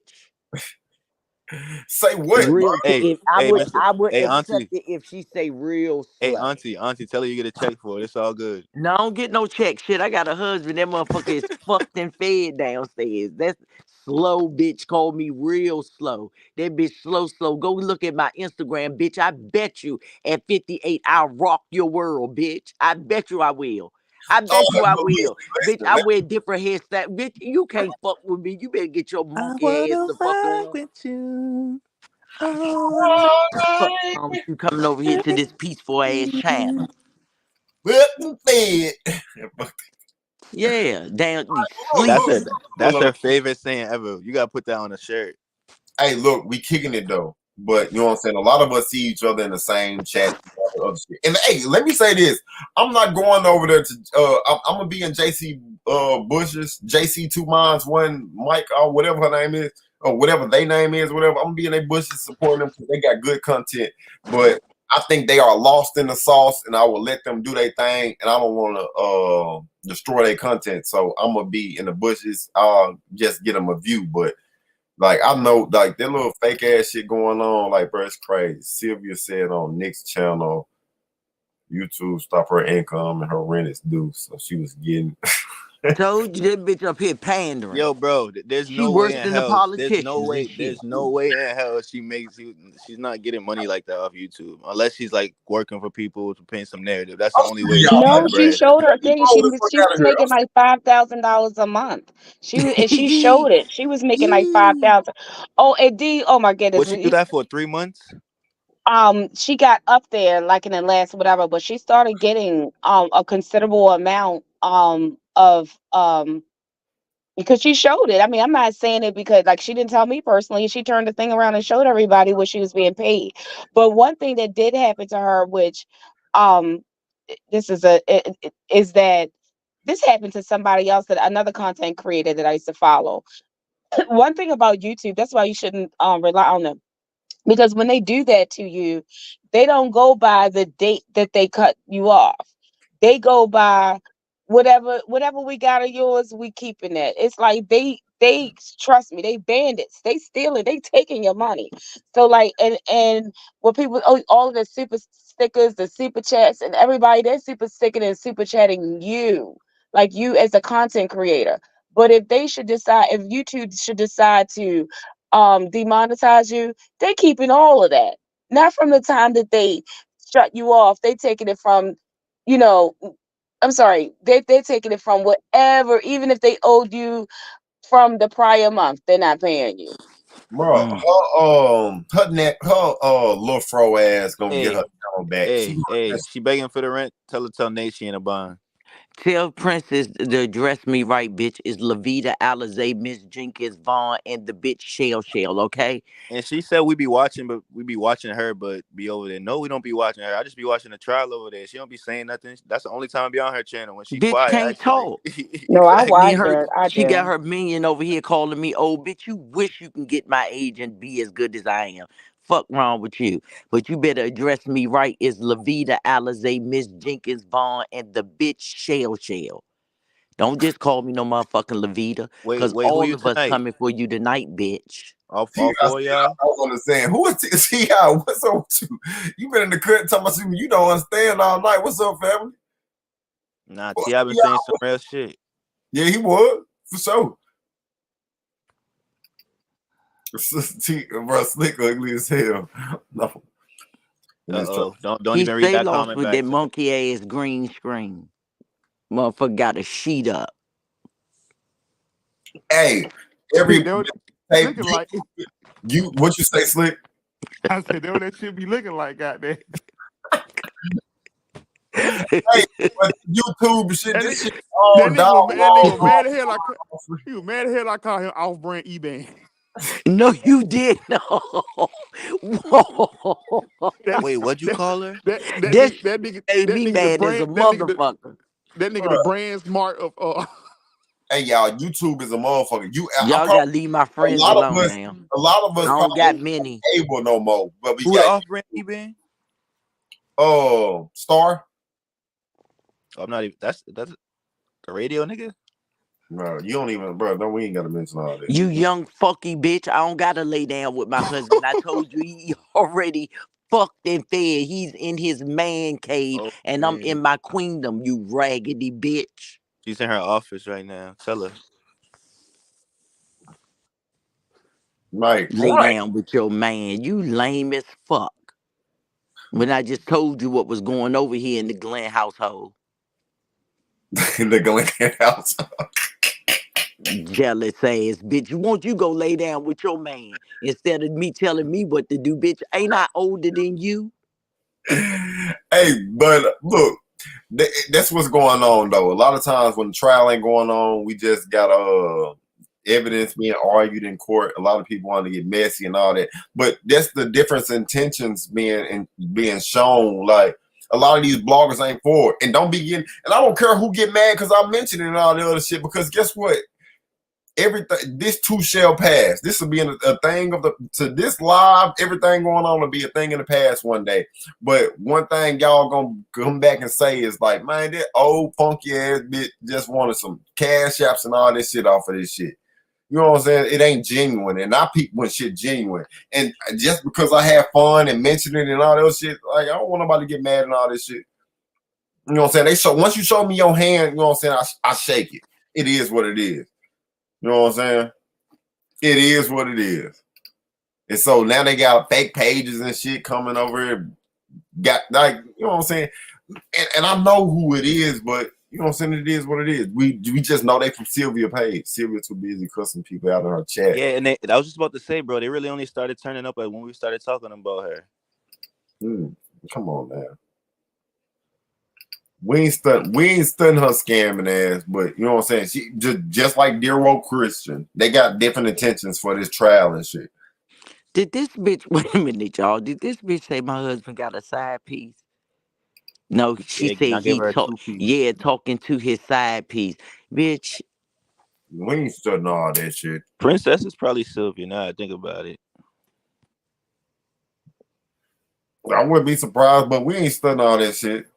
S2: say what, bro?
S5: Real.
S3: Hey,
S5: If I
S3: hey,
S5: would,
S3: Mister.
S5: I would
S3: Hey,
S5: accept
S3: Auntie.
S5: it if she say real
S3: Hey,
S5: slow.
S3: Auntie. Tell her you get a check for it. It's all good.
S5: No, I don't get no check. Shit, I got a husband. That motherfucker is fucked and fed downstairs. That's slow, bitch. Call me real slow. That bitch slow, slow. Go look at my Instagram, bitch. I bet you at 58 I'll rock your world, bitch. I bet you I will. I
S2: Oh,
S5: bet you I
S2: but
S5: will. Bitch, I
S2: listen.
S5: wear different hairstyles. Bitch, you can't fuck with me. You better get your
S3: I
S5: monkey ass
S3: wanna
S5: the fuck
S3: rock
S5: on.
S3: with you. Oh,
S5: Fuck wrong with you coming over here to this peaceful ass channel.
S2: Let the bed.
S5: Yeah, damn, you
S3: that's her.
S5: sleeping.
S2: Hold
S3: That's
S2: on.
S3: her favorite saying ever. You gotta put that on a shirt.
S2: Hey, look, we kicking it though. But you know what I'm saying? A lot of us see each other in the same chat. Other shit. And hey, let me say this. I'm not going over there to I'm gonna be in JC Bush's JC Two Minds One Mike or whatever her name is, or whatever their name is, whatever. I'm gonna be in their bushes supporting them because they got good content. But I think they are lost in the sauce, and I will let them do their thing, and I don't want to destroy their content. So I'm gonna be in the bushes. I'll just get them a view, but like I know, like that little fake ass shit going on, like bro, it's crazy. Sylvia said on Nick's channel, YouTube stop her income and her rent is due, so she was getting.
S5: Told you that bitch up here pandering.
S3: Yo, bro, there's
S5: She
S3: no way
S5: worse
S3: in
S5: than the
S3: hell. There's no
S5: politicians and
S3: way.
S5: shit.
S3: There's no way in hell she's not getting money like that off YouTube unless she's like working for people to paint some narrative. That's the
S2: I'm
S3: only
S2: screwing
S3: way
S2: y'all,
S3: she's
S2: man.
S7: No,
S3: getting
S7: she
S3: bread.
S7: showed her
S2: Let me
S7: thing.
S2: roll the fuck
S7: She
S2: out
S7: was
S2: of here.
S7: making like $5,000 a month. And she showed it. She was making like 5,000. Oh, and D. Oh my goodness.
S3: What she do that for 3 months?
S7: She got up there like in the last whatever, but she started getting a considerable amount of because she showed it. I mean, I'm not saying it because like she didn't tell me personally. She turned the thing around and showed everybody what she was being paid. But one thing that did happen to her, which um this is is that this happened to somebody else, that another content creator that I used to follow. One thing about YouTube, that's why you shouldn't rely on them, because when they do that to you, they don't go by the date that they cut you off. They go by whatever we got of yours, we keeping that. It's like they trust me, they bandits, they stealing, they taking your money. So like and what people, oh, all of the super stickers, the super chats, and everybody, they're super sticking and super chatting you, like you as a content creator. But if they should decide, if YouTube should decide to demonetize you, they keeping all of that. Not from the time that they shut you off. They taking it from, you know, I'm sorry, they're taking it from whatever, even if they owed you from the prior month, they're not paying you.
S2: Bro, her little fro ass gonna get her
S3: Hey,
S2: channel back. She gonna
S3: hey,
S2: just,
S3: she begging for the rent. Tell Nate she in a bond.
S5: Tell Princess to address me right, bitch. Is Lavita, Alizé, Miss Jenkins, Vaughn, and the bitch Shell, okay?
S3: And she said we be watching, but we be watching her, but be over there. No, we don't be watching her. I just be watching the trial over there. She don't be saying nothing. That's the only time I be on her channel when she
S5: Bitch
S3: quiet.
S5: can't
S3: Actually,
S5: talk.
S7: No, I
S5: Me and
S7: watch
S5: her,
S7: it. I
S5: she got
S7: do.
S5: her minion over here calling me old. Bitch, you wish you can get my age and be as good as I am. Fuck wrong with you. But you better address me right. Is Lavita, Alizé, Miss Jenkins, Vaughn, and the bitch Shell. Don't just call me no motherfucking Lavita,
S3: wait,
S5: cause
S3: who
S5: all
S3: you
S5: of us
S3: tonight?
S5: coming for you tonight, bitch.
S3: All four of y'all.
S2: I was understand. Who is T.I.? What's up with you? You been in the cut talking about something you don't understand all night. What's up, family?
S3: Nah,
S2: What,
S3: T.I. been saying some real shit.
S2: yeah, he was for sure. Bro, slick ugly as hell. No.
S3: Don't
S5: He
S3: even read
S5: stay
S3: that
S5: lost
S3: comment
S5: with
S3: back
S5: that
S3: to me.
S5: monkey ass green screen. Motherfucker got a sheet up.
S2: Hey,
S6: They
S2: every
S6: don't
S2: hey,
S6: looking like.
S2: you what you say, slick?
S6: I said, that shit be looking like, goddamn.
S2: Hey, but YouTube shit,
S6: That,
S2: this
S6: nigga,
S2: shit all
S6: that
S2: dog
S6: nigga was
S2: wall.
S6: mad as hell. He was mad as hell. I call him off-brand eBay.
S5: No, you did no. Whoa.
S6: That
S3: Wait, what'd you
S6: that
S3: call her?
S5: This made me
S6: the
S5: mad as a
S6: brand
S5: motherfucker.
S6: that nigga the
S2: Bruh.
S6: brand smart of
S2: Hey y'all, YouTube is a motherfucker. I
S5: Y'all
S2: probably
S5: gotta leave my friends alone now.
S2: a lot of
S5: I
S2: us
S5: don't
S2: probably
S5: got
S2: ain't
S5: many.
S2: able no more. But we
S3: Who the
S2: got
S3: off brand he been?
S2: Star.
S3: I'm not even. That's the radio nigga.
S2: No, you don't even, bro. No, we ain't gotta mention all that.
S5: You young fucky bitch. I don't gotta lay down with my husband. I told you he already fucked and fed. He's in his man cave and I'm
S3: Okay.
S5: in my queendom, you raggedy bitch.
S3: She's in her office right now. Tell her.
S5: Lay down with your man. You lame as fuck. When I just told you what was going over here in the Glen household.
S2: In the Glen house.
S5: Jealous ass bitch. You go lay down with your man instead of me telling me what to do, bitch. Ain't I older than you?
S2: Hey, but look, that's what's going on though. A lot of times when the trial ain't going on, we just got evidence being argued in court. A lot of people want to get messy and all that, but that's the difference in intentions being shown. Like a lot of these bloggers ain't for it, and don't be getting. And I don't care who get mad because I mentioned it and all the other shit. Because guess what? Everything this too shall pass. This will be a thing of this live. Everything going on will be a thing in the past one day. But one thing y'all gonna come back and say is like, man, that old funky ass bitch just wanted some cash apps and all this shit off of this shit. You know what I'm saying? It ain't genuine, and I peep when shit genuine. And just because I have fun and mention it and all that shit, like I don't want nobody to get mad and all this shit. You know what I'm saying? Once you show me your hand, you know what I'm saying? I shake it. It is what it is. You know what I'm saying? It is what it is. And so now they got fake pages and shit coming over here. Got like, you know what I'm saying? And I know who it is, but you know what I'm saying? It is what it is. We just know they from Sylvia page. Sylvia too busy cussing people out of her chat.
S3: Yeah, and I was just about to say, bro, they really only started turning up when we started talking about her.
S2: Come on, man. We ain't studying her scamming ass, but you know what I'm saying? She just like Dear Woke Christian, they got different intentions for this trial and shit.
S5: Did this bitch wait a minute, y'all? Did this bitch say my husband got a side piece? No, she
S3: Yeah,
S5: said
S3: now give
S5: he
S3: her a
S5: talk
S3: 2-piece.
S5: talking to his side piece. Bitch,
S2: We ain't studying all that shit.
S3: Princess is probably Sylvia. Now I think about it.
S2: I wouldn't be surprised, but we ain't studying all that shit.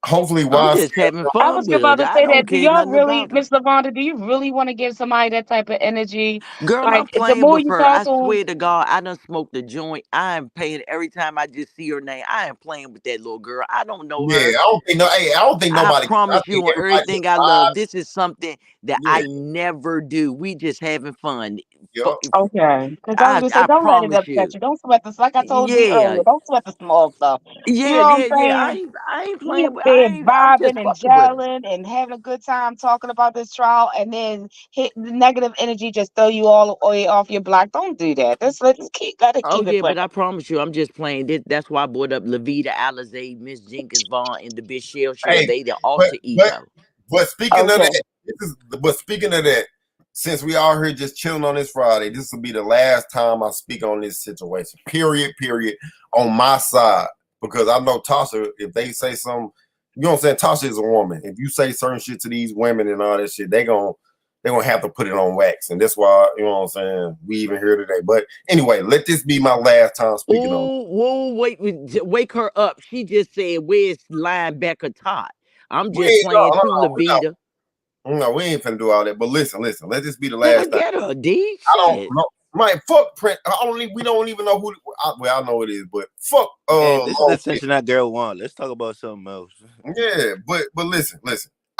S2: Hopefully,
S5: I'm
S2: why?
S5: just having
S7: I
S5: fun
S7: was
S5: with
S7: about
S5: her.
S7: to
S5: I
S7: say
S5: don't
S7: that. Do
S5: care
S7: y'all
S5: nothing
S7: really,
S5: about her.
S7: Miss Lavonda, do you really want to give somebody that type of energy?
S5: Girl, I'm
S7: Like the
S5: playing
S7: more
S5: with
S7: you
S5: her.
S7: talk
S5: I
S7: to them,
S5: swear to God, I done smoked a joint. I am paying every time I just see her name. I am playing with that little girl. I don't know
S2: Yeah,
S5: her.
S2: I don't think
S5: I
S2: nobody. I
S5: promise
S2: think
S5: you on
S2: everybody just
S5: everything I love,
S2: vibes.
S5: this is something that
S2: Yeah,
S5: I never do. We just having fun.
S2: Yeah.
S7: Okay, because I was gonna say,
S5: I
S7: don't let it
S5: promise you.
S7: upset you. Don't sweat this. Like I told you
S5: Yeah,
S7: earlier, don't sweat the small stuff. You know what I'm
S5: yeah.
S7: saying?
S5: I ain't
S7: We
S5: playing
S7: up
S5: with.
S7: there
S5: I'm just
S7: vibing and
S5: fucking with her.
S7: gelling and having a good time talking about this trial, and then hit the negative energy just throw you all the way off your block. Don't do that. Let's gotta
S5: Oh
S7: keep it
S5: yeah,
S7: playing.
S5: but I promise you, I'm just playing. That's why I brought up Levita Alizé, Miss Jenkins Vaughn, and the Bitch Shell Show.
S2: Hey,
S5: They the
S2: but
S5: alter
S2: but
S5: ego.
S2: but speaking of
S7: Okay.
S2: that, speaking of that, since we all here just chilling on this Friday, this will be the last time I speak on this situation. Period. On my side, because I know Tasha. If they say something, you know what I'm saying. Tasha is a woman. If you say certain shit to these women and all that shit, they gonna have to put it on wax, and that's why you know what I'm saying. We even here today. But anyway, let this be my last time speaking on.
S5: Oh, whoa, wake her up. She just said, "Where's linebacker Todd?" I'm
S2: We
S5: just
S2: ain't
S5: playing too,
S2: no,
S5: Levita.
S2: no, we ain't finna do all that. But listen, let this be the
S5: Let her
S2: last time.
S5: get her, D.
S2: I don't
S5: Shit.
S2: know. My footprint. We don't even know who. Well, I know it is, but fuck.
S3: Man, this is the
S2: Lord,
S3: attention that girl want. Let's talk about something else.
S2: yeah, but listen.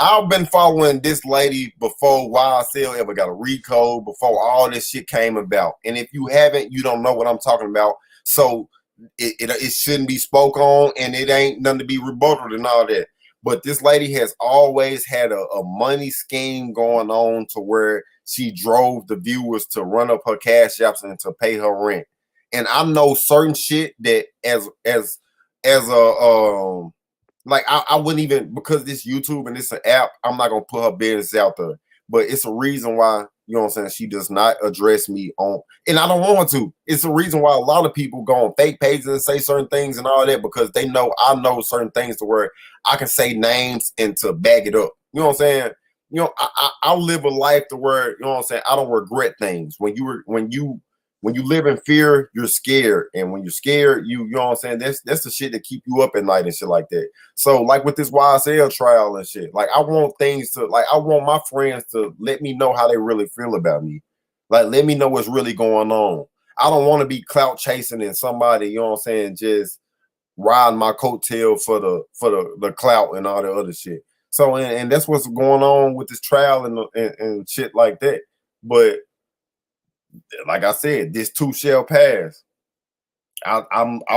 S2: I've been following this lady before YSL ever got a recode, before all this shit came about. And if you haven't, you don't know what I'm talking about. So it shouldn't be spoke on, and it ain't nothing to be rebutted and all that. But this lady has always had a money scheme going on to where she drove the viewers to run up her cash apps and to pay her rent. And I know certain shit that as a like I wouldn't even, because this YouTube and this an app, I'm not gonna put her business out there. But it's a reason why, you know what I'm saying, she does not address me on, and I don't want to. It's a reason why a lot of people go on fake pages and say certain things and all that, because they know I know certain things to where I can say names and to back it up. You know what I'm saying? You know, I live a life to where, you know what I'm saying, I don't regret things. When you live in fear, you're scared. And when you're scared, you know what I'm saying, that's the shit that keep you up at night and shit like that. So like with this YSL trial and shit, like I want things to, like I want my friends to let me know how they really feel about me. Like let me know what's really going on. I don't want to be clout chasing and somebody, you know what I'm saying, just riding my coattail for the clout and all the other shit. So and that's what's going on with this trial and shit like that. But like I said, this too shall pass. I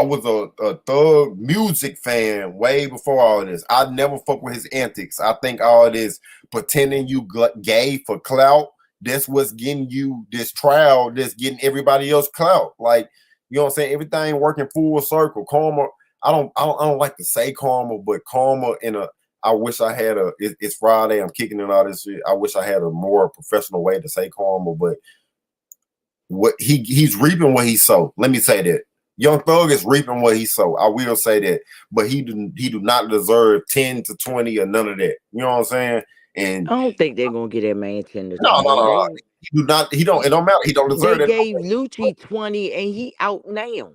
S2: was a Thug music fan way before all this. I never fuck with his antics. I think all this pretending you gay for clout, that's what's getting you this trial, that's getting everybody else clout. Like, you know what I'm saying? Everything working full circle. Karma. I don't like to say karma, but karma in a. I wish I had it's Friday. I'm kicking in all this shit. I wish I had a more professional way to say karma, but what he's reaping what he sowed. Let me say that. Young Thug is reaping what he sowed. I will say that, but he do not deserve 10 to 20 or none of that. You know what I'm saying? And
S5: I don't think they're gonna get that man 10 to
S2: no,
S5: 20.
S2: he do not. He don't. It don't matter. He don't
S5: They
S2: deserve that.
S5: gave Lucci 20 and he out now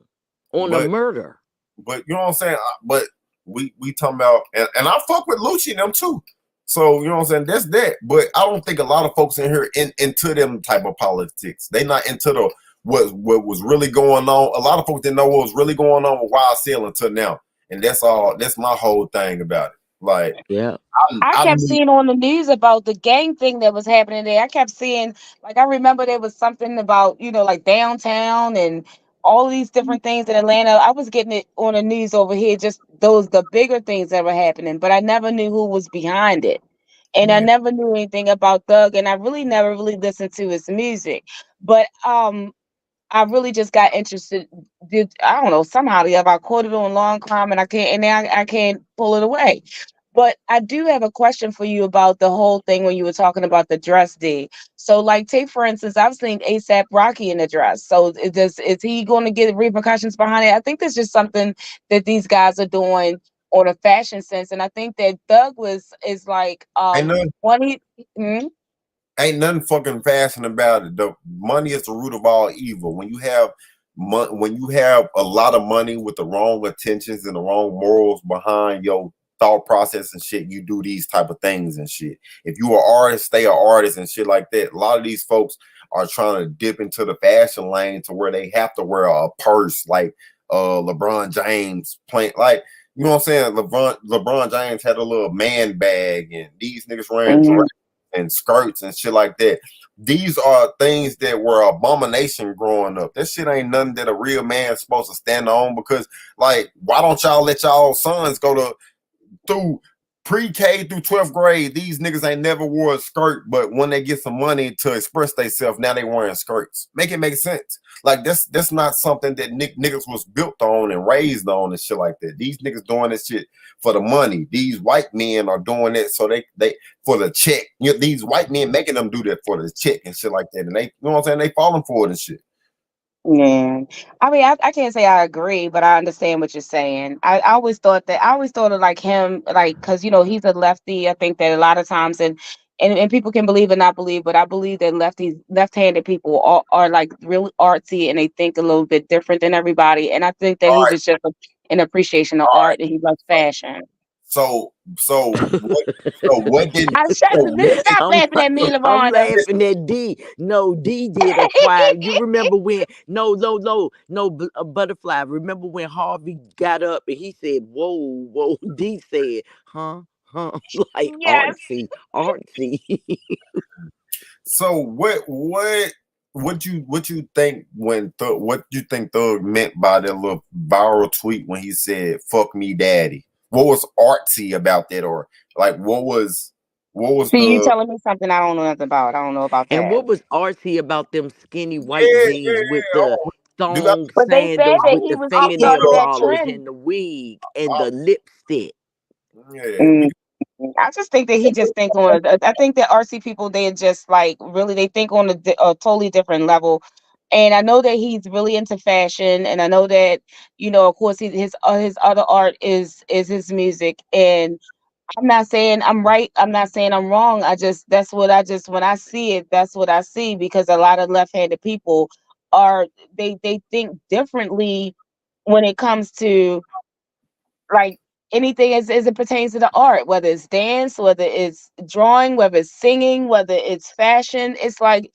S5: on a
S2: But
S5: murder.
S2: you know what I'm saying. But we talking about, and I fuck with Lucci and them too. So you know what I'm saying. That's that. But I don't think a lot of folks in here into them type of politics. They not into the what was really going on. A lot of folks didn't know what was really going on with YSL until now, and that's all. That's my whole thing about it. Like
S5: Yeah.
S7: I
S2: I
S7: kept
S2: knew,
S7: seeing on the news about the gang thing that was happening there. I kept seeing, like, I remember there was something about, like downtown and all these different things in Atlanta. I was getting it on the news over here, just the bigger things that were happening, but I never knew who was behind it. And I
S2: yeah,
S7: never knew anything about Thug, and I really never really listened to his music. But I really just got interested. I don't know, somehow the other I caught it on long climb, and now I can't pull it away. But I do have a question for you about the whole thing when you were talking about the dress D. So, like, take for instance, I've seen ASAP Rocky in a dress. So, is he going to get repercussions behind it? I think that's just something that these guys are doing on a fashion sense, and I think that Doug is like
S2: ain't nothing,
S7: one he. Hmm?
S2: ain't nothing fucking fashion about it. The money is the root of all evil. When you have when you have a lot of money with the wrong intentions and the wrong morals behind your thought process and shit, you do these type of things and shit. If you are an artist, stay an artist and shit like that. A lot of these folks are trying to dip into the fashion lane to where they have to wear a purse like LeBron James playing, like, you know what I'm saying? LeBron James had a little man bag, and these niggas wearing
S7: Hmm.
S2: and skirts and shit like that. these are things that were abomination growing up. That shit ain't nothing that a real man's supposed to stand on, because like, why don't y'all let y'all sons go to through pre-K through 12th grade? These niggas ain't never wore a skirt, but when they get some money to express themselves, now they wearing skirts. Make it make sense. Like, that's not something that niggas was built on and raised on and shit like that. These niggas doing this shit for the money. These white men are doing it so they for the check. You know, these white men making them do that for the check and shit like that. And they, you know what I'm saying, they falling for it and shit.
S7: Yeah, I mean, I can't say I agree, but I understand what you're saying. I always thought that I always thought of like him, like because he's a lefty. I think that a lot of times, and people can believe or not believe, but I believe that left-handed people are like really artsy and they think a little bit different than everybody. And I think that
S2: All
S7: he
S2: right,
S7: was just an appreciation of
S2: all right.
S7: art and he loves fashion.
S2: So what did
S7: I shut.
S2: so
S7: Let me
S2: what did
S7: stop
S5: I'm
S7: laughing at me,
S5: I'm
S7: Lavonda.
S5: laughing at D. No, D did a quiet. You remember when? No, butterfly. Remember when Harvey got up and he said, "Whoa, whoa." D said, "Huh, huh," like
S7: Yes.
S5: artsy.
S2: So what you think when what you think Thug meant by that little viral tweet when he said "fuck me, daddy"? What was artsy about that, or like what was
S7: See, you
S2: the
S7: telling me something I don't know nothing about. I don't know about
S5: And
S7: that.
S5: what was artsy about them skinny white
S2: yeah
S5: jeans with
S2: yeah
S5: the
S2: oh, you got
S5: thong
S7: But they said
S5: sandals
S7: that
S5: with
S7: he
S5: the
S7: was he
S2: we can
S7: started
S5: fingernail
S2: go
S7: that
S5: polish
S7: trend.
S5: and the wig and
S2: uh,
S5: the lipstick?
S2: yeah we
S7: Mm,
S2: can,
S7: I just think that he just think on. I think that RC people they just like really they think on a totally different level. And I know that he's really into fashion, and I know that of course, his other art is his music. And I'm not saying I'm right. I'm not saying I'm wrong. That's what I just when I see it, that's what I see because a lot of left-handed people are they think differently when it comes to like anything as it pertains to the art, whether it's dance, whether it's drawing, whether it's singing, whether it's fashion. It's like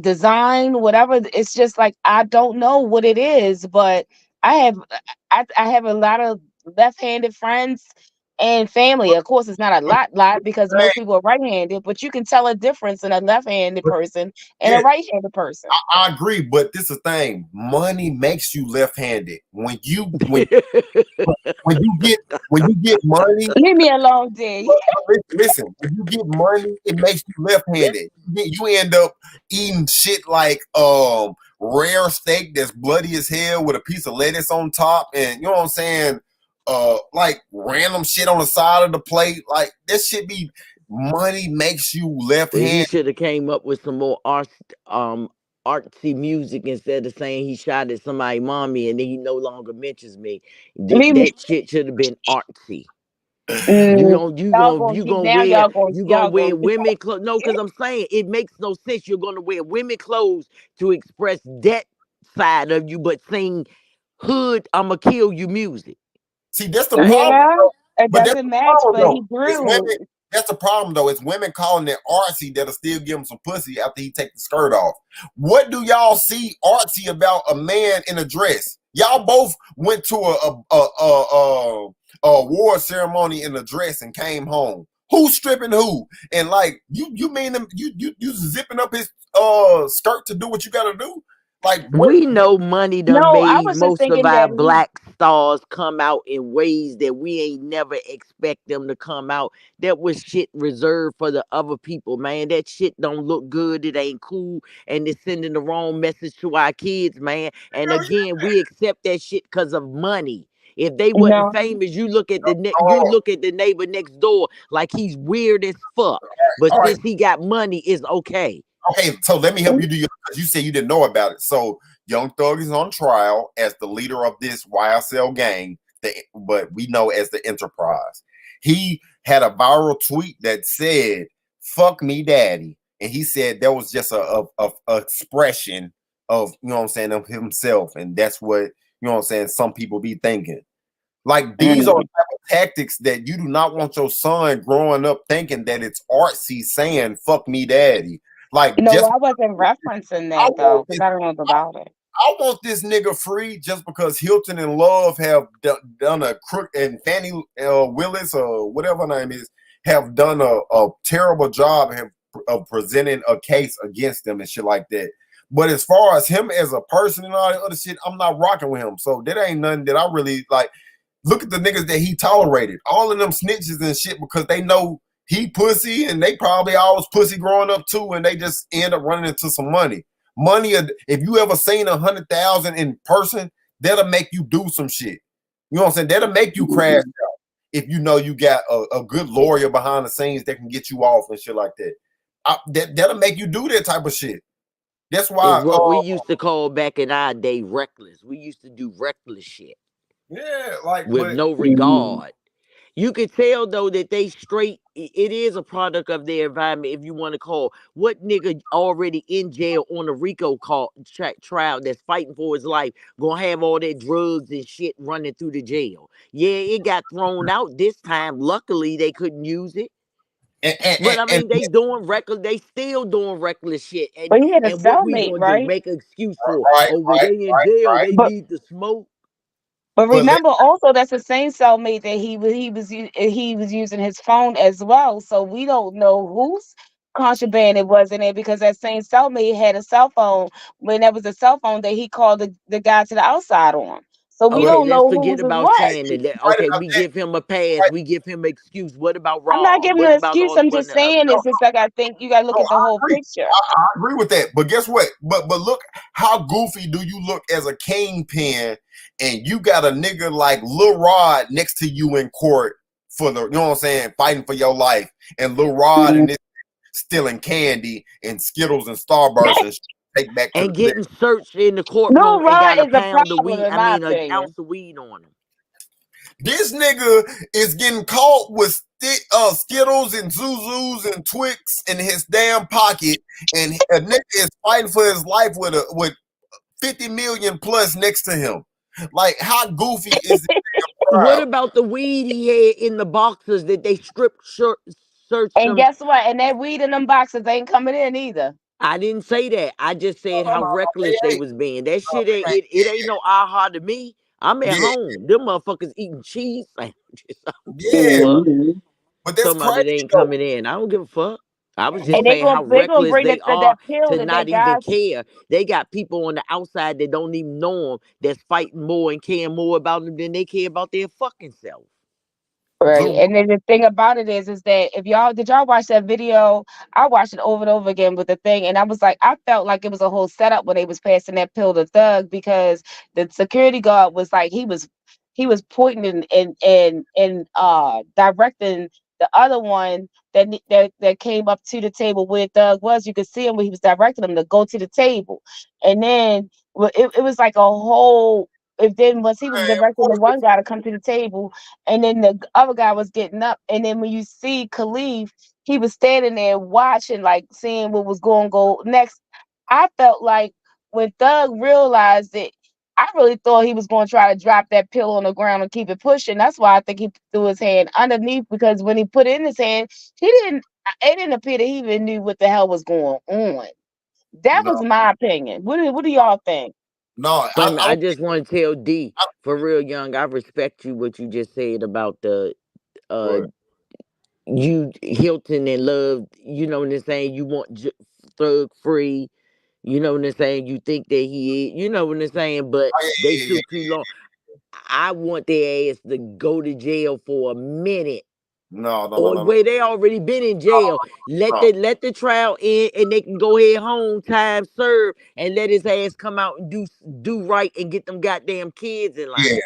S7: design, whatever. It's just like I don't know what it is, but I have I have a lot of left-handed friends and family. Of course, it's not a lot because most people are right-handed, but you can tell a difference in a left-handed person and a
S2: yeah,
S7: right-handed person.
S2: I agree, but this is the thing: money makes you left-handed. When you get money.
S7: Leave me alone, D.
S2: Listen, when you get money, it makes you left-handed. You end up eating shit like rare steak that's bloody as hell with a piece of lettuce on top, and you know what I'm saying? Like random shit on the side of the plate. Like that shit be money makes you
S5: Well, he
S2: left-handed.
S5: should have came up with some more artsy music instead of saying he shot at somebody mommy and then he no longer mentions me.
S7: Leave me.
S5: That shit should have been artsy. You
S7: Mm,
S5: don't you
S7: y'all
S5: gonna
S7: gonna
S5: you
S7: see
S5: gonna
S7: now.
S5: wear
S7: Y'all
S5: women clothes. No, because I'm saying it makes no sense. You're gonna wear women clothes to express that side of you, but sing hood I'ma kill you music.
S2: See, that's the problem.
S7: yeah, it
S2: But that's
S7: doesn't
S2: the
S7: match.
S2: problem
S7: But
S2: though.
S7: he
S2: It's
S7: grew.
S2: women. That's the problem though. It's women calling it artsy that'll still give him some pussy after he take the skirt off. What do y'all see artsy about a man in a dress? Y'all both went to a award ceremony in a dress and came home. Who's stripping who? And like you mean them you zipping up his skirt to do what you gotta do? Like what?
S5: We know money done
S7: No, I
S5: made
S7: was just
S5: most of
S7: thinking
S5: our
S7: that he.
S5: black stars come out in ways that we ain't never expect them to come out. That was shit reserved for the other people, man. That shit don't look good. It ain't cool. And it's sending the wrong message to our kids, man. And again, we accept that shit because of money. If they wasn't
S7: No,
S5: famous, you look at you
S2: Oh,
S5: look at the neighbor next door like he's weird as fuck. But
S2: all right.
S5: since he got money, it's okay.
S2: Okay, so let me help you do your because you said you didn't know about it. So Young Thug is on trial as the leader of this YSL gang, but we know as the Enterprise. He had a viral tweet that said "fuck me, daddy," and he said that was just a expression of you know what I'm saying of himself, and that's what you know what I'm saying. Some people be thinking. Like these are the
S7: mm.
S2: type of tactics that you do not want your son growing up thinking that it's artsy saying "fuck me, daddy." Like
S7: No,
S2: just
S7: I wasn't referencing
S2: I
S7: that though,
S2: want
S7: because
S2: this,
S7: I don't know about it.
S2: I want this nigga free just because Hilton and Love have done a crook and Fannie Willis or whatever her name is have done a terrible job, have presenting a case against them and shit like that. But as far as him as a person and all that other shit, I'm not rocking with him. So that ain't nothing that I really like. Look at the niggas that he tolerated. All of them snitches and shit because they know he pussy and they probably always pussy growing up too, and they just end up running into some money. Money, if you ever seen 100,000 in person, that'll make you do some shit. You know what I'm saying? That'll make you crash out if you know you got a good lawyer behind the scenes that can get you off and shit like that. That'll make you do that type of shit. That's why.
S5: It's what we used to call back in our day reckless. We used to do reckless shit
S2: Yeah, like
S5: with no regard. You could tell though that they straight. It is a product of their environment, if you want to call. What nigga already in jail on a RICO trial that's fighting for his life gonna have all that drugs and shit running through the jail? Yeah, it got thrown out this time. Luckily, they couldn't use it. But I mean, they doing reckless. They still doing reckless shit.
S7: But he had a
S5: And what we
S7: cellmate,
S5: gonna do?
S7: right?
S5: Make an excuse for?
S2: Right,
S5: Oh, well, they in jail. They
S7: But
S5: need to smoke.
S7: But
S2: But
S7: remember, also that's the same cellmate that he was using his phone as well. So we don't know whose contraband it was in there because that same cellmate had a cell phone when that was a cell phone that he called the guy to the outside on. So we
S5: Okay,
S7: don't
S5: let's
S7: know
S5: forget
S7: whose is
S5: about
S7: what.
S5: saying that.
S2: right
S5: Okay,
S2: about
S5: we
S2: that.
S5: give him a pass.
S2: Right.
S5: We give him an excuse. What about
S7: I'm not
S5: Rob?
S7: giving
S5: What
S7: an
S5: about
S7: excuse.
S5: all
S7: I'm
S5: one
S7: just
S5: of the other
S7: saying
S2: No,
S7: it's just like I think you got to look
S2: no,
S7: at the
S2: I
S7: whole
S2: agree.
S7: picture.
S2: I agree with that. But guess what? But look, how goofy do you look as a kingpin, and you got a nigga like Lil Rod next to you in court for the, you know what I'm saying, fighting for your life, and Lil Rod and this stealing candy and Skittles and Starburst and take back to
S5: and
S2: the clinic.
S5: getting searched in the
S7: No,
S5: courtroom and
S7: Rod
S5: got a
S7: is a
S5: pound of
S7: problem
S5: weed.
S7: in
S5: I
S7: my
S5: mean, an
S7: opinion.
S5: ounce of weed on him.
S2: This nigga is getting caught with Skittles and Zuzus and Twix in his damn pocket, and a nigga is fighting for his life with 50 million plus next to him. Like, how goofy is it?
S5: What about the weed he had in the boxes that they searched
S7: And
S5: him?
S7: guess what? And that weed in them boxes ain't coming in either.
S5: I didn't say that. I just said how reckless they
S2: Hey,
S5: was being. That shit ain't it ain't no aha to me. I'm at
S2: yeah,
S5: home. Them motherfuckers eating cheese sandwiches. I don't give a
S2: yeah,
S5: fuck.
S2: but that's
S5: Talking about
S2: crazy
S5: it ain't
S2: though.
S5: coming in. I don't give a fuck. I was just
S7: And
S5: saying how
S7: they gonna
S5: reckless
S7: bring
S5: they are
S7: that pill
S5: to
S7: that
S5: not
S7: that
S5: even
S7: guy.
S5: care. They got people on the outside that don't even know them that's fighting more and caring more about them than they care about their fucking self.
S7: Right.
S2: Lil-
S7: And then the thing about it is that if y'all watch that video, I watched it over and over again with the thing, and I was like, I felt like it was a whole setup when they was passing that pill to Thug because the security guard was like he was pointing and directing the other one that came up to the table where Thug was. You could see him when he was directing him to go to the table. And then it was like a whole if then once he was
S2: Man, of
S7: directing the
S2: course
S7: one guy to come to the table and then the other guy was getting up. And then when you see Khalif, he was standing there watching, like seeing what was going to go next. I felt like when Thug realized it, I really thought he was going to try to drop that pill on the ground and keep it pushing. That's why I think he threw his hand underneath because when he put it in his hand, he didn't. It didn't appear that he even knew what the hell was going on. That
S2: no,
S7: was my opinion. What do y'all think?
S2: no.
S5: Wait a minute, I just want to tell D, for real, young, I respect you what you just said about the uh
S2: What?
S5: you Hilton and Love, you know what I'm saying? You want Thug free, you know what I'm saying? You think that he is, you know what I'm saying? But
S2: Oh,
S5: they
S2: yeah, yeah,
S5: took too long. I want their ass to go to jail for a minute.
S2: no, no, no,
S5: Or
S2: no, no,
S5: where they already been in jail.
S2: no.
S5: Let the trial end and they can go ahead home, time served, and let his ass come out and do right and get them goddamn kids in line.
S2: Yeah,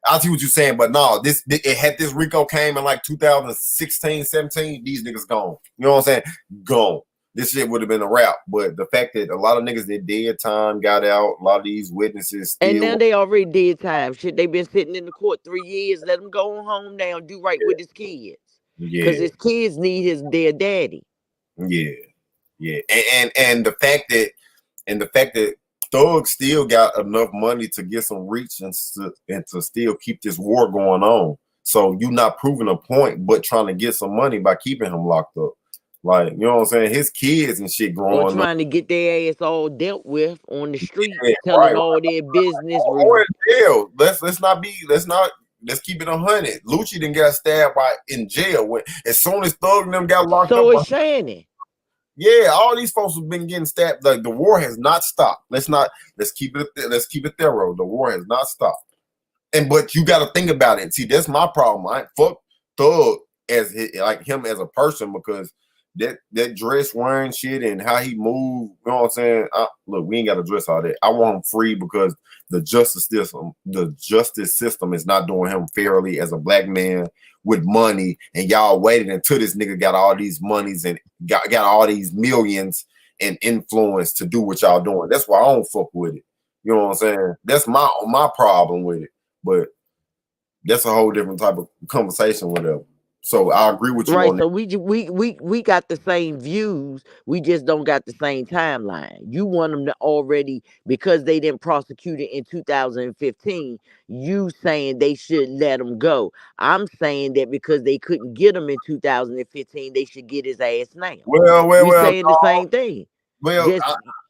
S2: I see what you're saying, but no, it had this Rico came in like 2016, 17, these niggas gone. You know what I'm saying? Gone. This shit would have been a wrap. But the fact that a lot of niggas that did time got out, a lot of these witnesses
S5: And now
S2: still,
S5: they already did time. Shit, they been sitting in the court 3 years. Let them go home now and do right with his kids. Cause
S2: yeah,
S5: his kids need their daddy.
S2: yeah, yeah. And the fact that Thug still got enough money to get some reach and to still keep this war going on. So you not proving a point, but trying to get some money by keeping him locked up. Like, you know what I'm saying? His kids and shit
S5: Or
S2: growing up.
S5: trying to get their ass all dealt with on the streets,
S2: Yeah,
S5: telling
S2: right.
S5: all their business.
S2: Or in jail. Let's keep it 100. Lucci didn't get stabbed in jail. As soon as Thug and them got locked up,
S5: So is Shannon.
S2: Yeah, all these folks have been getting stabbed. Like the war has not stopped. Let's keep it thorough. The war has not stopped. But you got to think about it. See, that's my problem. I fuck Thug as like him as a person because that dress wearing shit and how he move. You know what I'm saying? Look, we ain't got to dress all that. I want him free because the justice system is not doing him fairly as a black man with money. And y'all waited until this nigga got all these monies and got all these millions and influence to do what y'all doing. That's why I don't fuck with it. You know what I'm saying? That's my problem with it. But that's a whole different type of conversation, whatever. So I agree with you
S5: Right,
S2: on
S5: so
S2: that.
S5: we got the same views. We just don't got the same timeline. You want them to already because they didn't prosecute it in 2015. You saying they should let him go. I'm saying that because they couldn't get him in 2015, they should get his ass now. We saying the same thing. Just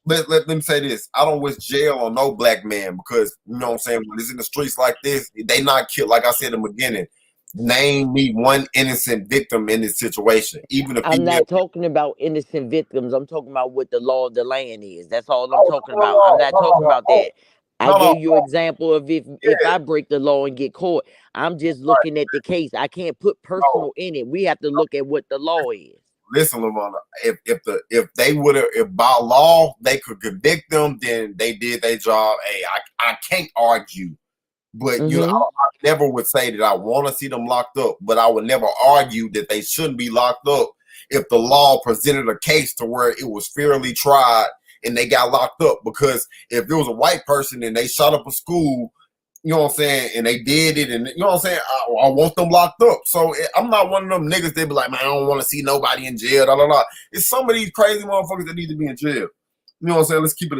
S2: let me say this. I don't wish jail on no black man because, you know what I'm saying, when it's in the streets like this, they not killed. Like I said in the beginning, name me one innocent victim in this situation. Even a
S5: I'm
S2: female.
S5: not talking about innocent victims. I'm talking about what the law of the land is. That's all I'm
S2: Oh,
S5: talking about. I'm not talking about
S2: oh,
S5: that. I
S2: no,
S5: gave you an example of if
S2: yeah,
S5: I break the law and get caught. I'm just looking at the case. I can't put
S2: no.
S5: personal in it. We have to look at what the law is.
S2: Listen, Lavonna, if by law they could convict them, then they did their job. Hey, I can't argue. But you know,
S5: Mm-hmm.
S2: I never would say that I want to see them locked up, but I would never argue that they shouldn't be locked up if the law presented a case to where it was fairly tried and they got locked up. Because if it was a white person and they shot up a school, you know what I'm saying, and they did it, and you know what I'm saying, I want them locked up. So I'm not one of them niggas that be like, man, I don't want to see nobody in jail. Da, da, da. It's some of these crazy motherfuckers that need to be in jail. You know what I'm saying? Let's keep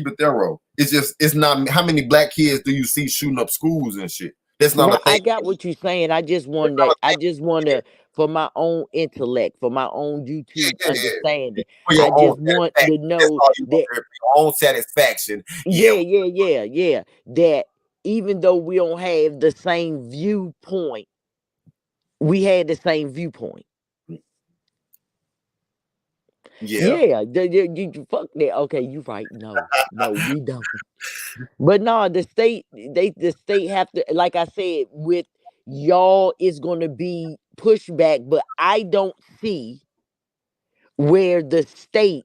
S2: it thorough. It's not how many black kids do you see shooting up schools and shit. That's not a
S5: Right,
S2: thing.
S5: I got what you're saying. I just
S2: That's
S5: want
S2: not
S5: that.
S2: a
S5: I just want to, for my own intellect, for my own
S2: thing.
S5: YouTube
S2: Yeah.
S5: understanding.
S2: For your
S5: I
S2: own
S5: just want to
S2: satisfaction. That's
S5: know
S2: all you want
S5: that.
S2: for your own satisfaction. Yeah.
S5: Yeah. That even though we don't have the same viewpoint, we had the same viewpoint.
S2: Yeah.
S5: Yeah, fuck that. Okay, you right. No, we don't. But no, the state have to, like I said, with y'all is going to be pushback. But I don't see where the state.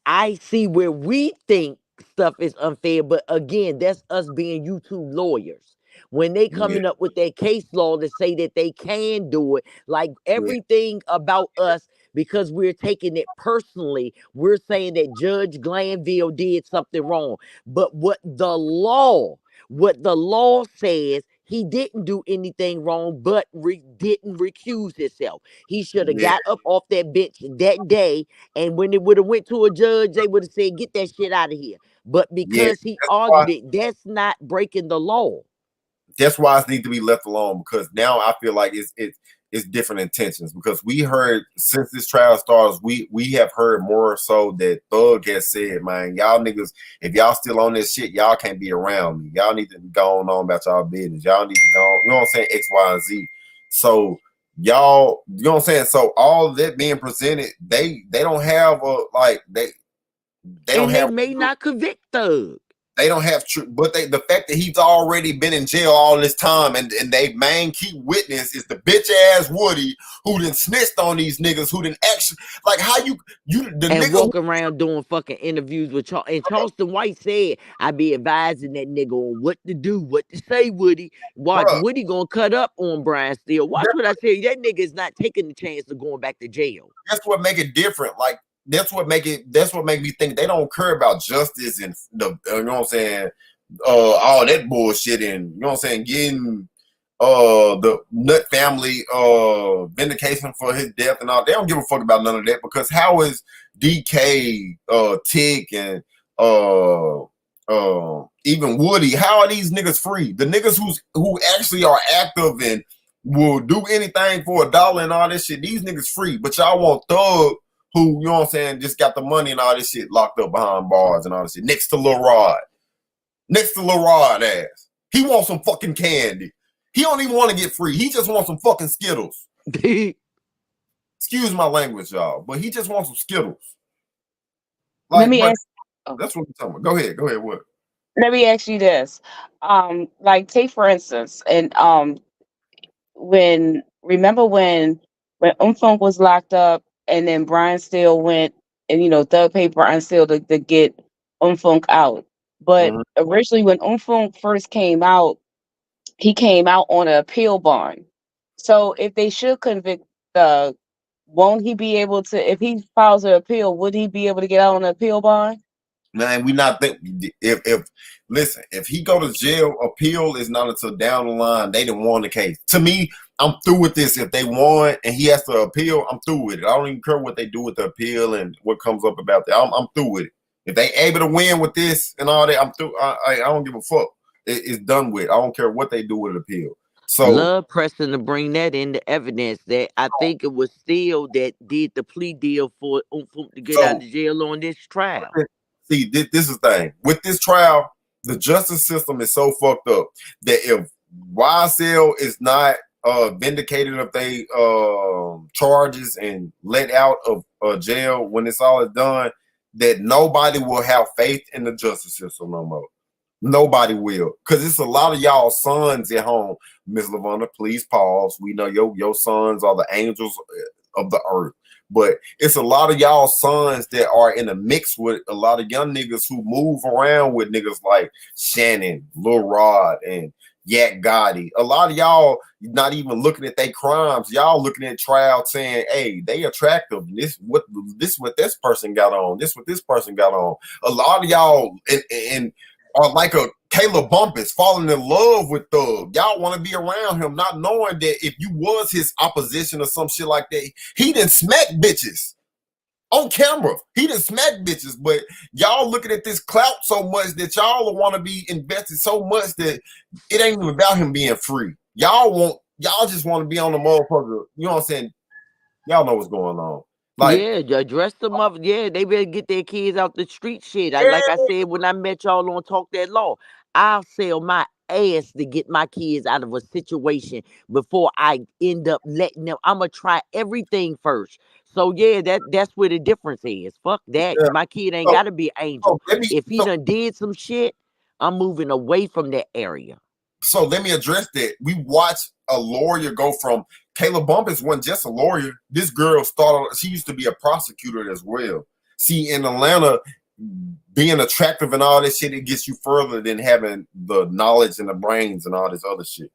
S5: I see where we think stuff is unfair, but again, that's us being YouTube lawyers. When they
S2: Yeah.
S5: coming up with their case law to say that they can do it, like
S2: Yeah.
S5: everything about us, because we're taking it personally, we're saying that Judge Glanville did something wrong. But what the law says, he didn't do anything wrong, but didn't recuse himself. He should have
S2: Yeah.
S5: got up off that bench that day, and when it would have went to a judge, they would have said, "Get that shit out of here." But
S2: Yeah.
S5: because he
S2: That's why
S5: argued it, that's not breaking the law.
S2: that's why it needs to be left alone because now I feel like it's different intentions because we heard since this trial starts, we have heard more so that Thug has said, man, y'all niggas, if y'all still on this shit, y'all can't be around me. Y'all need to go on about y'all business. Y'all need to go, you know what I'm saying, X, Y, and Z. So y'all, you know what I'm saying? So all of that being presented, they don't have a like they don't
S5: And they
S2: have
S5: may not convict Thug.
S2: they don't have true, but the fact that he's already been in jail all this time, and they main key witness is the bitch ass Woody who done snitched on these niggas who done actually like how you the
S5: And
S2: nigga who
S5: walk around doing fucking interviews with And Charleston White said, I be advising that nigga on what to do, what to say, Woody. Watch,
S2: bruh,
S5: Woody gonna cut up on Brian Steele. Watch what I say. That nigga is not taking the chance of going back to jail.
S2: that's what make it different. Like that's what make me think they don't care about justice and the you know what I'm saying, all that bullshit and you know what I'm saying, getting the Nut family vindication for his death and all. They don't give a fuck about none of that because how is DK, Tick, and even Woody, how are these niggas free? The niggas who actually are active and will do anything for $1 and all this shit, these niggas free. But y'all want Thug, who, you know what I'm saying, just got the money and all this shit locked up behind bars and all this shit, next to Lil Rod. Next to Lil Rod ass. He wants some fucking candy. He don't even want to get free. He just wants some fucking Skittles. Excuse my language, y'all, but he just wants some Skittles.
S7: Let
S2: Like,
S7: me
S2: but
S7: ask. Oh,
S2: that's what we're talking about. Go ahead. Go ahead. What?
S7: let me ask you this. Like take for instance, and when remember when Umfunk was locked up, and then Brian Steele went, and Thug paid Brian Steele to get Umfunk out. But
S2: Mhm.
S7: originally, when Umfunk first came out, he came out on an appeal bond. So if they should convict Thug, won't he be able to? If he files an appeal, would he be able to get out on an appeal bond?
S2: Man, we not think if listen, if he go to jail, appeal is not until down the line. They didn't won the case. To me, I'm through with this. If they won and he has to appeal, I'm through with it. I don't even care what they do with the appeal and what comes up about that. I'm through with it. If they able to win with this and all that, I'm through. I don't give a fuck. It's done with. I don't care what they do with the appeal. So
S5: Love pressing to bring that into evidence that I think it was Steele that did the plea deal for to get out
S2: so
S5: of jail on this trial.
S2: see, this is the thing. With this trial, the justice system is so fucked up that if YSL is not vindicated of they charges and let out of jail when it's all done, that nobody will have faith in the justice system no more. Nobody will, because it's a lot of y'all sons at home. Miss Lavonna, please pause. We know your sons are the angels of the earth, but it's a lot of y'all sons that are in a mix with a lot of young niggas who move around with niggas like Shannon, Lil Rod, and Yak Gotti. A lot of y'all not even looking at their crimes. Y'all looking at trial saying, hey, they attractive. This what this person got on. This what this person got on. A lot of y'all and are like a Caleb Bumpus falling in love with Thug. Y'all want to be around him, not knowing that if you was his opposition or some shit like that, he didn't smack bitches on camera. He didn't smack bitches, but y'all looking at this clout so much that y'all want to be invested so much that it ain't even about him being free. Y'all just want to be on the motherfucker. You know what I'm saying? Y'all know what's going on. Like,
S5: Yeah, you address them up. Yeah, they better get their kids out the street shit. Like I
S2: yeah,
S5: said when I met y'all on Talk That Law, I'll sell my ass to get my kids out of a situation before I end up letting them. I'm gonna try everything first. So yeah, that's where the difference is. Fuck that.
S2: yeah.
S5: My kid ain't
S2: So,
S5: gotta be an angel.
S2: let me
S5: If he done did some shit, I'm moving away from that area.
S2: So let me address that. We watched a lawyer go from Caleb Bumpus wasn't just a lawyer. This girl started, she used to be a prosecutor as well. See, in Atlanta, being attractive and all this shit, it gets you further than having the knowledge and the brains and all this other shit.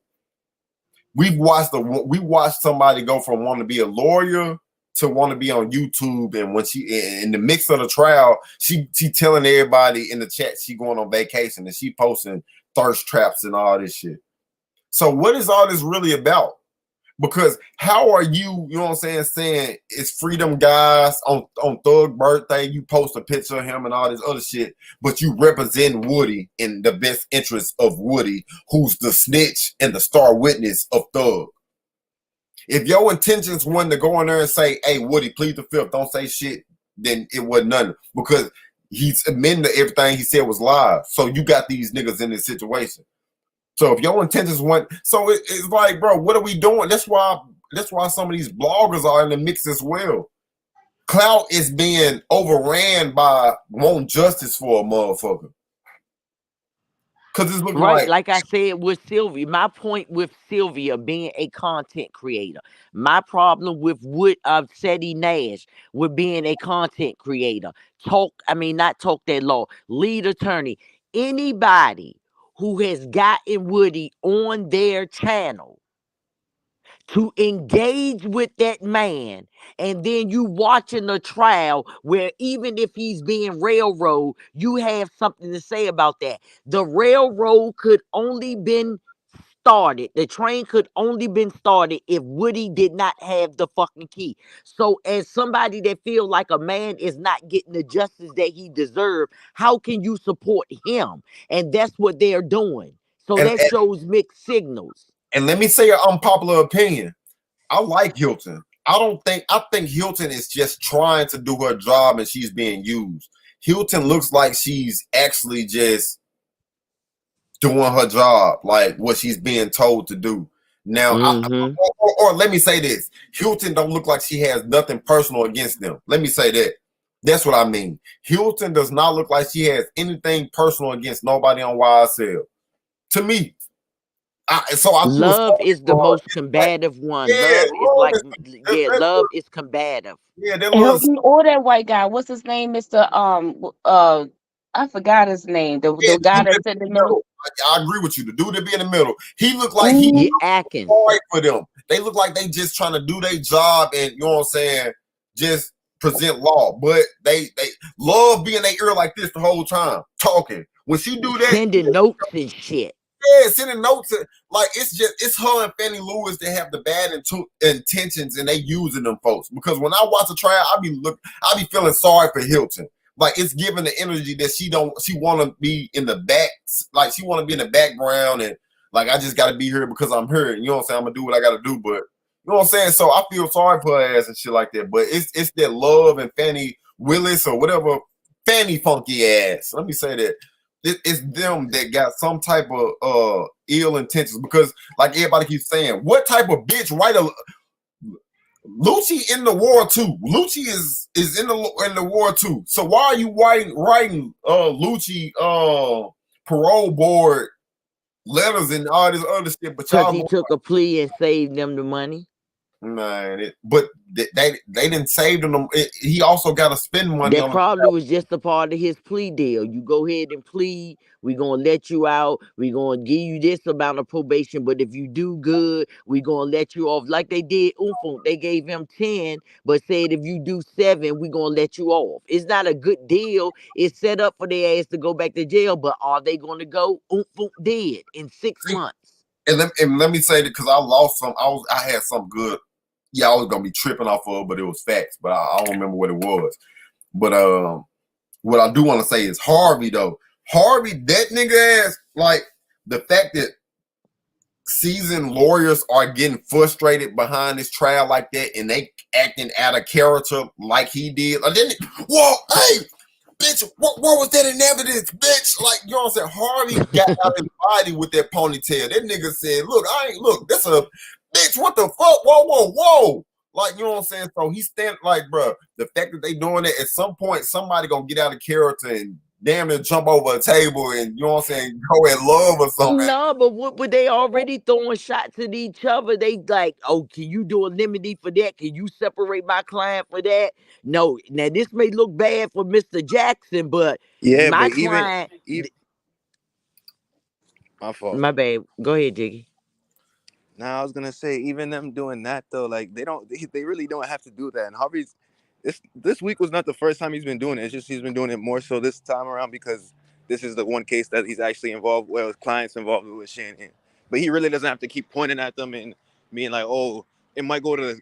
S2: We watched somebody go from wanting to be a lawyer to want to be on YouTube, and when she in the mix of the trial, she telling everybody in the chat she going on vacation and she posting thirst traps and all this shit. So what is all this really about? Because how are you know what I'm saying it's Freedom Guys on Thug birthday, you post a picture of him and all this other shit, but you represent Woody in the best interest of Woody, who's the snitch and the star witness of Thug. If your intentions wasn't to go in there and say, hey, Woody, plead the fifth, don't say shit, then it wasn't nothing. Because he's admitting that everything he said was live. So you got these niggas in this situation. So if your intentions went, so it's like, bro, what are we doing? That's why some of these bloggers are in the mix as well. Clout is being overran by wanting justice for a motherfucker. Because it's looking
S5: Right,
S2: like,
S5: like I said with Sylvia, my point with Sylvia being a content creator, my problem with Seti Nash with being a content creator, not talk that law, lead attorney, anybody who has gotten Woody on their channel to engage with that man, and then you watching the trial where even if he's being railroad, you have something to say about that. The railroad could only been started. The train could only been started if Woody did not have the fucking key. So as somebody that feels like a man is not getting the justice that he deserves, how can you support him? And that's what they're doing. So
S2: and,
S5: that
S2: and,
S5: shows mixed signals.
S2: and let me say an unpopular opinion. I like Hilton. I think Hilton is just trying to do her job and she's being used. Hilton looks like she's actually just doing her job, like what she's being told to do. Now,
S5: Mm-hmm.
S2: or let me say this: Hilton don't look like she has nothing personal against them. Let me say that. That's what I mean. Hilton does not look like she has anything personal against nobody on YSL. To me, so I feel
S5: Love
S2: sorry
S5: is the
S2: for her.
S5: most combative one.
S2: Yeah,
S5: Love is like, yeah,
S2: that
S5: love
S2: look,
S5: is combative.
S2: yeah, that little,
S7: Hilton or that white guy. What's his name? Mr. I forgot his name.
S2: yeah,
S7: The
S2: the
S7: guy
S2: dude
S7: that's
S2: that
S7: in
S2: be
S7: the
S2: in the
S7: middle.
S2: middle. I agree with you. The dude that be in the middle, he look like he
S5: Yeah,
S7: Mhm.
S5: Atkins.
S2: sorry for them. They look like they just trying to do their job and you know what I'm saying, just present law. But they love being in their ear like this the whole time, talking. When she do that,
S5: Sending notes and shit.
S2: yeah, sending notes. Like it's her and Fannie Lewis that have the bad intentions and they using them folks. Because when I watch a trial, I be feeling sorry for Hilton. Like it's giving the energy that she want to be in the back, like she want to be in the background and like I just got to be here because I'm here. You know what I'm saying? I'm gonna do what I got to do, but you know what I'm saying. So I feel sorry for her ass and shit like that. But it's that Love and Fannie Willis or whatever Fannie funky ass. Let me say that it's them that got some type of ill intentions because like everybody keeps saying, what type of bitch write a Lucci in the war too? Lucci is in the war too. So why are you writing Lucci parole board letters and all this other shit? But
S5: Because
S2: y'all
S5: he
S2: go,
S5: took a plea and saved them the money.
S2: man, but they didn't save them. He also got to spend money
S5: That
S2: on.
S5: probably was just a part of his plea deal. You go ahead and plead. We're going to let you out. We're going to give you this amount of probation. But if you do good, we're going to let you off. Like they did Umfunk. They gave him 10, but said if you do 7, we're going to let you off. It's not a good deal. It's set up for their ass to go back to jail. But are they going to go? Umfunk dead in 6 months.
S2: And let me say that because I lost some. I had some good. Yeah, I was gonna be tripping off of, but it was facts. But I don't remember what it was. But what I do want to say is Harvey though. Harvey, that nigga ass, like the fact that seasoned lawyers are getting frustrated behind this trial like that, and they acting out of character like he did. Like, then, whoa, hey, bitch, what was that in evidence, bitch? Like, you know what I'm saying? Harvey got out his body with that ponytail. That nigga said, look, that's a bitch, what the fuck? Whoa. Like, you know what I'm saying? So he stand like, bro, the fact that they doing it, at some point, somebody gonna get out of character and damn near jump over a table and, you know what I'm saying, go at love or something.
S5: No, but what were they already throwing shots at each other? They like, oh, can you do a limity for that? Can you separate my client for that? No. Now this may look bad for Mr. Jackson, but
S3: Yeah,
S5: my
S3: but
S5: client,
S3: my fault.
S5: my bad. Go ahead, Jiggy.
S3: Now I was gonna say even them doing that though, like they really don't have to do that. And Harvey's this week was not the first time he's been doing it. It's just he's been doing it more so this time around because this is the one case that he's actually involved, well, his clients involved with Shannon. But he really doesn't have to keep pointing at them and being like, oh, it might go to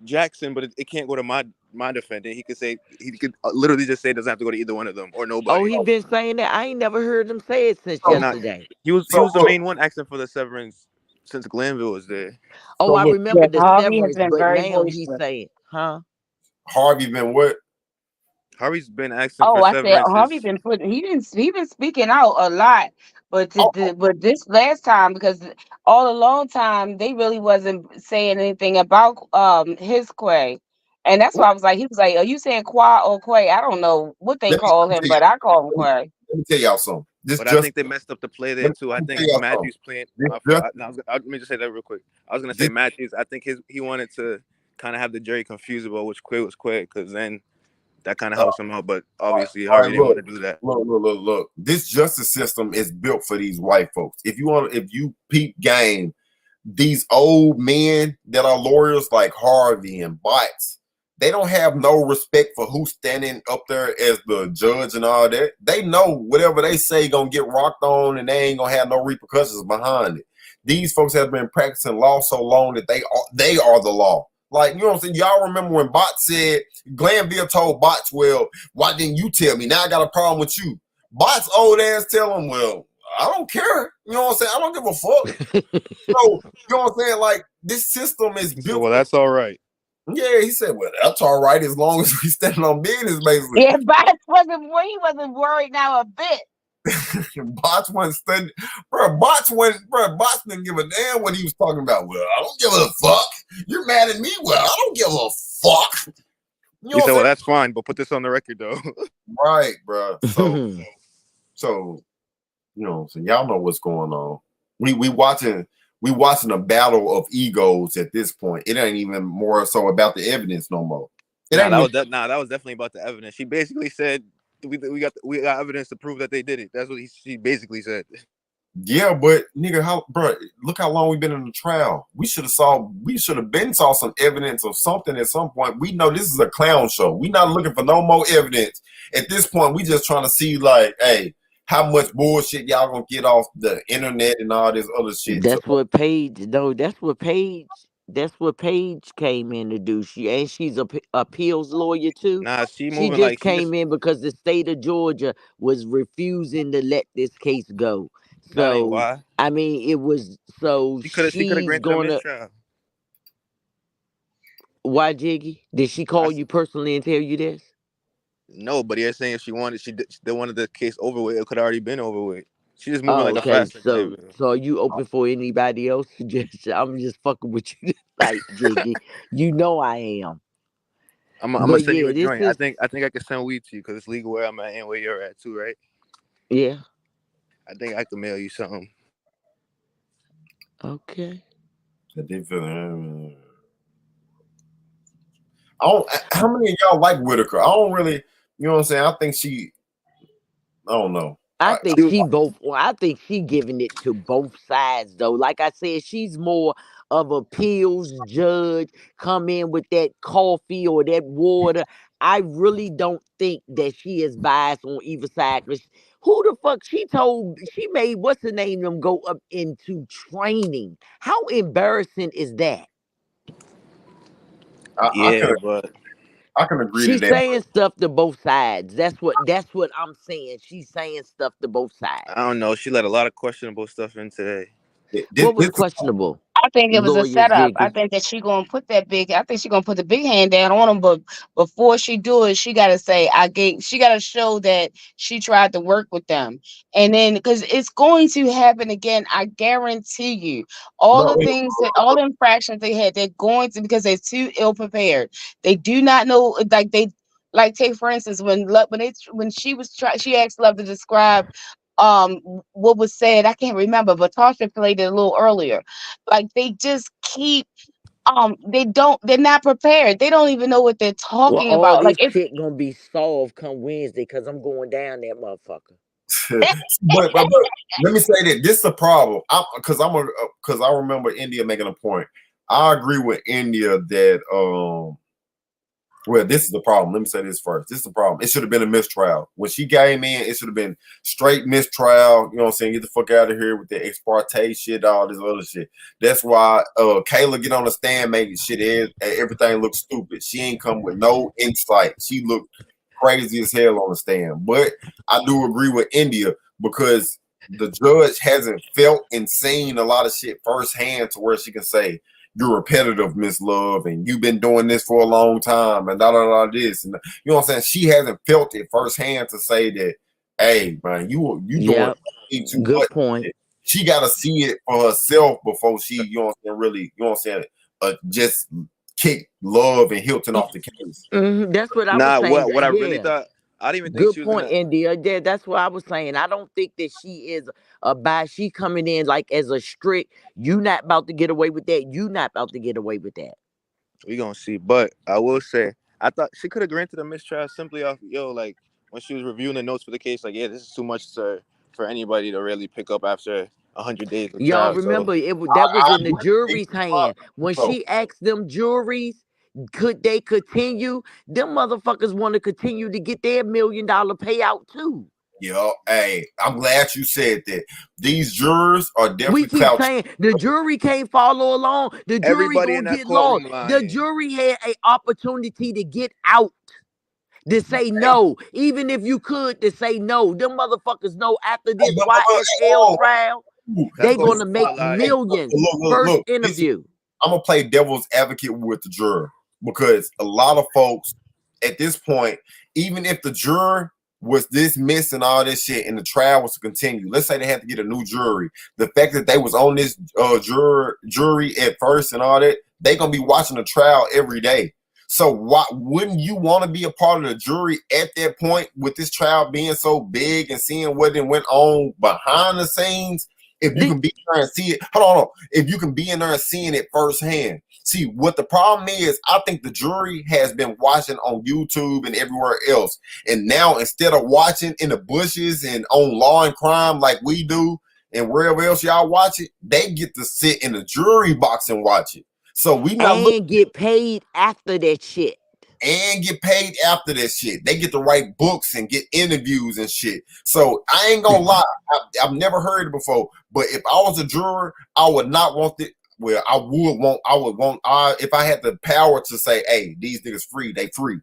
S3: Jackson, but it can't go to my defendant. He could literally just say it doesn't have to go to either one of them or
S5: Oh,
S3: nobody.
S5: he been saying that. I ain't never heard him say it since
S2: So,
S3: Now
S5: yesterday.
S3: he was
S2: so
S3: the
S2: look,
S3: main one asking for the severance since Glanville was there.
S5: Oh,
S2: so
S5: I
S2: look,
S5: remember
S7: Yes,
S5: the
S7: Harvey has
S5: severance,
S7: been
S5: but
S7: very
S5: now he's
S7: boisterous.
S5: saying, huh?
S2: Harvey been what?
S3: Harvey's been asking
S7: Oh,
S3: for
S7: I said
S3: severance
S7: Harvey
S3: since.
S7: been putting he been speaking out a lot, but
S2: Oh,
S7: but this last time because all a long time they really wasn't saying anything about his Quay, and that's why I was like he was like, are you saying Qua or Quay? I don't know what they
S2: let me
S7: call
S2: tell
S7: him,
S2: you,
S7: but I call him Quay.
S2: let me tell y'all something.
S3: But I think they messed up the play there too. I
S2: Let me tell
S3: think
S2: y'all something.
S3: Matthews playing.
S2: This
S3: My
S2: just
S3: fault. Let me just say that real quick. I was gonna say
S2: this
S3: Matthews. I think he wanted to kind of have the jury confused about which Quay was Quay, because then that kind of
S2: uh,
S3: helps him out. But obviously
S2: all
S3: Harvey
S2: right,
S3: didn't want
S2: look,
S3: to do that.
S2: look. This justice system is built for these white folks. If you peep game, these old men that are lawyers like Harvey and Bots, they don't have no respect for who's standing up there as the judge and all that. They know whatever they say gonna get rocked on and they ain't gonna have no repercussions behind it. These folks have been practicing law so long that they are the law. Like, you know what I'm saying? Y'all remember when Bots said, Glanville told Bots, well, why didn't you tell me? Now I got a problem with you. Bots old ass tell him, well, I don't care. You know what I'm saying? I don't give a fuck. So, you know what I'm saying? Like, this system is
S3: He said,
S2: built
S3: "Well,
S2: for.
S3: that's all right."
S2: Yeah, he said, well, that's all right as long as we standing on business, basically.
S7: Yeah, Bots wasn't he wasn't worried now a bit.
S2: Bots wasn't studying, bro. Bots didn't give a damn what he was talking about. Well, I don't give a fuck. You're mad at me. Well, I don't give a fuck. You know
S3: He
S2: what
S3: said,
S2: I'm
S3: "Well, that's fine, but put this on the record, though."
S2: saying? Right, bro. So you know, so y'all know what's going on. We watching a battle of egos at this point. It ain't even more so about the evidence no more.
S3: That was definitely about the evidence. She basically said we got evidence to prove that they did it. That's what she basically said.
S2: Yeah, but nigga, look how long we've been in the trial. We should have saw some evidence of something at some point. We know this is a clown show. We not looking for no more evidence. At this point, we just trying to see like, hey, how much bullshit y'all gonna get off the internet and all this other shit.
S5: That's what Paige. No, that's what Paige came in to do. She's a appeals lawyer too.
S3: Nah, she
S5: She
S3: moving
S5: just
S3: like
S5: came in because the state of Georgia was refusing to let this case go.
S3: that ain't
S5: So
S3: why.
S5: I mean, it was so
S3: She could have
S5: she's
S3: granted a
S5: gonna.
S3: mistrial.
S5: Why, Jiggy? Did she call you personally and tell you this?
S3: No, but you're saying if she wanted the case over with, it could already been over with. She just moving
S5: Oh,
S3: like a
S5: okay.
S3: fast type.
S5: So are you open for anybody else? I'm just fucking with you tonight, Jiggy. You know I am.
S3: I'm gonna
S5: But
S3: send you
S5: yeah,
S3: a
S5: this
S3: joint.
S5: is
S3: I think I can send weed to you because it's legal where I'm at and where you're at too, right?
S5: yeah.
S3: I think I can mail you something.
S5: Okay.
S2: How many of y'all like Whitaker? I don't really, you know what I'm saying? I think I don't know.
S5: I think I think she giving it to both sides though. Like I said, she's more of appeals judge. Come in with that coffee or that water. I really don't think that she is biased on either side. 'Cause who the fuck she made what's the name them go up into training? How embarrassing is that?
S3: But
S2: I can agree to
S5: She's
S2: that.
S5: saying stuff to both sides. That's what I'm saying. She's saying stuff to both sides.
S3: I don't know. She let a lot of questionable stuff in today.
S2: This,
S5: What was
S2: this
S5: questionable?
S7: I think it was a
S5: Lawyer
S7: setup. I
S5: Jiggy.
S7: think that she gonna put that big. I think she gonna put the big hand down on him. But before she do it, she gotta say, "I gave." She gotta show that she tried to work with them, and then because it's going to happen again. I guarantee you. All
S2: no,
S7: the things that all the infractions they had, they're going to because they're too ill prepared. They do not know. Like take for instance when she was she asked Love to describe um what was said. I can't remember, but Tasha played it a little earlier. Like they just keep they're not prepared. They don't even know what they're
S5: Well,
S7: talking
S5: all
S7: about. Like
S5: this
S7: it's
S5: shit gonna be solved come Wednesday because I'm going down that motherfucker.
S2: but let me say that this is a problem. Because I remember India making a point. I agree with India that well, this is the problem. Let me say this first. This is the problem. It should have been a mistrial. When she came in, it should have been straight mistrial. You know what I'm saying? Get the fuck out of here with the ex parte shit, all this other shit. That's why Kayla get on the stand making shit everything look stupid. She ain't come with no insight. She looked crazy as hell on the stand. But I do agree with India because the judge hasn't felt and seen a lot of shit firsthand to where she can say, you're repetitive, Miss Love, and you've been doing this for a long time, and this, and you know what I'm saying. She hasn't felt it firsthand to say that, hey, man, you doing too
S5: Good
S2: much.
S5: point.
S2: She got to see it for herself before she, you know what I'm saying, really, you know what I'm saying, just kick Love and Hilton off the case.
S5: That's what I was
S3: Nah,
S5: saying.
S3: what I really
S5: Yeah.
S3: thought, I didn't even think
S5: Good
S3: she was
S5: point,
S3: gonna.
S5: India. Yeah, that's what I was saying. I don't think that she is a bias. She coming in like as a strict. You not about to get away with that. You not about to get away with that.
S3: We gonna see, but I will say, I thought she could have granted a mistrial simply off like when she was reviewing the notes for the case. Like, yeah, this is too much for anybody to really pick up after 100 days of
S5: Y'all
S3: trial. So
S5: remember that was
S2: I
S5: in the jury's hand when
S2: so,
S5: she asked them juries, could they continue? Them motherfuckers want to continue to get their $1 million payout too.
S2: yeah, hey, I'm glad you said that. These jurors are
S5: We
S2: definitely
S5: keep
S2: clout.
S5: saying the jury can't follow along. The jury
S3: everybody in
S5: gonna
S3: that
S5: get lost.
S3: courtroom
S5: The
S3: lying.
S5: jury had an opportunity to get out. To say no, even if you could, to say no. Them motherfuckers know after this YSL trial,
S3: That
S5: they
S3: courtroom
S5: gonna
S3: full
S5: make
S3: of liars.
S5: millions. First interview.
S2: I'm gonna play devil's advocate with the juror because a lot of folks at this point, even if the juror was dismissed and all this shit, and the trial was to continue. Let's say they had to get a new jury. The fact that they was on this jury at first and all that, they gonna be watching the trial every day. So why wouldn't you want to be a part of the jury at that point with this trial being so big and seeing what then went on behind the scenes? If you can be there and see it, hold on. If you can be in there and seeing it firsthand. See, what the problem is, I think the jury has been watching on YouTube and everywhere else. And now instead of watching in the bushes and on Law and Crime like we do and wherever else y'all watch it, they get to sit in the jury box and watch it. So we not
S5: and get paid after that shit.
S2: And get paid after that shit. They get to write books and get interviews and shit. So I ain't gonna lie, I've never heard it before. But if I was a juror, I would not want it. Well, I would want. If I had the power to say, "Hey, these niggas free, they free."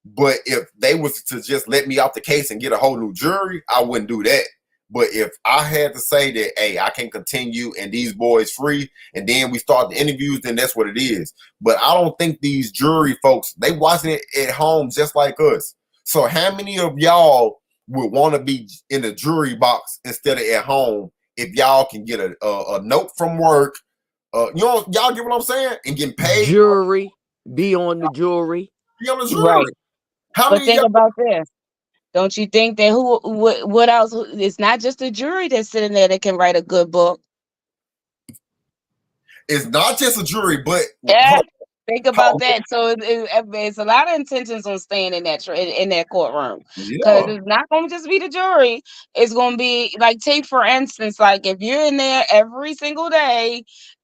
S2: But if they was to just let me off the case and get a whole new jury, I wouldn't do that. But if I had to say that, hey, I can continue and these boys free, and then we start the interviews, then that's what it is. But I don't think these jury folks, they watching it at home just like us. So how many of y'all would want to be in the jury box instead of at home if y'all can get a note from work? You know, y'all get what I'm saying? And getting paid.
S5: Jury, be on the jury.
S2: Be on the jury.
S7: Right.
S2: How
S7: But
S2: many
S7: think
S2: y'all?
S7: about this. Don't you think that what else? It's not just a jury that's sitting there that can write a good book.
S2: It's not just a jury, but
S7: Yeah, think about that. So it's a lot of intentions on staying in that courtroom, because
S2: yeah.
S7: it's not going to just be the jury. It's going to be like, take for instance, like if you're in there every single day,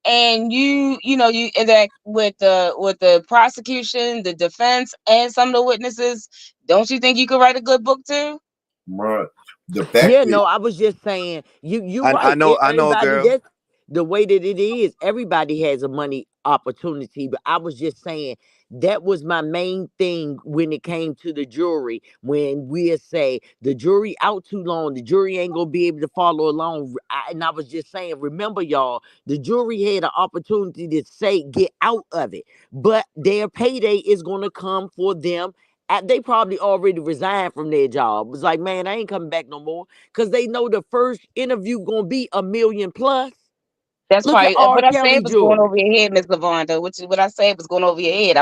S7: and you interact with the prosecution, the defense, and some of the witnesses. Don't you think you could write a good book too?
S2: Bruh, the fact
S5: Yeah,
S2: is,
S5: no, I was just saying you
S3: I
S5: right.
S3: know,
S5: Everybody,
S3: girl.
S5: that's the way that it is. Everybody has a money opportunity, but I was just saying that was my main thing when it came to the jury. When we say the jury out too long, the jury ain't gonna be able to follow along. And I was just saying, remember, y'all, the jury had an opportunity to say get out of it, but their payday is gonna come for them. They probably already resigned from their job. It's like, man, I ain't coming back no more, because they know the first interview gonna be $1 million plus.
S7: That's
S5: Look at
S7: probably
S5: R.
S7: what I said
S5: Kelly
S7: was going
S5: jury.
S7: over your head, Miss Lavonda. Which is what I said was going over your head.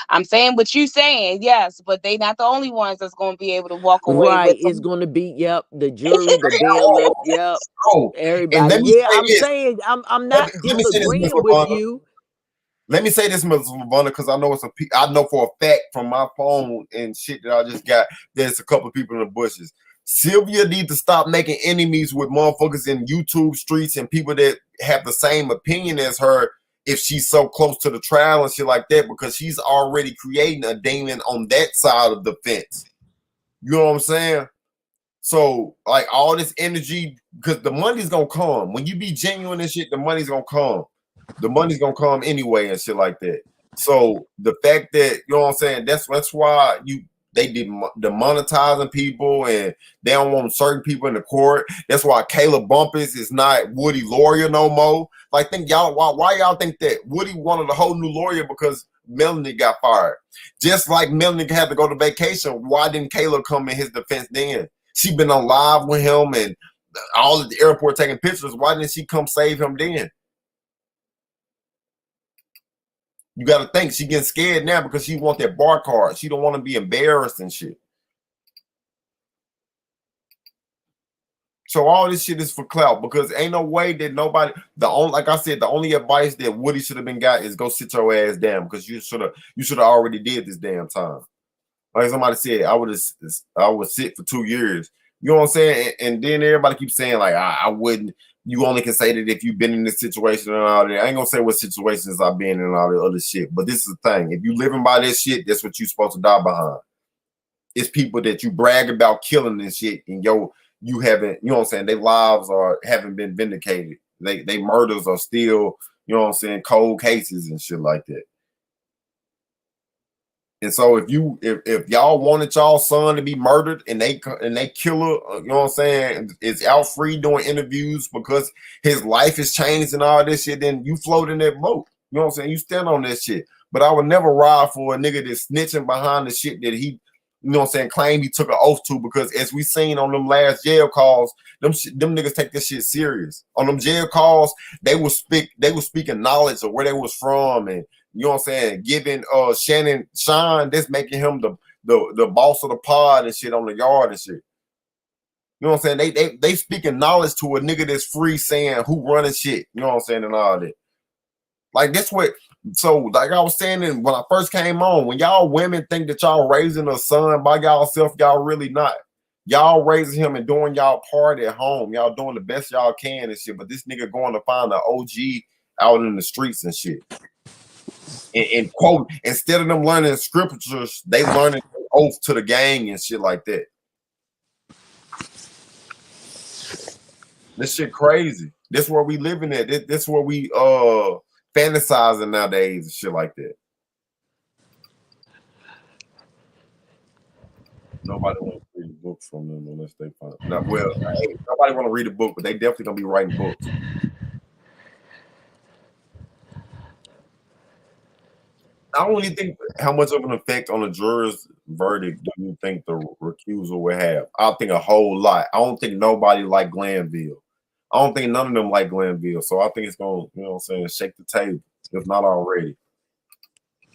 S7: I'm saying what you saying, yes, but they not the only ones that's going to be able to walk away
S5: Right,
S7: with
S5: it's
S7: them.
S5: gonna be, yep, the jury, the bailiff, yep,
S2: oh, and
S5: everybody.
S2: let me
S5: Yeah,
S2: say
S5: I'm
S2: this.
S5: saying I'm
S2: Let
S5: not
S2: me say this, Miss
S5: disagreeing with
S2: LaVonna.
S5: you.
S2: Let me say this, Miss LaVonna, because I know I know for a fact from my phone and shit that I just got, there's a couple of people in the bushes. Sylvia needs to stop making enemies with motherfuckers in YouTube streets and people that have the same opinion as her if she's so close to the trial and shit like that, because she's already creating a demon on that side of the fence. You know what I'm saying? So, like, all this energy, because the money's gonna come. When you be genuine and shit, the money's gonna come. The money's gonna come anyway and shit like that. So the fact that, you know what I'm saying, that's why they demonetizing people and they don't want certain people in the court. That's why Caleb Bumpus is not Woody lawyer no more. Like, think y'all why y'all think that Woody wanted a whole new lawyer because Melanie got fired? Just like Melanie had to go to vacation, why didn't Caleb come in his defense then? She been on live with him and all at the airport taking pictures. Why didn't she come save him then? You got to think she getting scared now because she want that bar card. She don't want to be embarrassed and shit. So all this shit is for clout, because ain't no way that nobody. Like I said, the only advice that Woody should have been got is go sit your ass down, because you should have already did this damn time. Like somebody said, I would sit for 2 years. You know what I'm saying? And then everybody keeps saying like I wouldn't. You only can say that if you've been in this situation and all that. I ain't gonna say what situations I've been in and all the other shit. But this is the thing: if you living by this shit, that's what you supposed to die behind. It's people that you brag about killing and shit, and you haven't. You know what I'm saying? Their lives haven't been vindicated. They murders are still, you know what I'm saying, cold cases and shit like that. And so if y'all wanted y'all son to be murdered and they kill her, you know what I'm saying, is out free doing interviews because his life has changed and all this shit, then you float in that boat. You know what I'm saying? You stand on that shit. But I would never ride for a nigga that's snitching behind the shit that he you know what I'm saying, claim he took an oath to, because as we seen on them last jail calls, them niggas take this shit serious. On them jail calls, they was speaking knowledge of where they was from, and you know what I'm saying, giving Sean, that's making him the boss of the pod and shit on the yard and shit. You know what I'm saying? They speaking knowledge to a nigga that's free, saying who running shit. You know what I'm saying, and all that. Like this what. So like I was saying when I first came on, when y'all women think that y'all raising a son by y'all self, y'all really not. Y'all raising him and doing y'all part at home. Y'all doing the best y'all can and shit. But this nigga going to find an OG out in the streets and shit. And quote, instead of them learning scriptures, they learning oath to the gang and shit like that. This shit crazy. This where we living at. This where we fantasizing nowadays and shit like that. Nobody wants to read books from them unless they find. Now, well, hey, nobody want to read a book, but they definitely gonna be writing books. I don't really think how much of an effect on the jurors' verdict do you think the recusal will have? I think a whole lot. I don't think nobody like Glanville. I don't think none of them like Glanville. So I think it's gonna, you know what I'm saying, shake the table, if not already.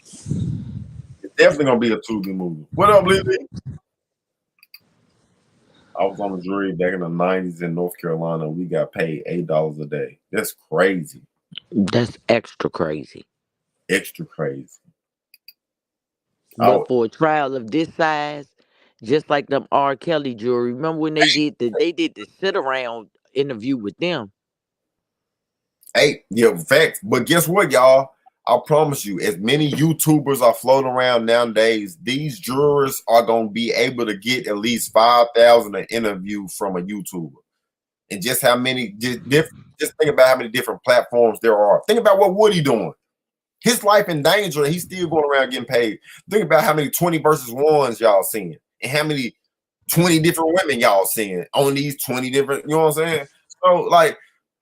S2: It's definitely gonna be a Tubi movie. What up, Lily? I was on the jury back in the 90s in North Carolina. We got paid $8 a day. That's crazy.
S5: That's extra crazy.
S2: Extra crazy.
S5: But for a trial of this size, just like them R. Kelly jury, remember when they did the sit around interview with them?
S2: Hey, yeah, facts. But guess what, y'all? I promise you, as many YouTubers are floating around nowadays, these jurors are gonna be able to get at least 5,000 an interview from a YouTuber. And just how many just think about how many different platforms there are. Think about what Woody doing. His life in danger, and he's still going around getting paid. Think about how many 20 versus 1s y'all seeing, and how many 20 different women y'all seeing on these 20 different, you know what I'm saying? So like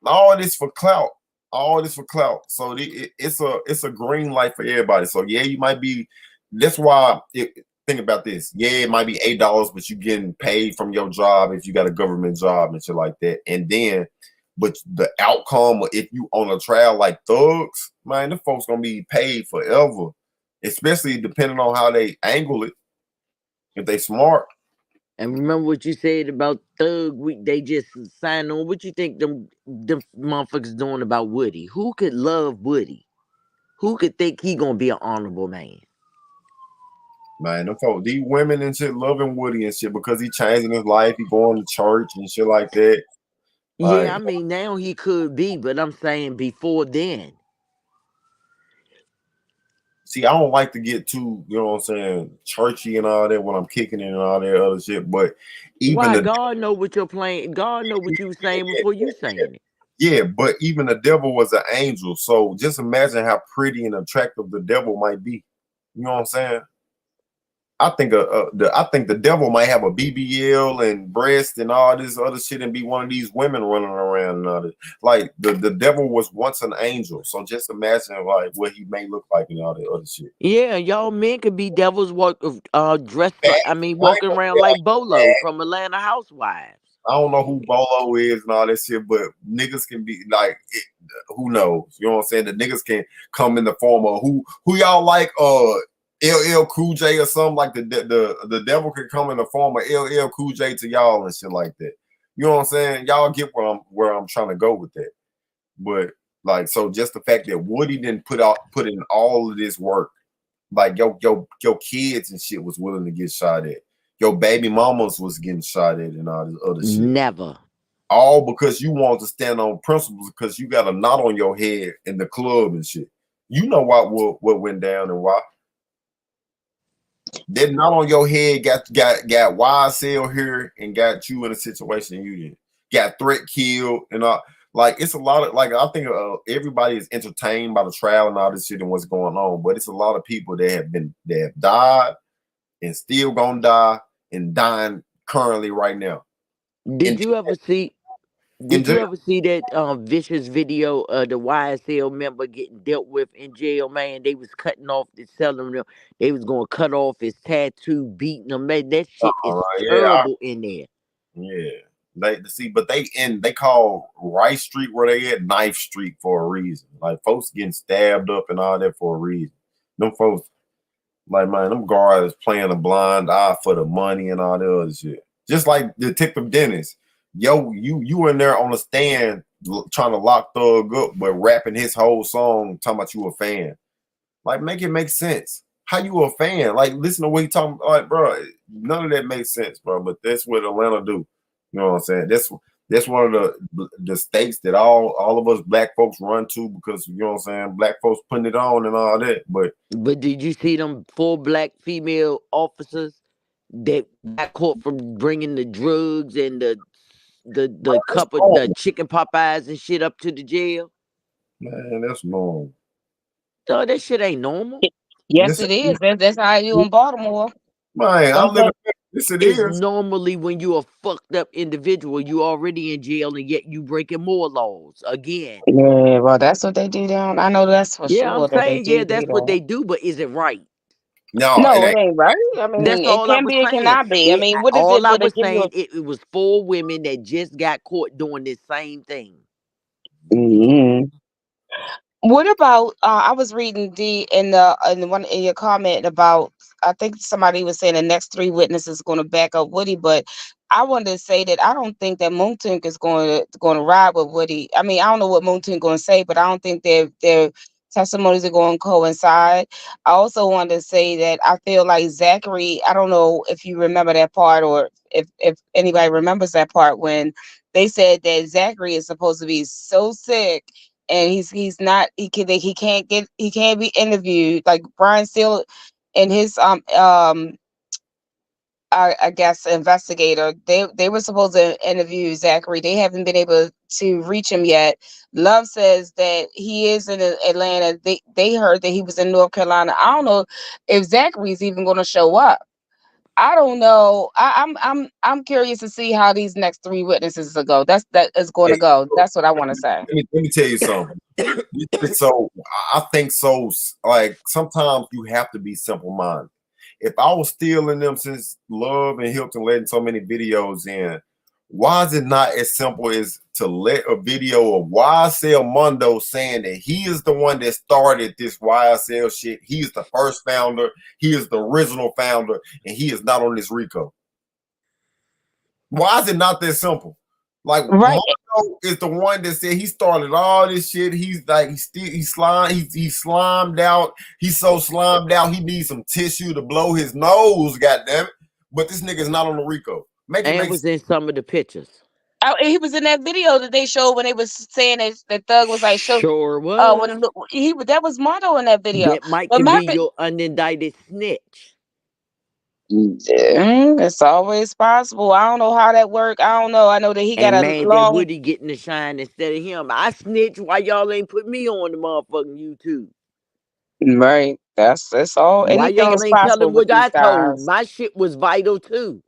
S2: all this for clout. All this for clout. So it's a green light for everybody. So yeah, you might be. That's why think about this. Yeah, it might be $8, but you getting paid from your job if you got a government job and shit like that. And then, but the outcome, if you on a trial like Thugs, man, the folks gonna be paid forever. Especially depending on how they angle it. If they smart.
S5: And remember what you said about Thug Week? They just signed on. What you think them motherfuckers doing about Woody? Who could love Woody? Who could think he gonna be an honorable man?
S2: Man, them folks, these women and shit loving Woody and shit because he changing his life. He going to church and shit like that. Like,
S5: Yeah, I mean now he could be, but I'm saying before then.
S2: See, I don't like to get too, you know what I'm saying, churchy and all that when I'm kicking it and all that other shit. But even
S5: why God know what you're playing. God know what you were saying before you saying it.
S2: Yeah, but even the devil was an angel. So just imagine how pretty and attractive the devil might be. You know what I'm saying? I think the devil might have a BBL and breast and all this other shit and be one of these women running around and all that. Like the devil was once an angel. So just imagine like what he may look like and all that other shit.
S5: Yeah, y'all men could be devils dressed like, walking around like Bolo from Atlanta Housewives.
S2: I don't know who Bolo is and all that shit, but niggas can be like, who knows? You know what I'm saying? The niggas can come in the form of who y'all like, LL Cool J or something like the devil can come in the form of LL Cool J to y'all and shit like that. You know what I'm saying? Y'all get where I'm trying to go with that. But like, so just the fact that Woody didn't put in all of this work, like your kids and shit was willing to get shot at. Your baby mamas was getting shot at and all this other shit.
S5: Never.
S2: All because you want to stand on principles because you got a knot on your head in the club and shit. You know what went down and why. That knot on your head got YSL here and got you in a situation you didn't. Got threat killed and all. Like it's a lot of like I think everybody is entertained by the trial and all this shit and what's going on, but it's a lot of people that have died and still gonna die and dying currently right now.
S5: Did you ever see
S2: in
S5: Did you
S2: jail.
S5: ever see that vicious video of the YSL member getting dealt with in jail, man? They was cutting off, telling them they was gonna cut off his tattoo, beating him. Man, that shit
S2: All
S5: is
S2: right, yeah,
S5: terrible in there.
S2: yeah. They see, but they call Rice Street where they at Knife Street for a reason. Like folks getting stabbed up and all that for a reason. Them folks, like man, them guards playing a blind eye for the money and all the other shit. Just like Detective Dennis. Yo, you in there on the stand trying to lock Thug up, but rapping his whole song talking about you a fan. Like, make it make sense. How you a fan? Like, listen to what he talking. Like, bro, none of that makes sense, bro. But that's what Atlanta do. You know what I'm saying? That's one of the states that all of us black folks run to because you know what I'm saying. Black folks putting it on and all that. But
S5: did you see them 4 black female officers that got caught for bringing the drugs and the cup of the chicken Popeyes and shit up to the jail?
S2: Man, that's normal.
S5: So that shit ain't normal.
S7: Yes, it is. That's how you in Baltimore.
S2: Man, I live in this. It
S5: It's
S2: is.
S5: normally when you a fucked up individual, you already in jail and yet you breaking more laws again.
S7: Yeah, well, that's what they do down. I know that's for
S5: Yeah, I'm
S7: sure that they
S5: saying, yeah,
S7: do
S5: that's what
S7: that.
S5: they do, but is it right?
S2: No, it
S7: No, it
S2: ain't.
S7: ain't right. I mean,
S5: That's
S7: it
S5: all I
S7: can
S5: was
S7: be, it
S5: saying.
S7: cannot be. I mean, what is
S5: All
S7: it
S5: I
S7: but to
S5: was
S7: give you
S5: saying, it was 4 women that just got caught doing this same thing.
S7: Mhm. What about I was reading D in one in your comment about I think somebody was saying the next 3 witnesses going to back up Woody, but I wanted to say that I don't think that Moontink is going to ride with Woody. I mean, I don't know what Moontink going to say, but I don't think their testimonies are going to coincide. I also wanted to say that I feel like Zachary. I don't know if you remember that part or if anybody remembers that part when they said that Zachary is supposed to be so sick and he's not he can't be interviewed like Brian Steele and his I guess investigator they were supposed to interview Zachary. They haven't been able to reach him yet. Love says that he is in Atlanta. They heard that he was in North Carolina. I don't know if Zachary's even going to show up. I don't know. I'm curious to see how these next 3 witnesses will go. That is going to
S2: Hey,
S7: go. That's what I want to say.
S2: let me tell you something. So I think so. Like sometimes you have to be simple minded. If I was still in them since Love and Hilton letting so many videos in, why is it not as simple as to let a video of YSL Mondo saying that he is the one that started this YSL shit? He is the first founder. He is the original founder, and he is not on this RICO. Why is it not that simple? Like
S7: Right.
S2: Mondo is the one that said he started all this shit. He's like he's slimed out. He's so slimed out he needs some tissue to blow his nose. Goddamn it! But this nigga's not on the RICO. Make it
S5: And
S2: make
S5: was
S2: sense.
S5: in some of the pictures.
S7: Oh, he was in that video that they showed when they was saying that Thug was like, "Show."
S5: Sure was.
S7: That was Mondo in that video.
S5: That might
S7: But
S5: can
S7: my
S5: be your unindicted snitch.
S7: it's always possible. I don't know how that worked. I don't know. I know that he got
S5: And
S7: a
S5: man, that
S7: long
S5: Woody getting the shine instead of him. I snitch why y'all ain't put me on the motherfucking YouTube.
S7: right. That's all.
S5: Why
S7: Anything
S5: y'all
S7: is
S5: ain't
S7: possible
S5: telling
S7: with
S5: what I
S7: these
S5: told?
S7: guys.
S5: My shit was vital too.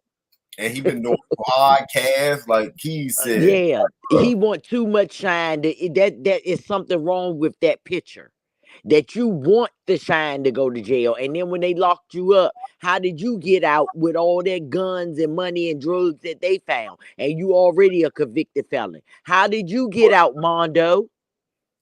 S2: And he been doing podcasts like he said.
S5: Yeah, he want too much shine. That is something wrong with that picture. That you want the shine to go to jail, and then when they locked you up, how did you get out with all that guns and money and drugs that they found, and you already a convicted felon? How did you get out, Mondo?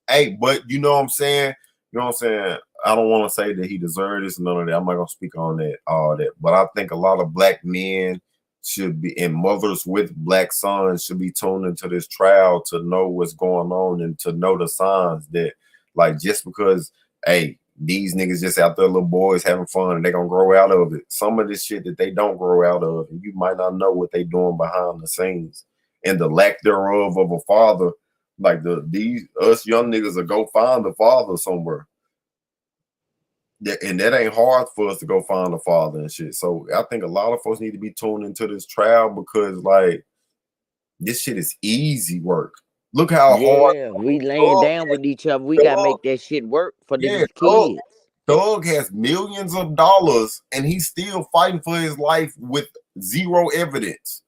S2: Hey, but you know what I'm saying? You know what I'm saying? I don't want to say that he deserved this, none of that. I'm not gonna speak on that, all that. But I think a lot of black men should be and mothers with black sons should be tuned into this trial to know what's going on and to know the signs that like just because hey, these niggas just out there little boys having fun and they're gonna grow out of it. Some of this shit that they don't grow out of, and you might not know what they doing behind the scenes and the lack thereof of a father. Like these us young niggas will go find the father somewhere. And that ain't hard for us to go find a father and shit. So I think a lot of folks need to be tuned into this trial because like this shit is easy work. Look how hard
S5: Yeah, we laying
S2: Thug,
S5: down with each other. We gotta
S2: Thug,
S5: make that shit work for
S2: yeah,
S5: these kids.
S2: Thug has millions of dollars and he's still fighting for his life with zero evidence.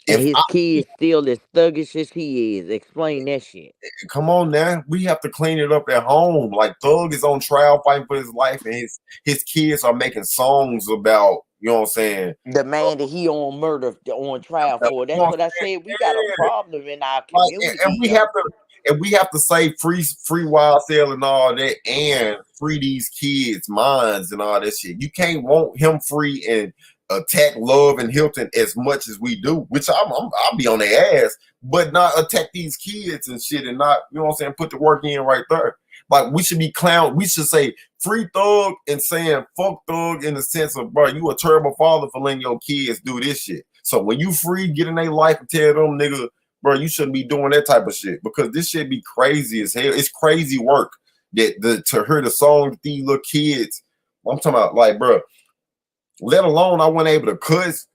S5: And
S2: If
S5: his
S2: I
S5: kid still as thuggish as he is. Explain that shit.
S2: come on now, we have to clean it up at home. Like Thug is on trial fighting for his life, and his kids are making songs about, you know what I'm saying?
S5: The man that he on murder on trial
S2: You
S5: for.
S2: know
S5: That's
S2: what
S5: what I
S2: I'm
S5: said. We got a
S2: saying? Yeah.
S5: problem in our
S2: Like,
S5: community,
S2: we
S5: yo.
S2: have to, say free wild sale and all that, and free these kids' minds and all that shit. You can't want him free and attack Love and Hilton as much as we do, which I'll be on their ass, but not attack these kids and shit, and not, you know what I'm saying, put the work in right there. Like, we should be clown. We should say free Thug and saying fuck Thug in the sense of, bro, you a terrible father for letting your kids do this shit. So when you free, get in their life and tell them, nigga, bro, you shouldn't be doing that type of shit, because this shit be crazy as hell. It's crazy work to hear the song with these little kids. I'm talking about, like, bro, let alone I wasn't able to cuss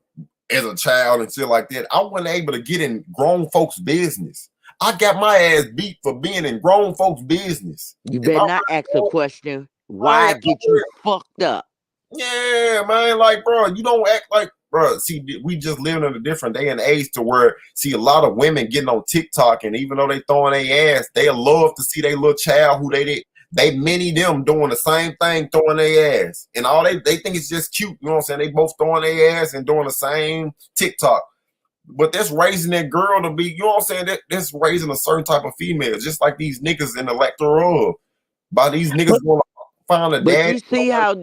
S2: as a child and shit like that. I wasn't able to get in grown folks' business. I got my ass beat for being in grown folks' business.
S5: You
S2: If
S5: better
S2: I
S5: not ask a question.
S2: man,
S5: Why get you fucked up?
S2: yeah, man, like, bro, you don't act like, bro. See, we just living in a different day and age to where, see, a lot of women getting on TikTok, and even though they throwing their ass, they love to see their little child who they many them doing the same thing, throwing their ass, and all they think it's just cute. You know what I'm saying? They both throwing their ass and doing the same TikTok, but that's raising that girl to be, you know what I'm saying? That's raising a certain type of female, just like these niggas in the electoral. By these niggas going to find a
S5: But
S2: dad.
S5: you see how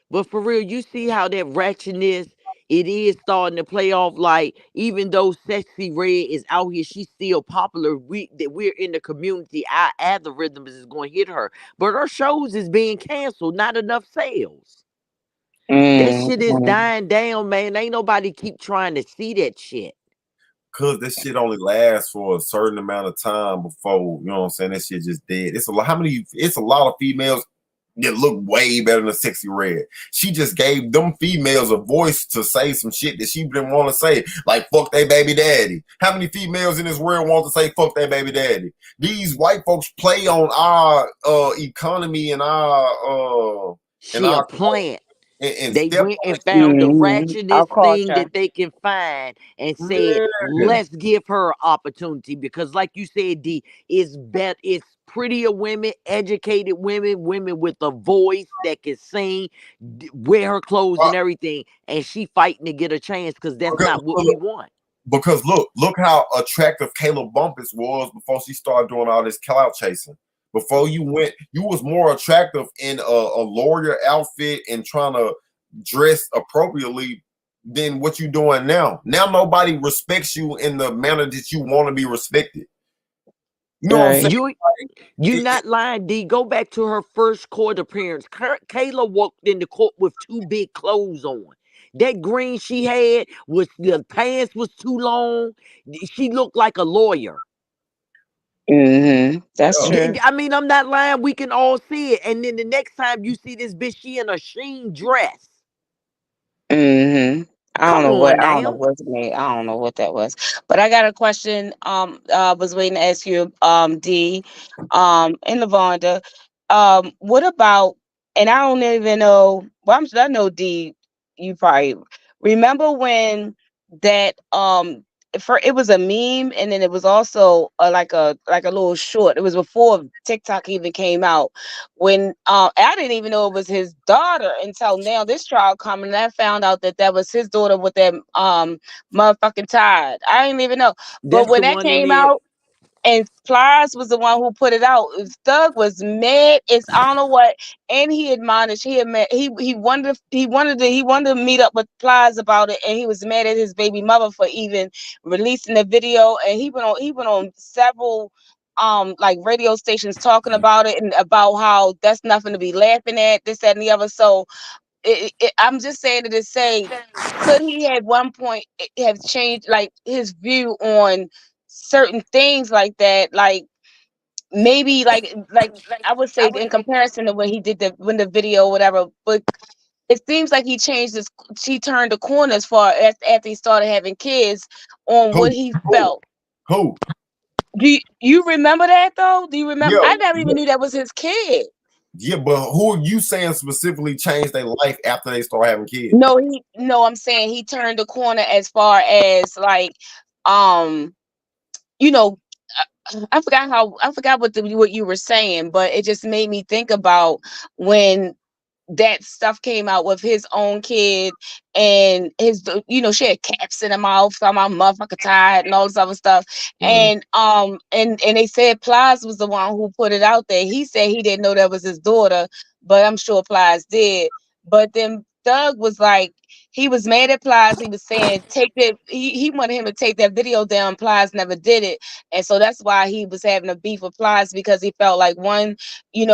S5: but for real, you see how that ratchetness it is starting to play off. Like, even though Sexy Red is out here, she's still popular. We're in the community. Our algorithms is going to hit her, but her shows is being canceled. Not enough sales. That shit is
S7: Mm-hmm.
S5: dying down, man. Ain't nobody keep trying to see that shit.
S2: Cause this shit only lasts for a certain amount of time before, you know what I'm saying, that shit just dead. It's a lot. It's a lot of females that look way better than Sexy Red. She just gave them females a voice to say some shit that she didn't want to say, like fuck they baby daddy. How many females in this world want to say fuck their baby daddy? These white folks play on our economy and
S5: She a
S2: our
S5: plant.
S2: and
S5: They
S2: step
S5: went
S2: on
S5: and
S2: it.
S5: found the
S7: Mm-hmm. Our
S5: ratchetest thing
S7: culture.
S5: that they can find and said,
S2: Yeah.
S5: let's give her opportunity. Because like you said, D, it's prettier women, educated women, women with a voice that can sing, wear her clothes and everything, and she fighting to get a chance because that's not what we want.
S2: Because look how attractive Caleb Bumpus was before she started doing all this clout chasing. Before you was more attractive in a lawyer outfit and trying to dress appropriately than what you doing now. Now nobody respects you in the manner that you want to be respected. You know what I'm
S7: Right.
S2: saying?
S5: You not lying, D. Go back to her first court appearance. Kayla walked into court with two big clothes on. That green she had was the pants was too long. She looked like a lawyer.
S7: Mm-hmm. That's true.
S5: I mean, I'm not lying. We can all see it. And then the next time you see this bitch, she in a sheen dress.
S7: Mm-hmm.
S5: Come on
S7: I don't know
S5: now.
S7: what's made. I don't know what that was. But I got a question. Was waiting to ask you, D, and Lavonda. What about, and I don't even know, well, I know D, you probably remember when that for it was a meme, and then it was also like a little short. It was before TikTok even came out, when I didn't even know it was his daughter until now this trial coming, and I found out that that was his daughter with that motherfucking tide. I didn't even know. But
S5: That's
S7: when
S5: the
S7: that
S5: one in
S7: came
S5: there.
S7: out, and Pliers was the one who put it out. Thug was mad. It's I don't know what, and he admonished. He wanted to meet up with Pliers about it, and he was mad at his baby mother for even releasing the video. And he went on several like radio stations talking about it and about how that's nothing to be laughing at, this, that, and the other. So I'm just saying it to say, could he at one point have changed like his view on certain things like that? Like maybe like I would say in comparison to when he did the video or whatever, but it seems like he turned the corner as far as after he started having kids on
S2: Who?
S7: what he felt.
S2: Who?
S7: Do you remember that though? Do you remember?
S2: Yeah.
S7: I never even knew that was his kid.
S2: Yeah, but who are you saying specifically changed their life after they start having kids?
S7: No, I'm saying he turned the corner as far as like, um, you know, I forgot what you were saying, but it just made me think about when that stuff came out with his own kid, and she had caps in her mouth, talking about motherfucker tired and all this other stuff.
S2: Mm.
S7: And they said Plies was the one who put it out there. He said he didn't know that was his daughter, but I'm sure Plies did. But then Doug was like, he was mad at Plies. He was saying take that, he wanted him to take that video down. Plies never did it. And so that's why he was having a beef with Plies, because he felt like, one, he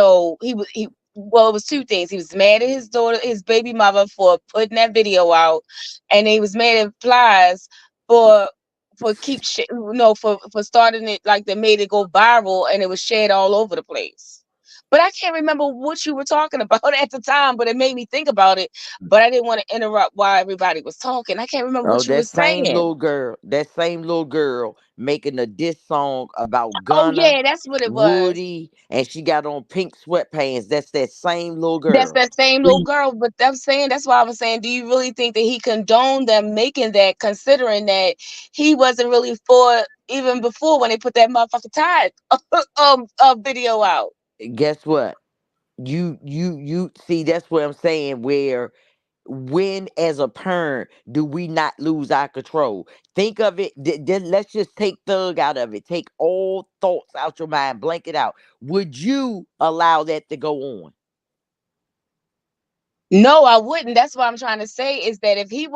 S7: well, it was two things. He was mad at his daughter, his baby mother, for putting that video out, and he was mad at Plies for for starting it, like they made it go viral and it was shared all over the place. But I can't remember what you were talking about at the time, but it made me think about it. But I didn't want to interrupt while everybody was talking. I can't remember
S5: Oh,
S7: what you were saying.
S5: that same little girl making a diss song about
S7: Oh
S5: Gunna,
S7: yeah, that's what it was.
S5: Woody, and she got on pink sweatpants. That's that same little
S7: That's
S5: girl.
S7: that same little girl, but I'm saying, that's why I was saying, do you really think that he condoned them making that, considering that he wasn't really for even before when they put that motherfucker Tide video out?
S5: Guess what? You see, that's what I'm saying. Where when as a parent do we not lose our control? Think of it. Let's just take Thug out of it. Take all thoughts out your mind. Blank it out. Would you allow that to go on?
S7: No, I wouldn't. That's what I'm trying to say, is that if he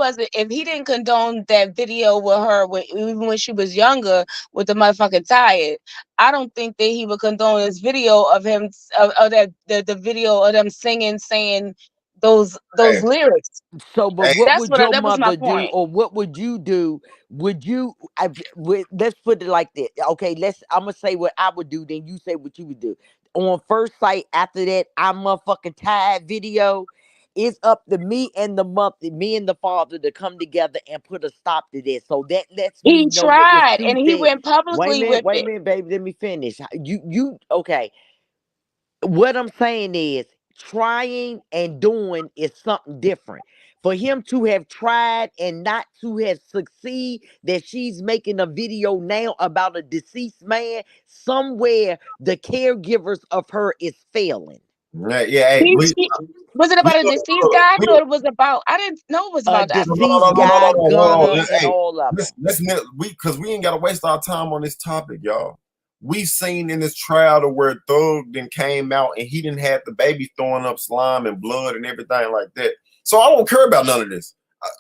S7: didn't condone that video with her even when she was younger with the motherfucking tired, I don't think that he would condone this video of him, of that the video of them singing, saying those
S2: Hey,
S7: lyrics.
S5: So, but
S2: hey,
S5: what would your
S7: That was my
S5: mother do,
S7: point.
S5: or what would you do? Let's put it like this. Okay, I'm gonna say what I would do, then you say what you would do. On first sight, after that, I'm motherfucking tired video. It's up to me and the father to come together and put a stop to this. So that lets me
S7: He
S5: know that it's
S7: tried,
S5: two
S7: and he
S5: things.
S7: went publicly with
S5: Wait a
S7: it.
S5: minute, baby. Let me finish. Okay. What I'm saying is trying and doing is something different. For him to have tried and not to have succeed, that she's making a video now about a deceased man, somewhere the caregivers of her is failing.
S2: yeah, hey,
S7: He was it
S2: we
S7: about a deceased guy? I
S2: we
S7: thought it was about. I didn't know it was
S5: A
S7: about that.
S2: no,
S5: deceased
S2: no, no,
S5: guy,
S2: no, hold
S5: Gunner,
S2: on.
S5: and
S2: Hey,
S5: all of them.
S2: because we ain't gotta waste our time on this topic, y'all. We've seen in this trial to where Thug then came out and he didn't have the baby throwing up slime and blood and everything like that. So I don't care about none of this.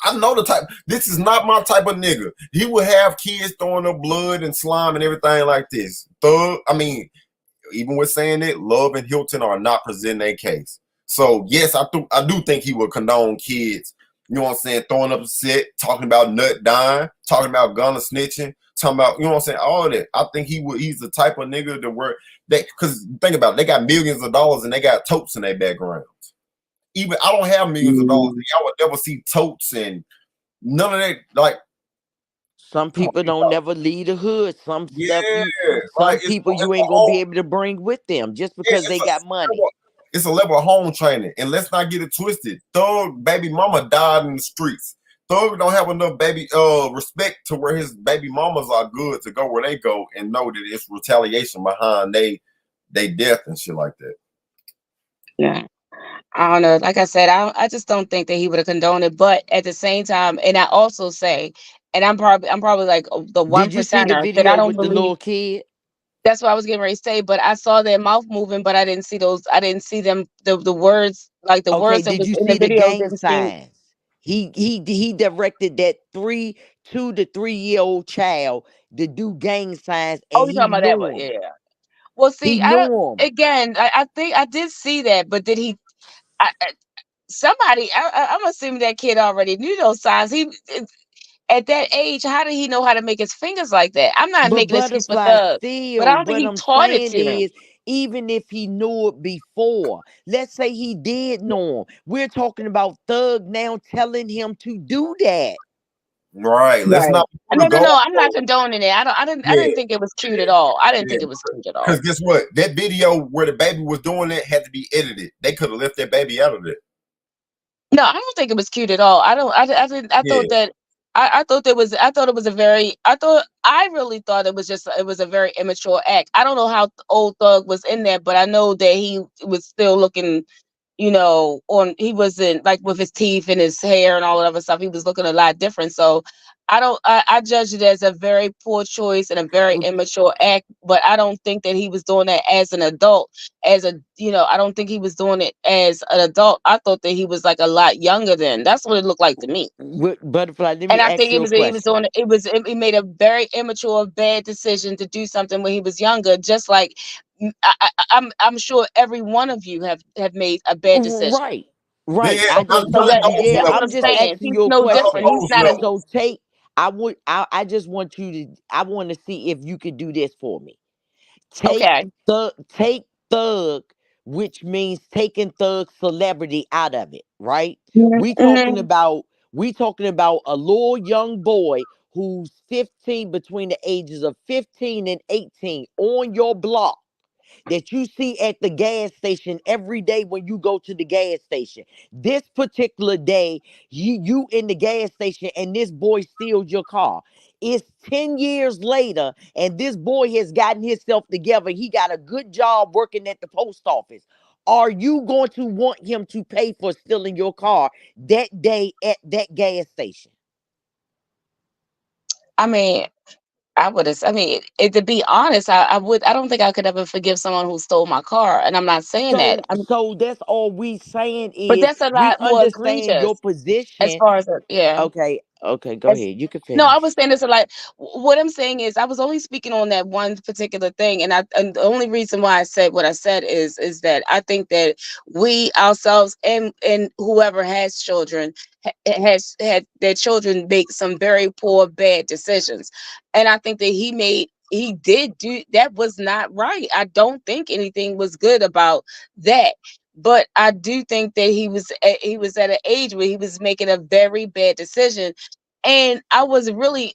S2: I know the type. This is not my type of nigga. He would have kids throwing up blood and slime and everything like this. Thug, I mean, even with saying that, Love and Hilton are not presenting a case. So yes, I do think he would condone kids, you know what I'm saying, throwing up a set, talking about Nut dying, talking about Gunna snitching, talking about, you know what I'm saying, all that. I think he's the type of nigga that where they, because think about it, they got millions of dollars and they got totes in their backgrounds. Even I don't have millions of dollars. I would never see totes and none of that. Like,
S5: Some
S2: come on,
S5: people don't never leave the hood.
S2: yeah, like
S5: Some people you
S2: it's a
S5: ain't gonna be
S2: whole
S5: able to bring with them just
S2: yeah,
S5: because they got money.
S2: it's a level of home training. And let's not get it twisted. Thug baby mama died in the streets. Thug don't have enough baby respect to where his baby mamas are good to go where they go and know that it's retaliation behind they death and shit like that.
S7: Yeah. I don't know. Like I said, I just don't think that he would have condoned it. But at the same time, and I also say, and I'm probably like the one
S5: Did you see the
S7: percenter that I
S5: video
S7: don't
S5: with the
S7: believe.
S5: little kid?
S7: That's what I was getting ready to say. But I saw their mouth moving, but I didn't see those. I didn't see them. The words, like the
S5: Okay,
S7: words that
S5: did
S7: was
S5: you
S7: in the
S5: see the
S7: video,
S5: gang
S7: didn't seem.
S5: signs? He directed that 2 to 3 year old child to do gang signs,
S7: Oh,
S5: and
S7: you
S5: he
S7: talking about that one?
S5: knew him.
S7: Yeah. Well,
S5: He
S7: see, I don't.
S5: knew him.
S7: Again, I think I did see that, but did he? Somebody, I'm assuming that kid already knew those signs. At that age, how did he know how to make his fingers like that? I'm not
S5: But
S7: making excuse for
S5: butterfly,
S7: Thug, but I
S5: still,
S7: don't think
S5: what
S7: he
S5: I'm
S7: taught it
S5: saying
S7: to him.
S5: is, even if he knew it before, let's say he did know him, we're talking about Thug now telling him to do that.
S2: Right. Let's
S7: Right.
S2: not put a
S7: No, no,
S2: goal.
S7: no. I'm not condoning it. I
S2: Yeah,
S7: didn't think it was cute at all. I didn't
S2: yeah.
S7: think it was cute at all.
S2: Because guess what? That video where the baby was doing it had to be edited. They could have left that baby out of it.
S7: No, I don't think it was cute at all. I don't. I didn't. I
S2: Yeah.
S7: thought that. I thought there was. I thought it was a very. I thought. I really thought it was just. It was a very immature act. I don't know how old Thug was in there, but I know that he was still looking, on he wasn't like with his teeth and his hair and all that other stuff. He was looking a lot different. So I judge it as a very poor choice and a very immature act, but I don't think that he was doing that as an adult. I don't think he was doing it as an adult. I thought that he was like a lot younger then. That's what it looked like to me.
S5: Butterfly, let
S7: And
S5: me
S7: I
S5: ask
S7: think
S5: you a
S7: he was
S5: question.
S7: doing he made a very immature, bad decision to do something when he was younger. Just like I'm sure every one of you have made a bad decision.
S5: Right,
S2: Yeah,
S5: right.
S2: yeah,
S5: I
S2: I'm
S5: just
S7: So
S2: not
S5: want,
S7: that
S2: those
S5: yeah,
S7: that's what
S5: I'm
S7: I'm
S2: levels
S5: just
S2: though.
S7: saying.
S5: asking
S7: He's
S5: you a
S7: no
S2: Not
S7: different.
S5: question.
S7: He's
S2: those
S7: not a
S2: levels.
S5: So I just want you to, I want to see if you could do this for me. Take
S7: okay.
S5: take Thug, which means taking Thug celebrity out of it, right? We talking
S7: Mm-hmm.
S5: about we talking about a little young boy who's 15, between the ages of 15 and 18, on your block, that you see at the gas station every day when you go to the gas station. This particular day, you in the gas station and this boy steals your car. It's 10 years later and this boy has gotten himself together. He got a good job working at the post office. Are you going to want him to pay for stealing your car that day at that gas station?
S7: I mean, I would have. I mean, to be honest, I would. I don't think I could ever forgive someone who stole my car, and I'm not saying that.
S5: So that's all we saying
S7: But
S5: is
S7: that's a
S5: we
S7: lot more
S5: understand
S7: egregious
S5: your
S7: as
S5: position.
S7: far as yeah.
S5: Okay, okay, go ahead. You can
S7: No, I
S5: finish.
S7: was saying this a lot. What I'm saying is, I was only speaking on that one particular thing, and the only reason why I said what I said is that I think that we ourselves and whoever has children has had their children make some very poor, bad decisions, and I think that he did do that was not right. I don't think anything was good about that. But I do think that he was at an age where he was making a very bad decision, and I was really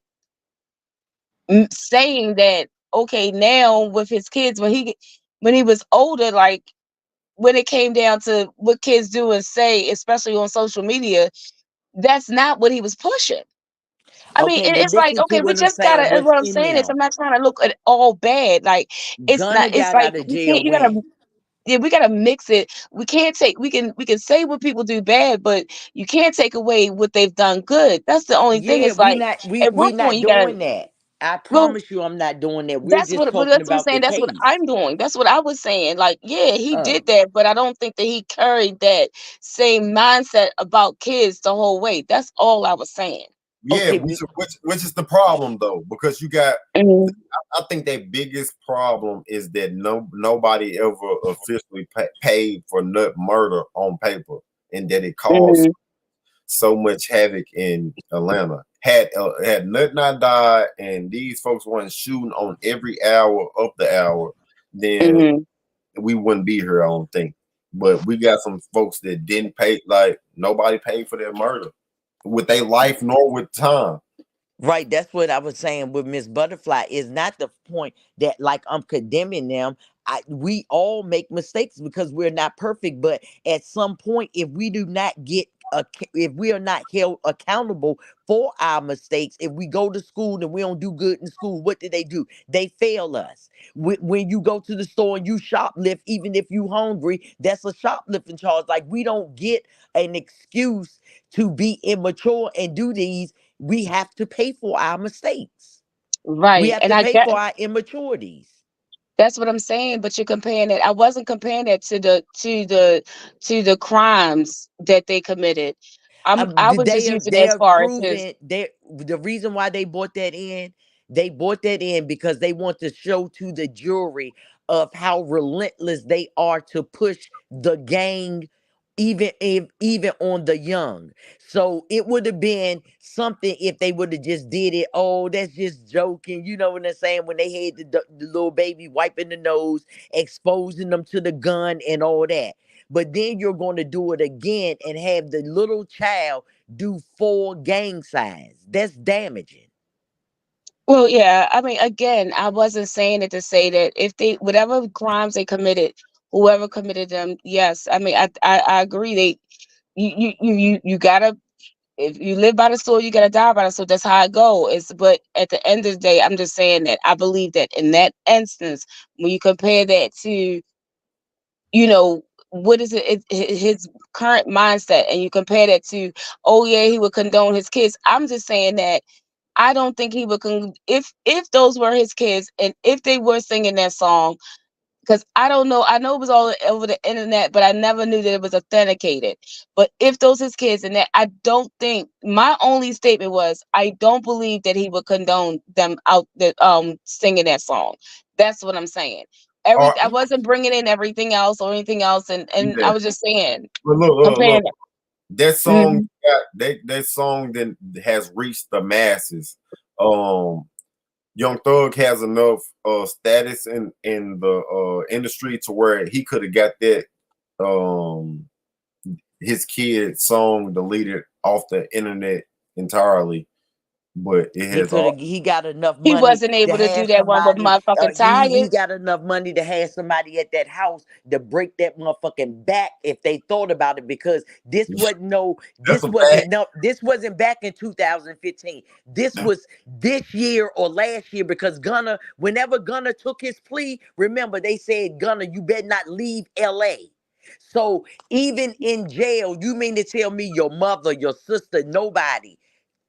S7: saying that, okay, now with his kids, when he was older, like when it came down to what kids do and say, especially on social media, that's not what he was pushing. I mean,
S5: Okay, but
S7: it's like,
S5: listen to
S7: okay, we
S5: what I'm
S7: just gotta.
S5: saying. What's
S7: What I'm
S5: in
S7: saying is,
S5: them?
S7: I'm not trying to look at all bad. Like it's not.
S5: Gunna
S7: It's
S5: got
S7: like
S5: out of
S7: we
S5: jail
S7: can't. You gotta.
S5: when?
S7: Yeah, we gotta mix it. We can't take. We can say what people do bad, but you can't take away what they've done good. That's the only thing.
S5: Yeah,
S7: It's like at one
S5: we
S7: point
S5: not
S7: you gotta.
S5: doing that. I
S7: Well,
S5: promise you I'm not doing that. We're just
S7: but
S5: talking
S7: that's what I'm
S5: about the
S7: saying. That's what
S5: case.
S7: I'm doing. That's what I was saying. Like, yeah, he
S5: Oh,
S7: did that, but I don't think that he carried that same mindset about kids the whole way. That's all I was saying.
S2: Yeah,
S5: okay.
S2: which is the problem though, because you got.
S7: Mhm,
S2: I think their biggest problem is that nobody ever officially paid for nut murder on paper, and that it caused
S7: mhm,
S2: so much havoc in Atlanta. Had Nut not died, and these folks weren't shooting on every hour of the hour, then
S7: mhm.
S2: we wouldn't be here. I don't think. But we got some folks that didn't pay, like nobody paid for their murder with their life nor with time.
S5: Right, that's what I was saying with Miss Butterfly. Is not the point that like I'm condemning them. We all make mistakes because we're not perfect. But at some point, if we do not if we are not held accountable for our mistakes, if we go to school and we don't do good in school, what do? They fail us. When you go to the store and you shoplift, even if you hungry, that's a shoplifting charge. Like we don't get an excuse to be immature and do these. We have to pay for our mistakes. We
S7: Right,
S5: have
S7: and
S5: to
S7: I
S5: pay
S7: get
S5: for our immaturities.
S7: that's what I'm saying. But you're comparing it. I wasn't comparing it to the crimes that they committed. I was just using it
S5: They
S7: as
S5: are
S7: far as his.
S5: proven, they the reason why they brought that in because they want to show to the jury of how relentless they are to push the gang, even on the young. So it would have been something if they would have just did it. Oh, that's just joking. You know what I'm saying? When they had the little baby wiping the nose, exposing them to the gun and all that. but then you're going to do it again and have the little child do 4 gang signs. That's damaging.
S7: Well, yeah. I mean, again, I wasn't saying it to say that if they whatever crimes they committed, whoever committed them, yes. I mean, I agree. You gotta, if you live by the sword, you gotta die by the sword. That's how it go. It's but at the end of the day, I'm just saying that I believe that in that instance, when you compare that to, you know, what is his current mindset, and you compare that to, oh yeah, he would condone his kids. I'm just saying that I don't think he would if those were his kids and if they were singing that song, because I don't know. I know it was all over the internet, but I never knew that it was authenticated. But if those his kids and that, I don't think my only statement was I don't believe that he would condone them out the singing that song. That's what I'm saying.
S2: Or
S7: I wasn't bringing in everything else or anything else, and
S2: yeah.
S7: I was just saying
S2: But look.
S7: comparing.
S2: That song
S7: Mhm.
S2: that song then has reached the masses. Young Thug has enough status in the industry to where he could have got that um his kid song deleted off the internet entirely, but it
S5: He
S2: has
S5: could
S2: all
S5: have. He got enough
S7: He
S5: money
S7: wasn't
S5: to
S7: able to do
S5: have
S7: that one with
S5: somebody.
S7: motherfucking
S5: He
S7: tired.
S5: got enough money to have somebody at that house to break that motherfucking back if they thought about it. Because this wasn't no.
S2: that's
S5: This
S2: a fact.
S5: wasn't no. This wasn't back in 2015. This was this year or last year. Because Gunna, whenever Gunna took his plea, remember they said, Gunna, you better not leave L.A. So even in jail, you mean to tell me your mother, your sister, nobody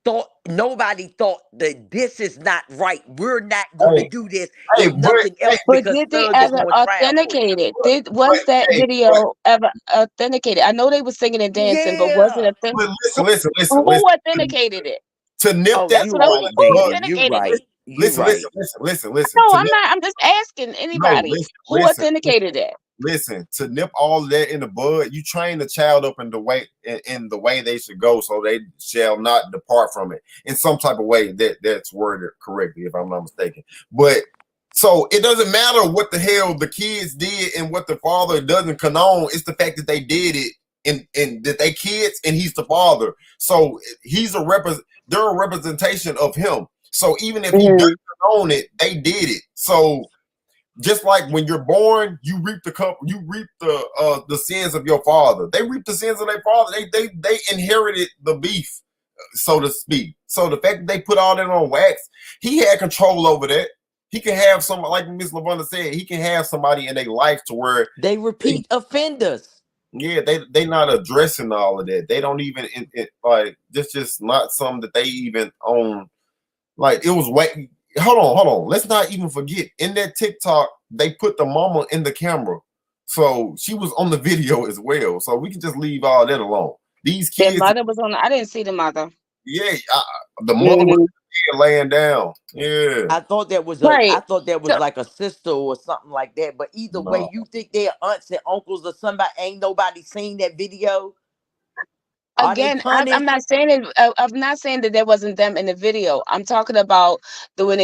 S5: thought that this is not right. We're not going to
S2: Hey,
S5: do this,
S2: hey,
S5: if nothing
S2: hey,
S5: else,
S7: But
S5: because
S7: did they
S5: Thug is
S7: ever
S5: on trial for it.
S7: authenticate it?
S2: but
S7: Was that
S2: hey,
S7: video ever authenticated? I know they were singing and dancing, but was it
S5: Yeah.
S7: authentic?
S2: but
S7: Who,
S2: listen.
S7: who authenticated it?
S2: To nip
S5: Oh,
S2: that
S7: That's
S5: you
S7: what I'm.
S2: all in
S5: right,
S2: the
S7: Who
S5: baby.
S2: bud.
S5: You
S7: authenticated it?
S5: right. You
S2: Listen,
S5: right.
S2: listen.
S7: No,
S2: To
S7: I'm
S2: nip,
S7: not. I'm just asking
S2: no,
S7: anybody who
S2: listen.
S7: authenticated it.
S2: Listen, to nip all of that in the bud, you train the child up in the way they should go, so they shall not depart from it in some type of way that's worded correctly, if I'm not mistaken. But so it doesn't matter what the hell the kids did and what the father doesn't condone. It's the fact that they did it and that they kids and he's the father. So he's they're a representation of him. So even if he
S7: Mhm.
S2: doesn't condone it, they did it. So just like when you're born, you reap the sins of your father. They reap the sins of their father. They inherited the beef, so to speak. So the fact that they put all that on wax, he had control over that. He can have some, like Miss Lavonda said, he can have somebody in their life to where
S5: They
S2: they,
S5: repeat offenders.
S2: yeah, they not addressing all of that. They don't even like this just not something that they even own. Like it was way. Hold on. Let's not even forget in that TikTok they put the mama in the camera, so she was on the video as well. So we can just leave all that alone. These
S7: Their
S2: kids,
S7: mother was on. I didn't see the mother.
S2: yeah, the mother was
S7: Mhm.
S2: laying down. Yeah,
S5: I
S7: Right.
S5: thought that was
S7: So
S5: like a sister or something like that. But either way,
S2: no,
S5: you think they're aunts and uncles or somebody, ain't nobody seen that video? Are they
S7: again, I'm
S5: punished?
S7: not saying it. I'm not saying that there wasn't them in the video. I'm talking about when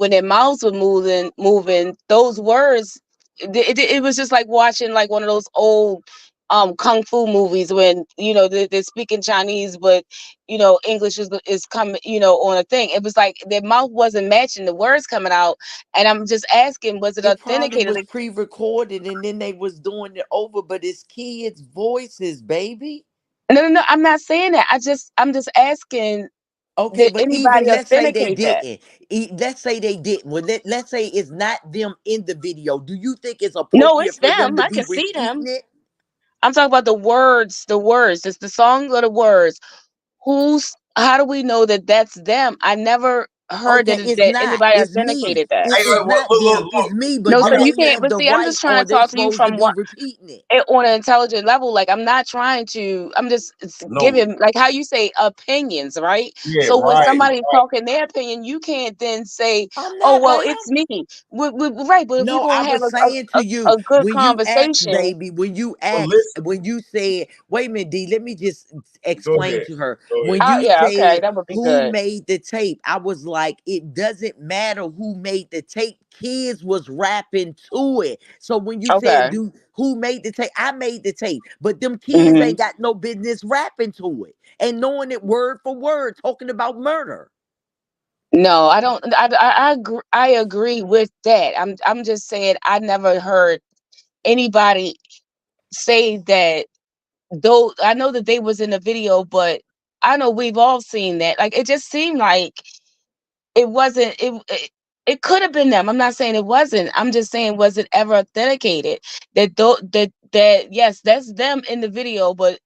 S7: their mouths were moving. Those words, it was just like watching like one of those old kung fu movies when they're speaking Chinese, but English is coming on a thing. It was like their mouth wasn't matching the words coming out, and I'm just asking, was it
S5: It probably
S7: authenticated?
S5: was pre-recorded and then they was doing it over, but it's kids' voices, baby.
S7: No. I'm not saying that. I'm just asking.
S5: Okay,
S7: Did
S5: but even
S7: anybody
S5: let's say they
S7: authenticate that?
S5: didn't. Let's say they didn't. Well, let's say it's not them in the video. Do you think it's
S7: No, it's
S5: appropriate for them
S7: them.
S5: to
S7: I
S5: be
S7: can see
S5: repeating
S7: them.
S5: it?
S7: I'm talking about the words. The words. It's the song or the words. How do we know that that's them? I never heard
S5: Okay, it's
S7: that
S5: not.
S7: anybody
S5: It's me.
S7: authenticated that.
S5: It
S2: hey,
S5: is
S2: look,
S5: not them.
S2: look.
S5: It's me. But
S7: No,
S5: do
S7: so
S2: Okay,
S7: you
S5: they
S7: can't.
S5: have
S7: But
S5: the
S7: see, I'm
S5: right
S7: just
S5: or
S7: trying to
S5: they
S7: talk to you
S5: supposed to
S7: from
S5: be repeating it?
S7: on an intelligent level. Like I'm not trying to. I'm just
S2: no,
S7: giving like how you say opinions, right?
S2: yeah,
S7: So when
S2: right.
S7: somebody's talking their opinion, you can't then say,
S5: I'm
S7: "Oh
S5: not,
S7: well,
S5: ma'am.
S7: it's me." Right, but if we're
S5: No, I
S7: gonna have
S5: was saying to you,
S7: a good
S5: when you asked,
S7: conversation.
S5: baby,
S2: But listen,
S5: when you said, wait a minute, D, let me just
S2: go
S5: explain
S2: ahead,
S5: to her.
S2: go ahead.
S5: When you
S7: Yeah, okay,
S5: said
S7: that would be
S5: who
S7: good.
S5: made the tape, I was like it doesn't matter who made the tape. Kids was rapping to it. So when you said,
S7: Okay.
S5: "Do who made the tape?" I made the tape, but them kids
S7: Hmm.
S5: ain't got no business rapping to it and knowing it word for word, talking about murder.
S7: No, I don't. I agree with that. I'm just saying I never heard anybody say that. Though I know that they was in the video, but I know we've all seen that. Like it just seemed like it wasn't. It could have been them. I'm not saying it wasn't. I'm just saying was it ever authenticated that yes, that's them in the video, but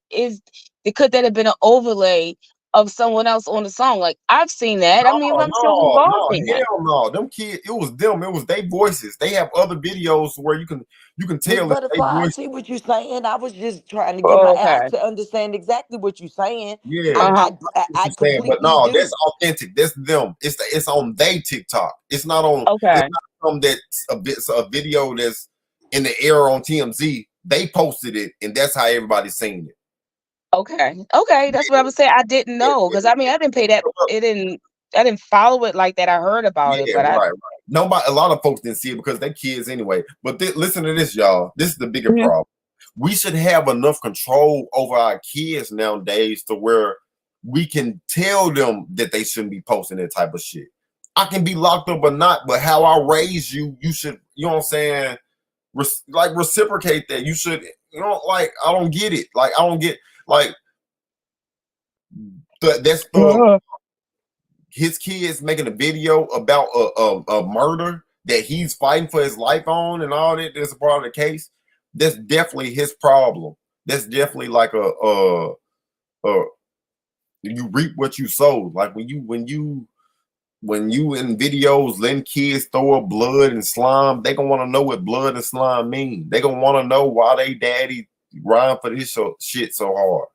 S7: could that have been an overlay of someone else on the song? Like I've seen that. I mean, I'm sure we've all seen that.
S2: Hell no. Them kids, it was them. It was their voices. They have other videos where you can
S5: Miss
S2: tell that they
S5: Butterfly, I
S2: voice.
S5: see what you're saying. I was just trying to get my
S7: Okay.
S5: I to understand exactly what you're saying.
S2: Yeah,
S7: Uh huh.
S2: what
S5: I
S2: you saying, but
S5: completely
S2: no, that's
S5: do.
S2: authentic. That's them. It's on they TikTok. It's not on. It's
S7: Okay.
S2: not from that a video that's in the air on TMZ. They posted it, and that's how everybody's seen it.
S7: Okay. Okay. That's what I was saying. I didn't know because I mean I didn't pay that. It didn't. I didn't follow it like that. I heard about it,
S2: Yeah,
S7: but I.
S2: right. Nobody, a lot of folks didn't see it because they're kids anyway. But listen to this, y'all. This is the bigger
S7: Mhm.
S2: problem. We should have enough control over our kids nowadays to where we can tell them that they shouldn't be posting that type of shit. I can be locked up or not, but how I raise you, you should, you know what I'm saying? Like reciprocate that. You should, you know, like I don't get it. Like I don't get like that's the his kids making a video about a murder that he's fighting for his life on and all that. That's a part of the case. That's definitely his problem. That's definitely like a you reap what you sow. Like when you in videos letting kids throw up blood and slime, they gonna want to know what blood and slime mean. They gonna want to know why they daddy rhyme for this shit so hard.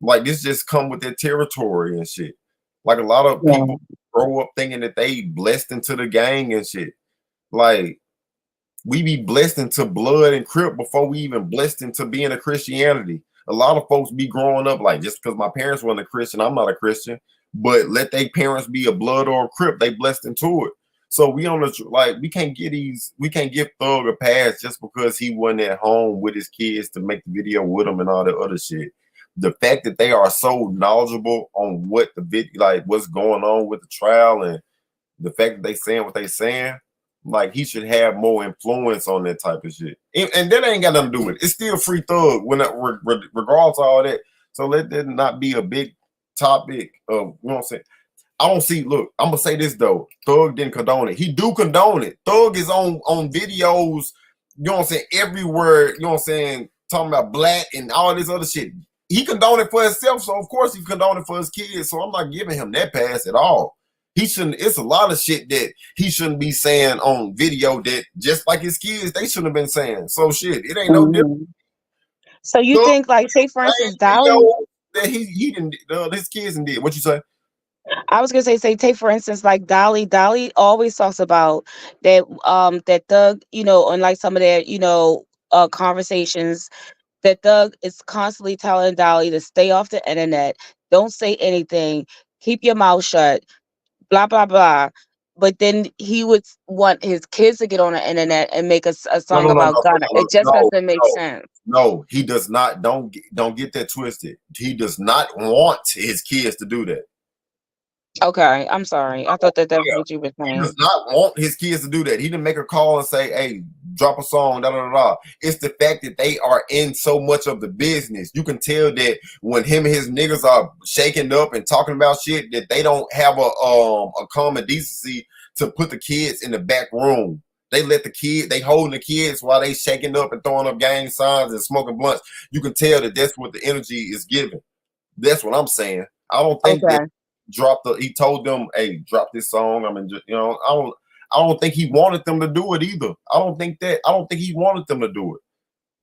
S2: Like this just come with their territory and shit. Like a lot of
S7: Yeah.
S2: people grow up thinking that they blessed into the gang and shit. Like we be blessed into blood and crip before we even blessed into being a Christianity. A lot of folks be growing up like just because my parents weren't a Christian, I'm not a Christian. But let their parents be a blood or a crip, they blessed into it. So we on the like we can't give Thug a pass just because he wasn't at home with his kids to make the video with them and all that other shit. The fact that they are so knowledgeable on what the video, like what's going on with the trial, and the fact that they saying what they saying, like he should have more influence on that type of shit. And that ain't got nothing to do with it. It's still free Thug when regardless of all that. So let that not be a big topic of, you know what I'm saying. I don't see. Look, I'm gonna say this though. Thug didn't condone it. He do condone it. Thug is on videos. You know what I'm saying? Everywhere. You know what I'm saying? Talking about black and all this other shit. He condoned it for himself, so of course he condoned it for his kids. So I'm not giving him that pass at all. He shouldn't. It's a lot of shit that he shouldn't be saying on video that just like his kids they shouldn't have been saying. So shit, it ain't no different.
S7: Mhm. So you
S2: Thug
S7: think, like, say for instance,
S2: same
S7: Dolly?
S2: video that he didn't his kids and did. What you say?
S7: I was gonna say, take for instance, like Dolly. Dolly always talks about that, that Thug, on like some of their, conversations, that Thug is constantly telling Dolly to stay off the internet, don't say anything, keep your mouth shut, blah blah blah. But then he would want his kids to get on the internet and make a
S2: No,
S7: song
S2: no, no, no,
S7: about Gunna.
S2: no,
S7: It just
S2: no,
S7: doesn't make
S2: no,
S7: sense.
S2: no. He does not. Don't get that twisted. He does not want his kids to do that.
S7: Okay, I'm sorry. I thought that was
S2: Yeah,
S7: what you were
S2: he does
S7: saying.
S2: not want his kids to do that. He didn't make a call and say, "Hey, drop a song." Da da da. Da. It's the fact that they are in so much of the business. You can tell that when him and his niggas are shaking up and talking about shit, that they don't have a common decency to put the kids in the back room. They let they holding the kids while they shaking up and throwing up gang signs and smoking blunts. You can tell that that's what the energy is giving. That's what I'm saying. I don't think that
S7: Okay.
S2: he told them, hey, drop this song. I mean, I don't think he wanted them to do it either. I don't think he wanted them to do it.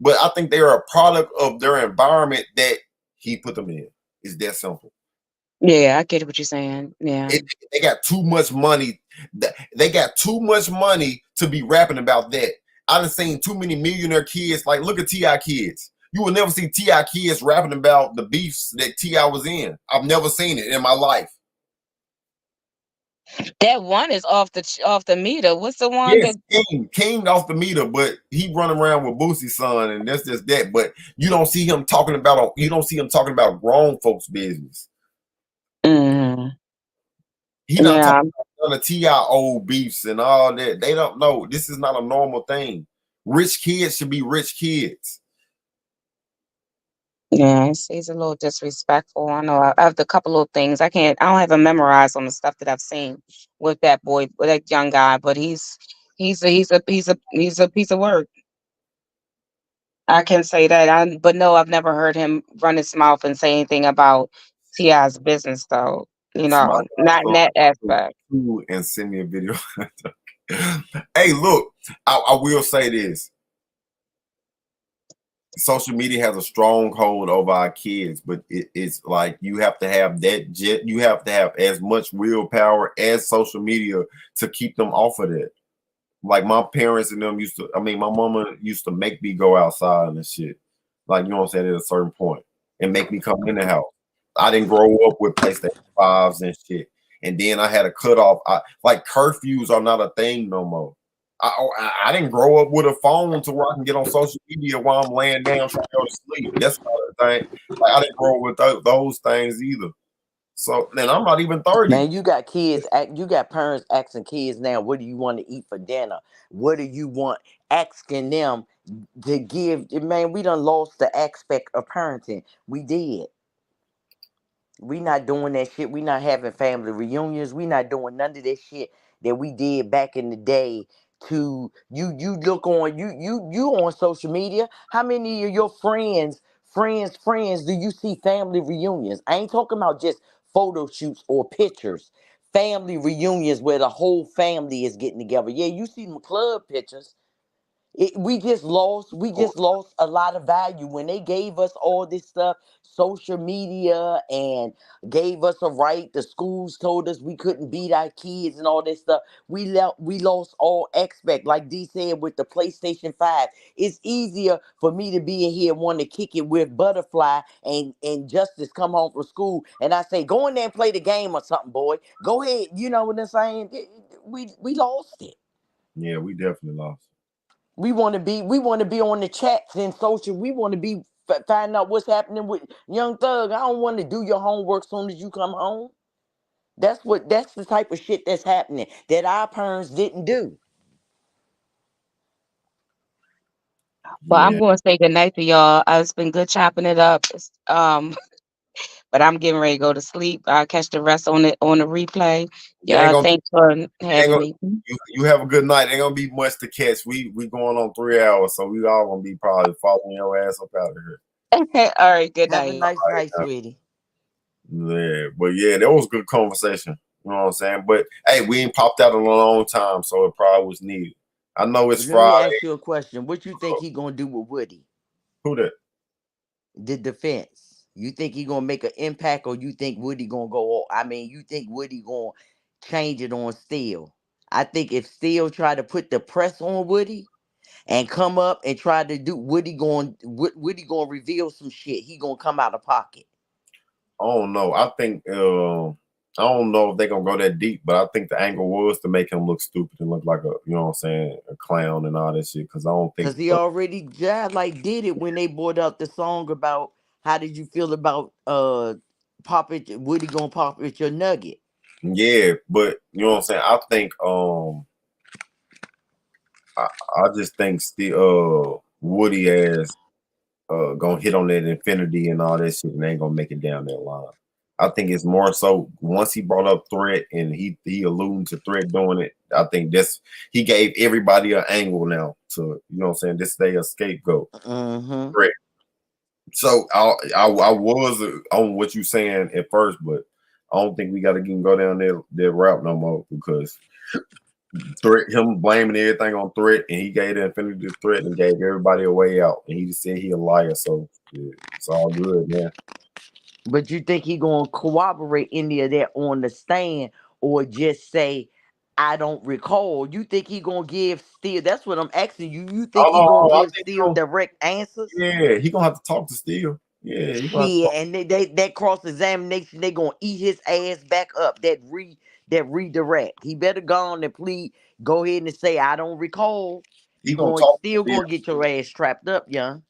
S2: But I think they are a product of their environment that he put them in. It's that simple.
S7: Yeah, I get what you're saying. Yeah.
S2: They got too much money. They got too much money to be rapping about that. I done seen too many millionaire kids. Like, look at T.I. kids. You will never see T.I. kids rapping about the beefs that T.I. was in. I've never seen it in my life.
S7: That one is off the meter. What's the one
S2: Yes,
S7: that?
S2: King off the meter, but he running around with Boosie's son, and that's just that. But you don't see him talking about grown folks' business.
S7: Mm,
S2: He not
S7: yeah,
S2: talking about none of T.I. old beefs and all that. They don't know. This is not a normal thing. Rich kids should be rich kids.
S7: yeah. He's a little disrespectful. I know. I have a couple of things. I can't. I don't have it memorized on the stuff that I've seen with that boy, with that young guy. But he's a piece of work. I can say that. But no, I've never heard him run his mouth and say anything about Ti's business, though.
S2: Somebody
S7: Not in
S2: also
S7: that aspect.
S2: and send me a video. Hey, look, I will say this. Social media has a strong hold over our kids, but it's like you have to have you have to have as much willpower as social media to keep them off of that. Like my parents and them my mama used to make me go outside and shit. Like, you know what I'm saying, at a certain point, and make me come in the house. I didn't grow up with PlayStation 5s and shit. And then I had a cutoff. Like curfews are not a thing no more. I didn't grow up with a phone to where I can get on social media while I'm laying down trying to go to sleep. That's not a thing. Like I didn't grow up with those things either. So then I'm not even 30.
S5: Man, you got parents asking kids now, what do you want to eat for dinner? What do you want? Asking them to give. Man, we done lost the aspect of parenting. We did. We not doing that shit. We not having family reunions. We not doing none of that shit that we did back in the day. To you look on you on social media. How many of your friends do you see family reunions? I ain't talking about just photo shoots or pictures. Family reunions where the whole family is getting together. Yeah, you see them club pictures. We just lost a lot of value when they gave us all this stuff, social media, and gave us a right. The schools told us we couldn't beat our kids and all this stuff. We lost all aspect, like D said with the PlayStation 5. It's easier for me to be in here wanting to kick it with Butterfly and Justice come home from school, and I say go in there and play the game or something, boy. Go ahead, you know what I'm saying? We lost it.
S2: Yeah, we definitely lost.
S5: We want to be on the chats and social. We want to be finding out what's happening with Young Thug. I don't want to do your homework soon as you come home. That's the type of shit that's happening that our parents didn't do.
S7: Well, I'm
S2: Yeah.
S7: going to say good night to y'all. It's been good chopping it up. But I'm getting ready to go to sleep. I'll catch the rest on the replay.
S2: You ain't
S7: Yeah,
S2: gonna
S7: thanks for
S2: ain't
S7: having
S2: gonna
S7: me.
S2: you have a good night. Ain't gonna be much to catch. We going on 3 hours, so we all gonna be probably following your ass up out of here.
S7: All right, good
S5: Have a
S7: night.
S5: nice night, sweetie.
S2: Yeah, but yeah, that was good conversation. You know what I'm saying? But hey, we ain't popped out in a long time, so it probably was needed. I know it's
S5: Let me
S2: Friday.
S5: ask you a question. What you think he gonna do with Woody?
S2: Who that?
S5: The defense. You think he gonna make an impact, or you think Woody gonna go? You think Woody gonna change it on Steel? I think if Steel try to put the press on Woody and come up and try to do Woody going reveal some shit. He gonna come out of pocket.
S2: I don't know. I don't know if they're gonna go that deep, but I think the angle was to make him look stupid and look like a, you know what I'm saying, a clown and all that shit. Because I don't think.
S5: Cause he already did it when they brought out the song about how did you feel about pop it Woody gonna pop it your nugget.
S2: Yeah, but you know what I'm saying. I just think still Woody as gonna hit on that infinity and all that shit, and ain't gonna make it down that line. I think it's more so once he brought up Threat and he alluded to Threat doing it. I think he gave everybody an angle now to, you know what I'm saying, this day a scapegoat.
S5: Mm-hmm.
S2: Threat. So I was on what you saying at first, but I don't think we got to even go down that route no more because Threat, him blaming everything on Threat, and he gave the Infinity Threat and gave everybody a way out, and he just said he a liar. So yeah, it's all good, man.
S5: But you think he gonna corroborate any of that on the stand, or just say, "I don't recall"? You think he gonna give Steel? That's what I'm asking you. You think he gonna
S2: Oh, I
S5: give
S2: think
S5: Steel direct answers?
S2: yeah, he gonna have to talk to Steel. Yeah, he gonna have to
S5: Shit,
S2: talk.
S5: and that cross examination, they gonna eat his ass back up. that redirect. He better go on and please go ahead and say, I don't recall.
S2: He
S5: You
S2: gonna
S5: going
S2: talk
S5: still
S2: to them.
S5: gonna get your ass trapped up, young.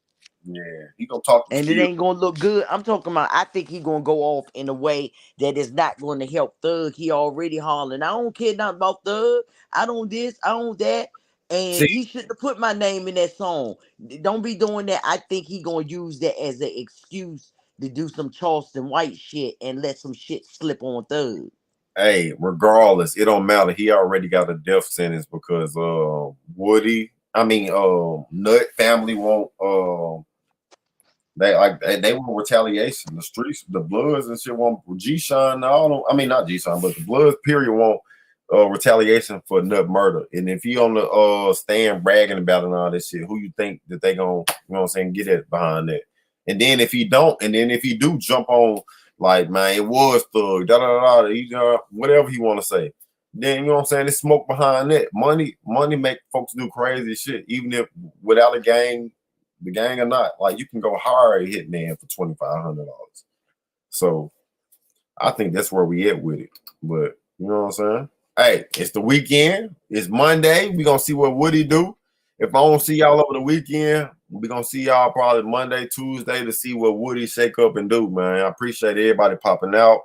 S2: Yeah, he gonna talk to
S5: And it
S2: Phil.
S5: ain't gonna look good. I'm talking about I think he gonna go off in a way that is not gonna help Thug. He already hollering. I don't care nothing about Thug. I don't this, I don't that. And
S2: See,
S5: he shouldn't have put my name in that song. Don't be doing that. I think he gonna use that as an excuse to do some Charleston White shit and let some shit slip on Thug.
S2: hey, regardless, it don't matter. He already got a death sentence because Nut family won't they want retaliation. The streets, the Bloods and shit want G-Shine. All them, I mean not G-Shine, but the Bloods period want retaliation for Nut murder. And if he on the stand bragging about it and all this shit, who you think that they gonna, you know what I'm saying, get it behind that? And then if he don't, and then if he do jump on, like, man, it was Thug, da da da, he whatever he want to say, then you know what I'm saying, it's smoke behind that. Money make folks do crazy shit, even if without a gang, the gang or not. Like, you can go hire a hitman for $2,500. So I think that's where we at with it. But you know what I'm saying? Hey, it's the weekend. It's Monday. We gonna see what Woody do. If I don't see y'all over the weekend, we gonna see y'all probably Monday, Tuesday to see what Woody shake up and do, man. I appreciate everybody popping out.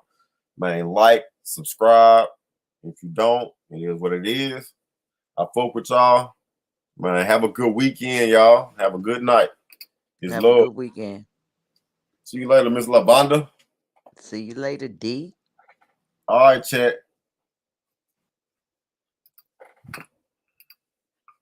S2: Man, like, subscribe. If you don't, it is what it is. I fuck with y'all. Man, have a good weekend, y'all. Have a good night. It's
S5: Have a
S2: love.
S5: good weekend.
S2: See you later, Miss Lavonda.
S5: See you later, D.
S2: All right, chat.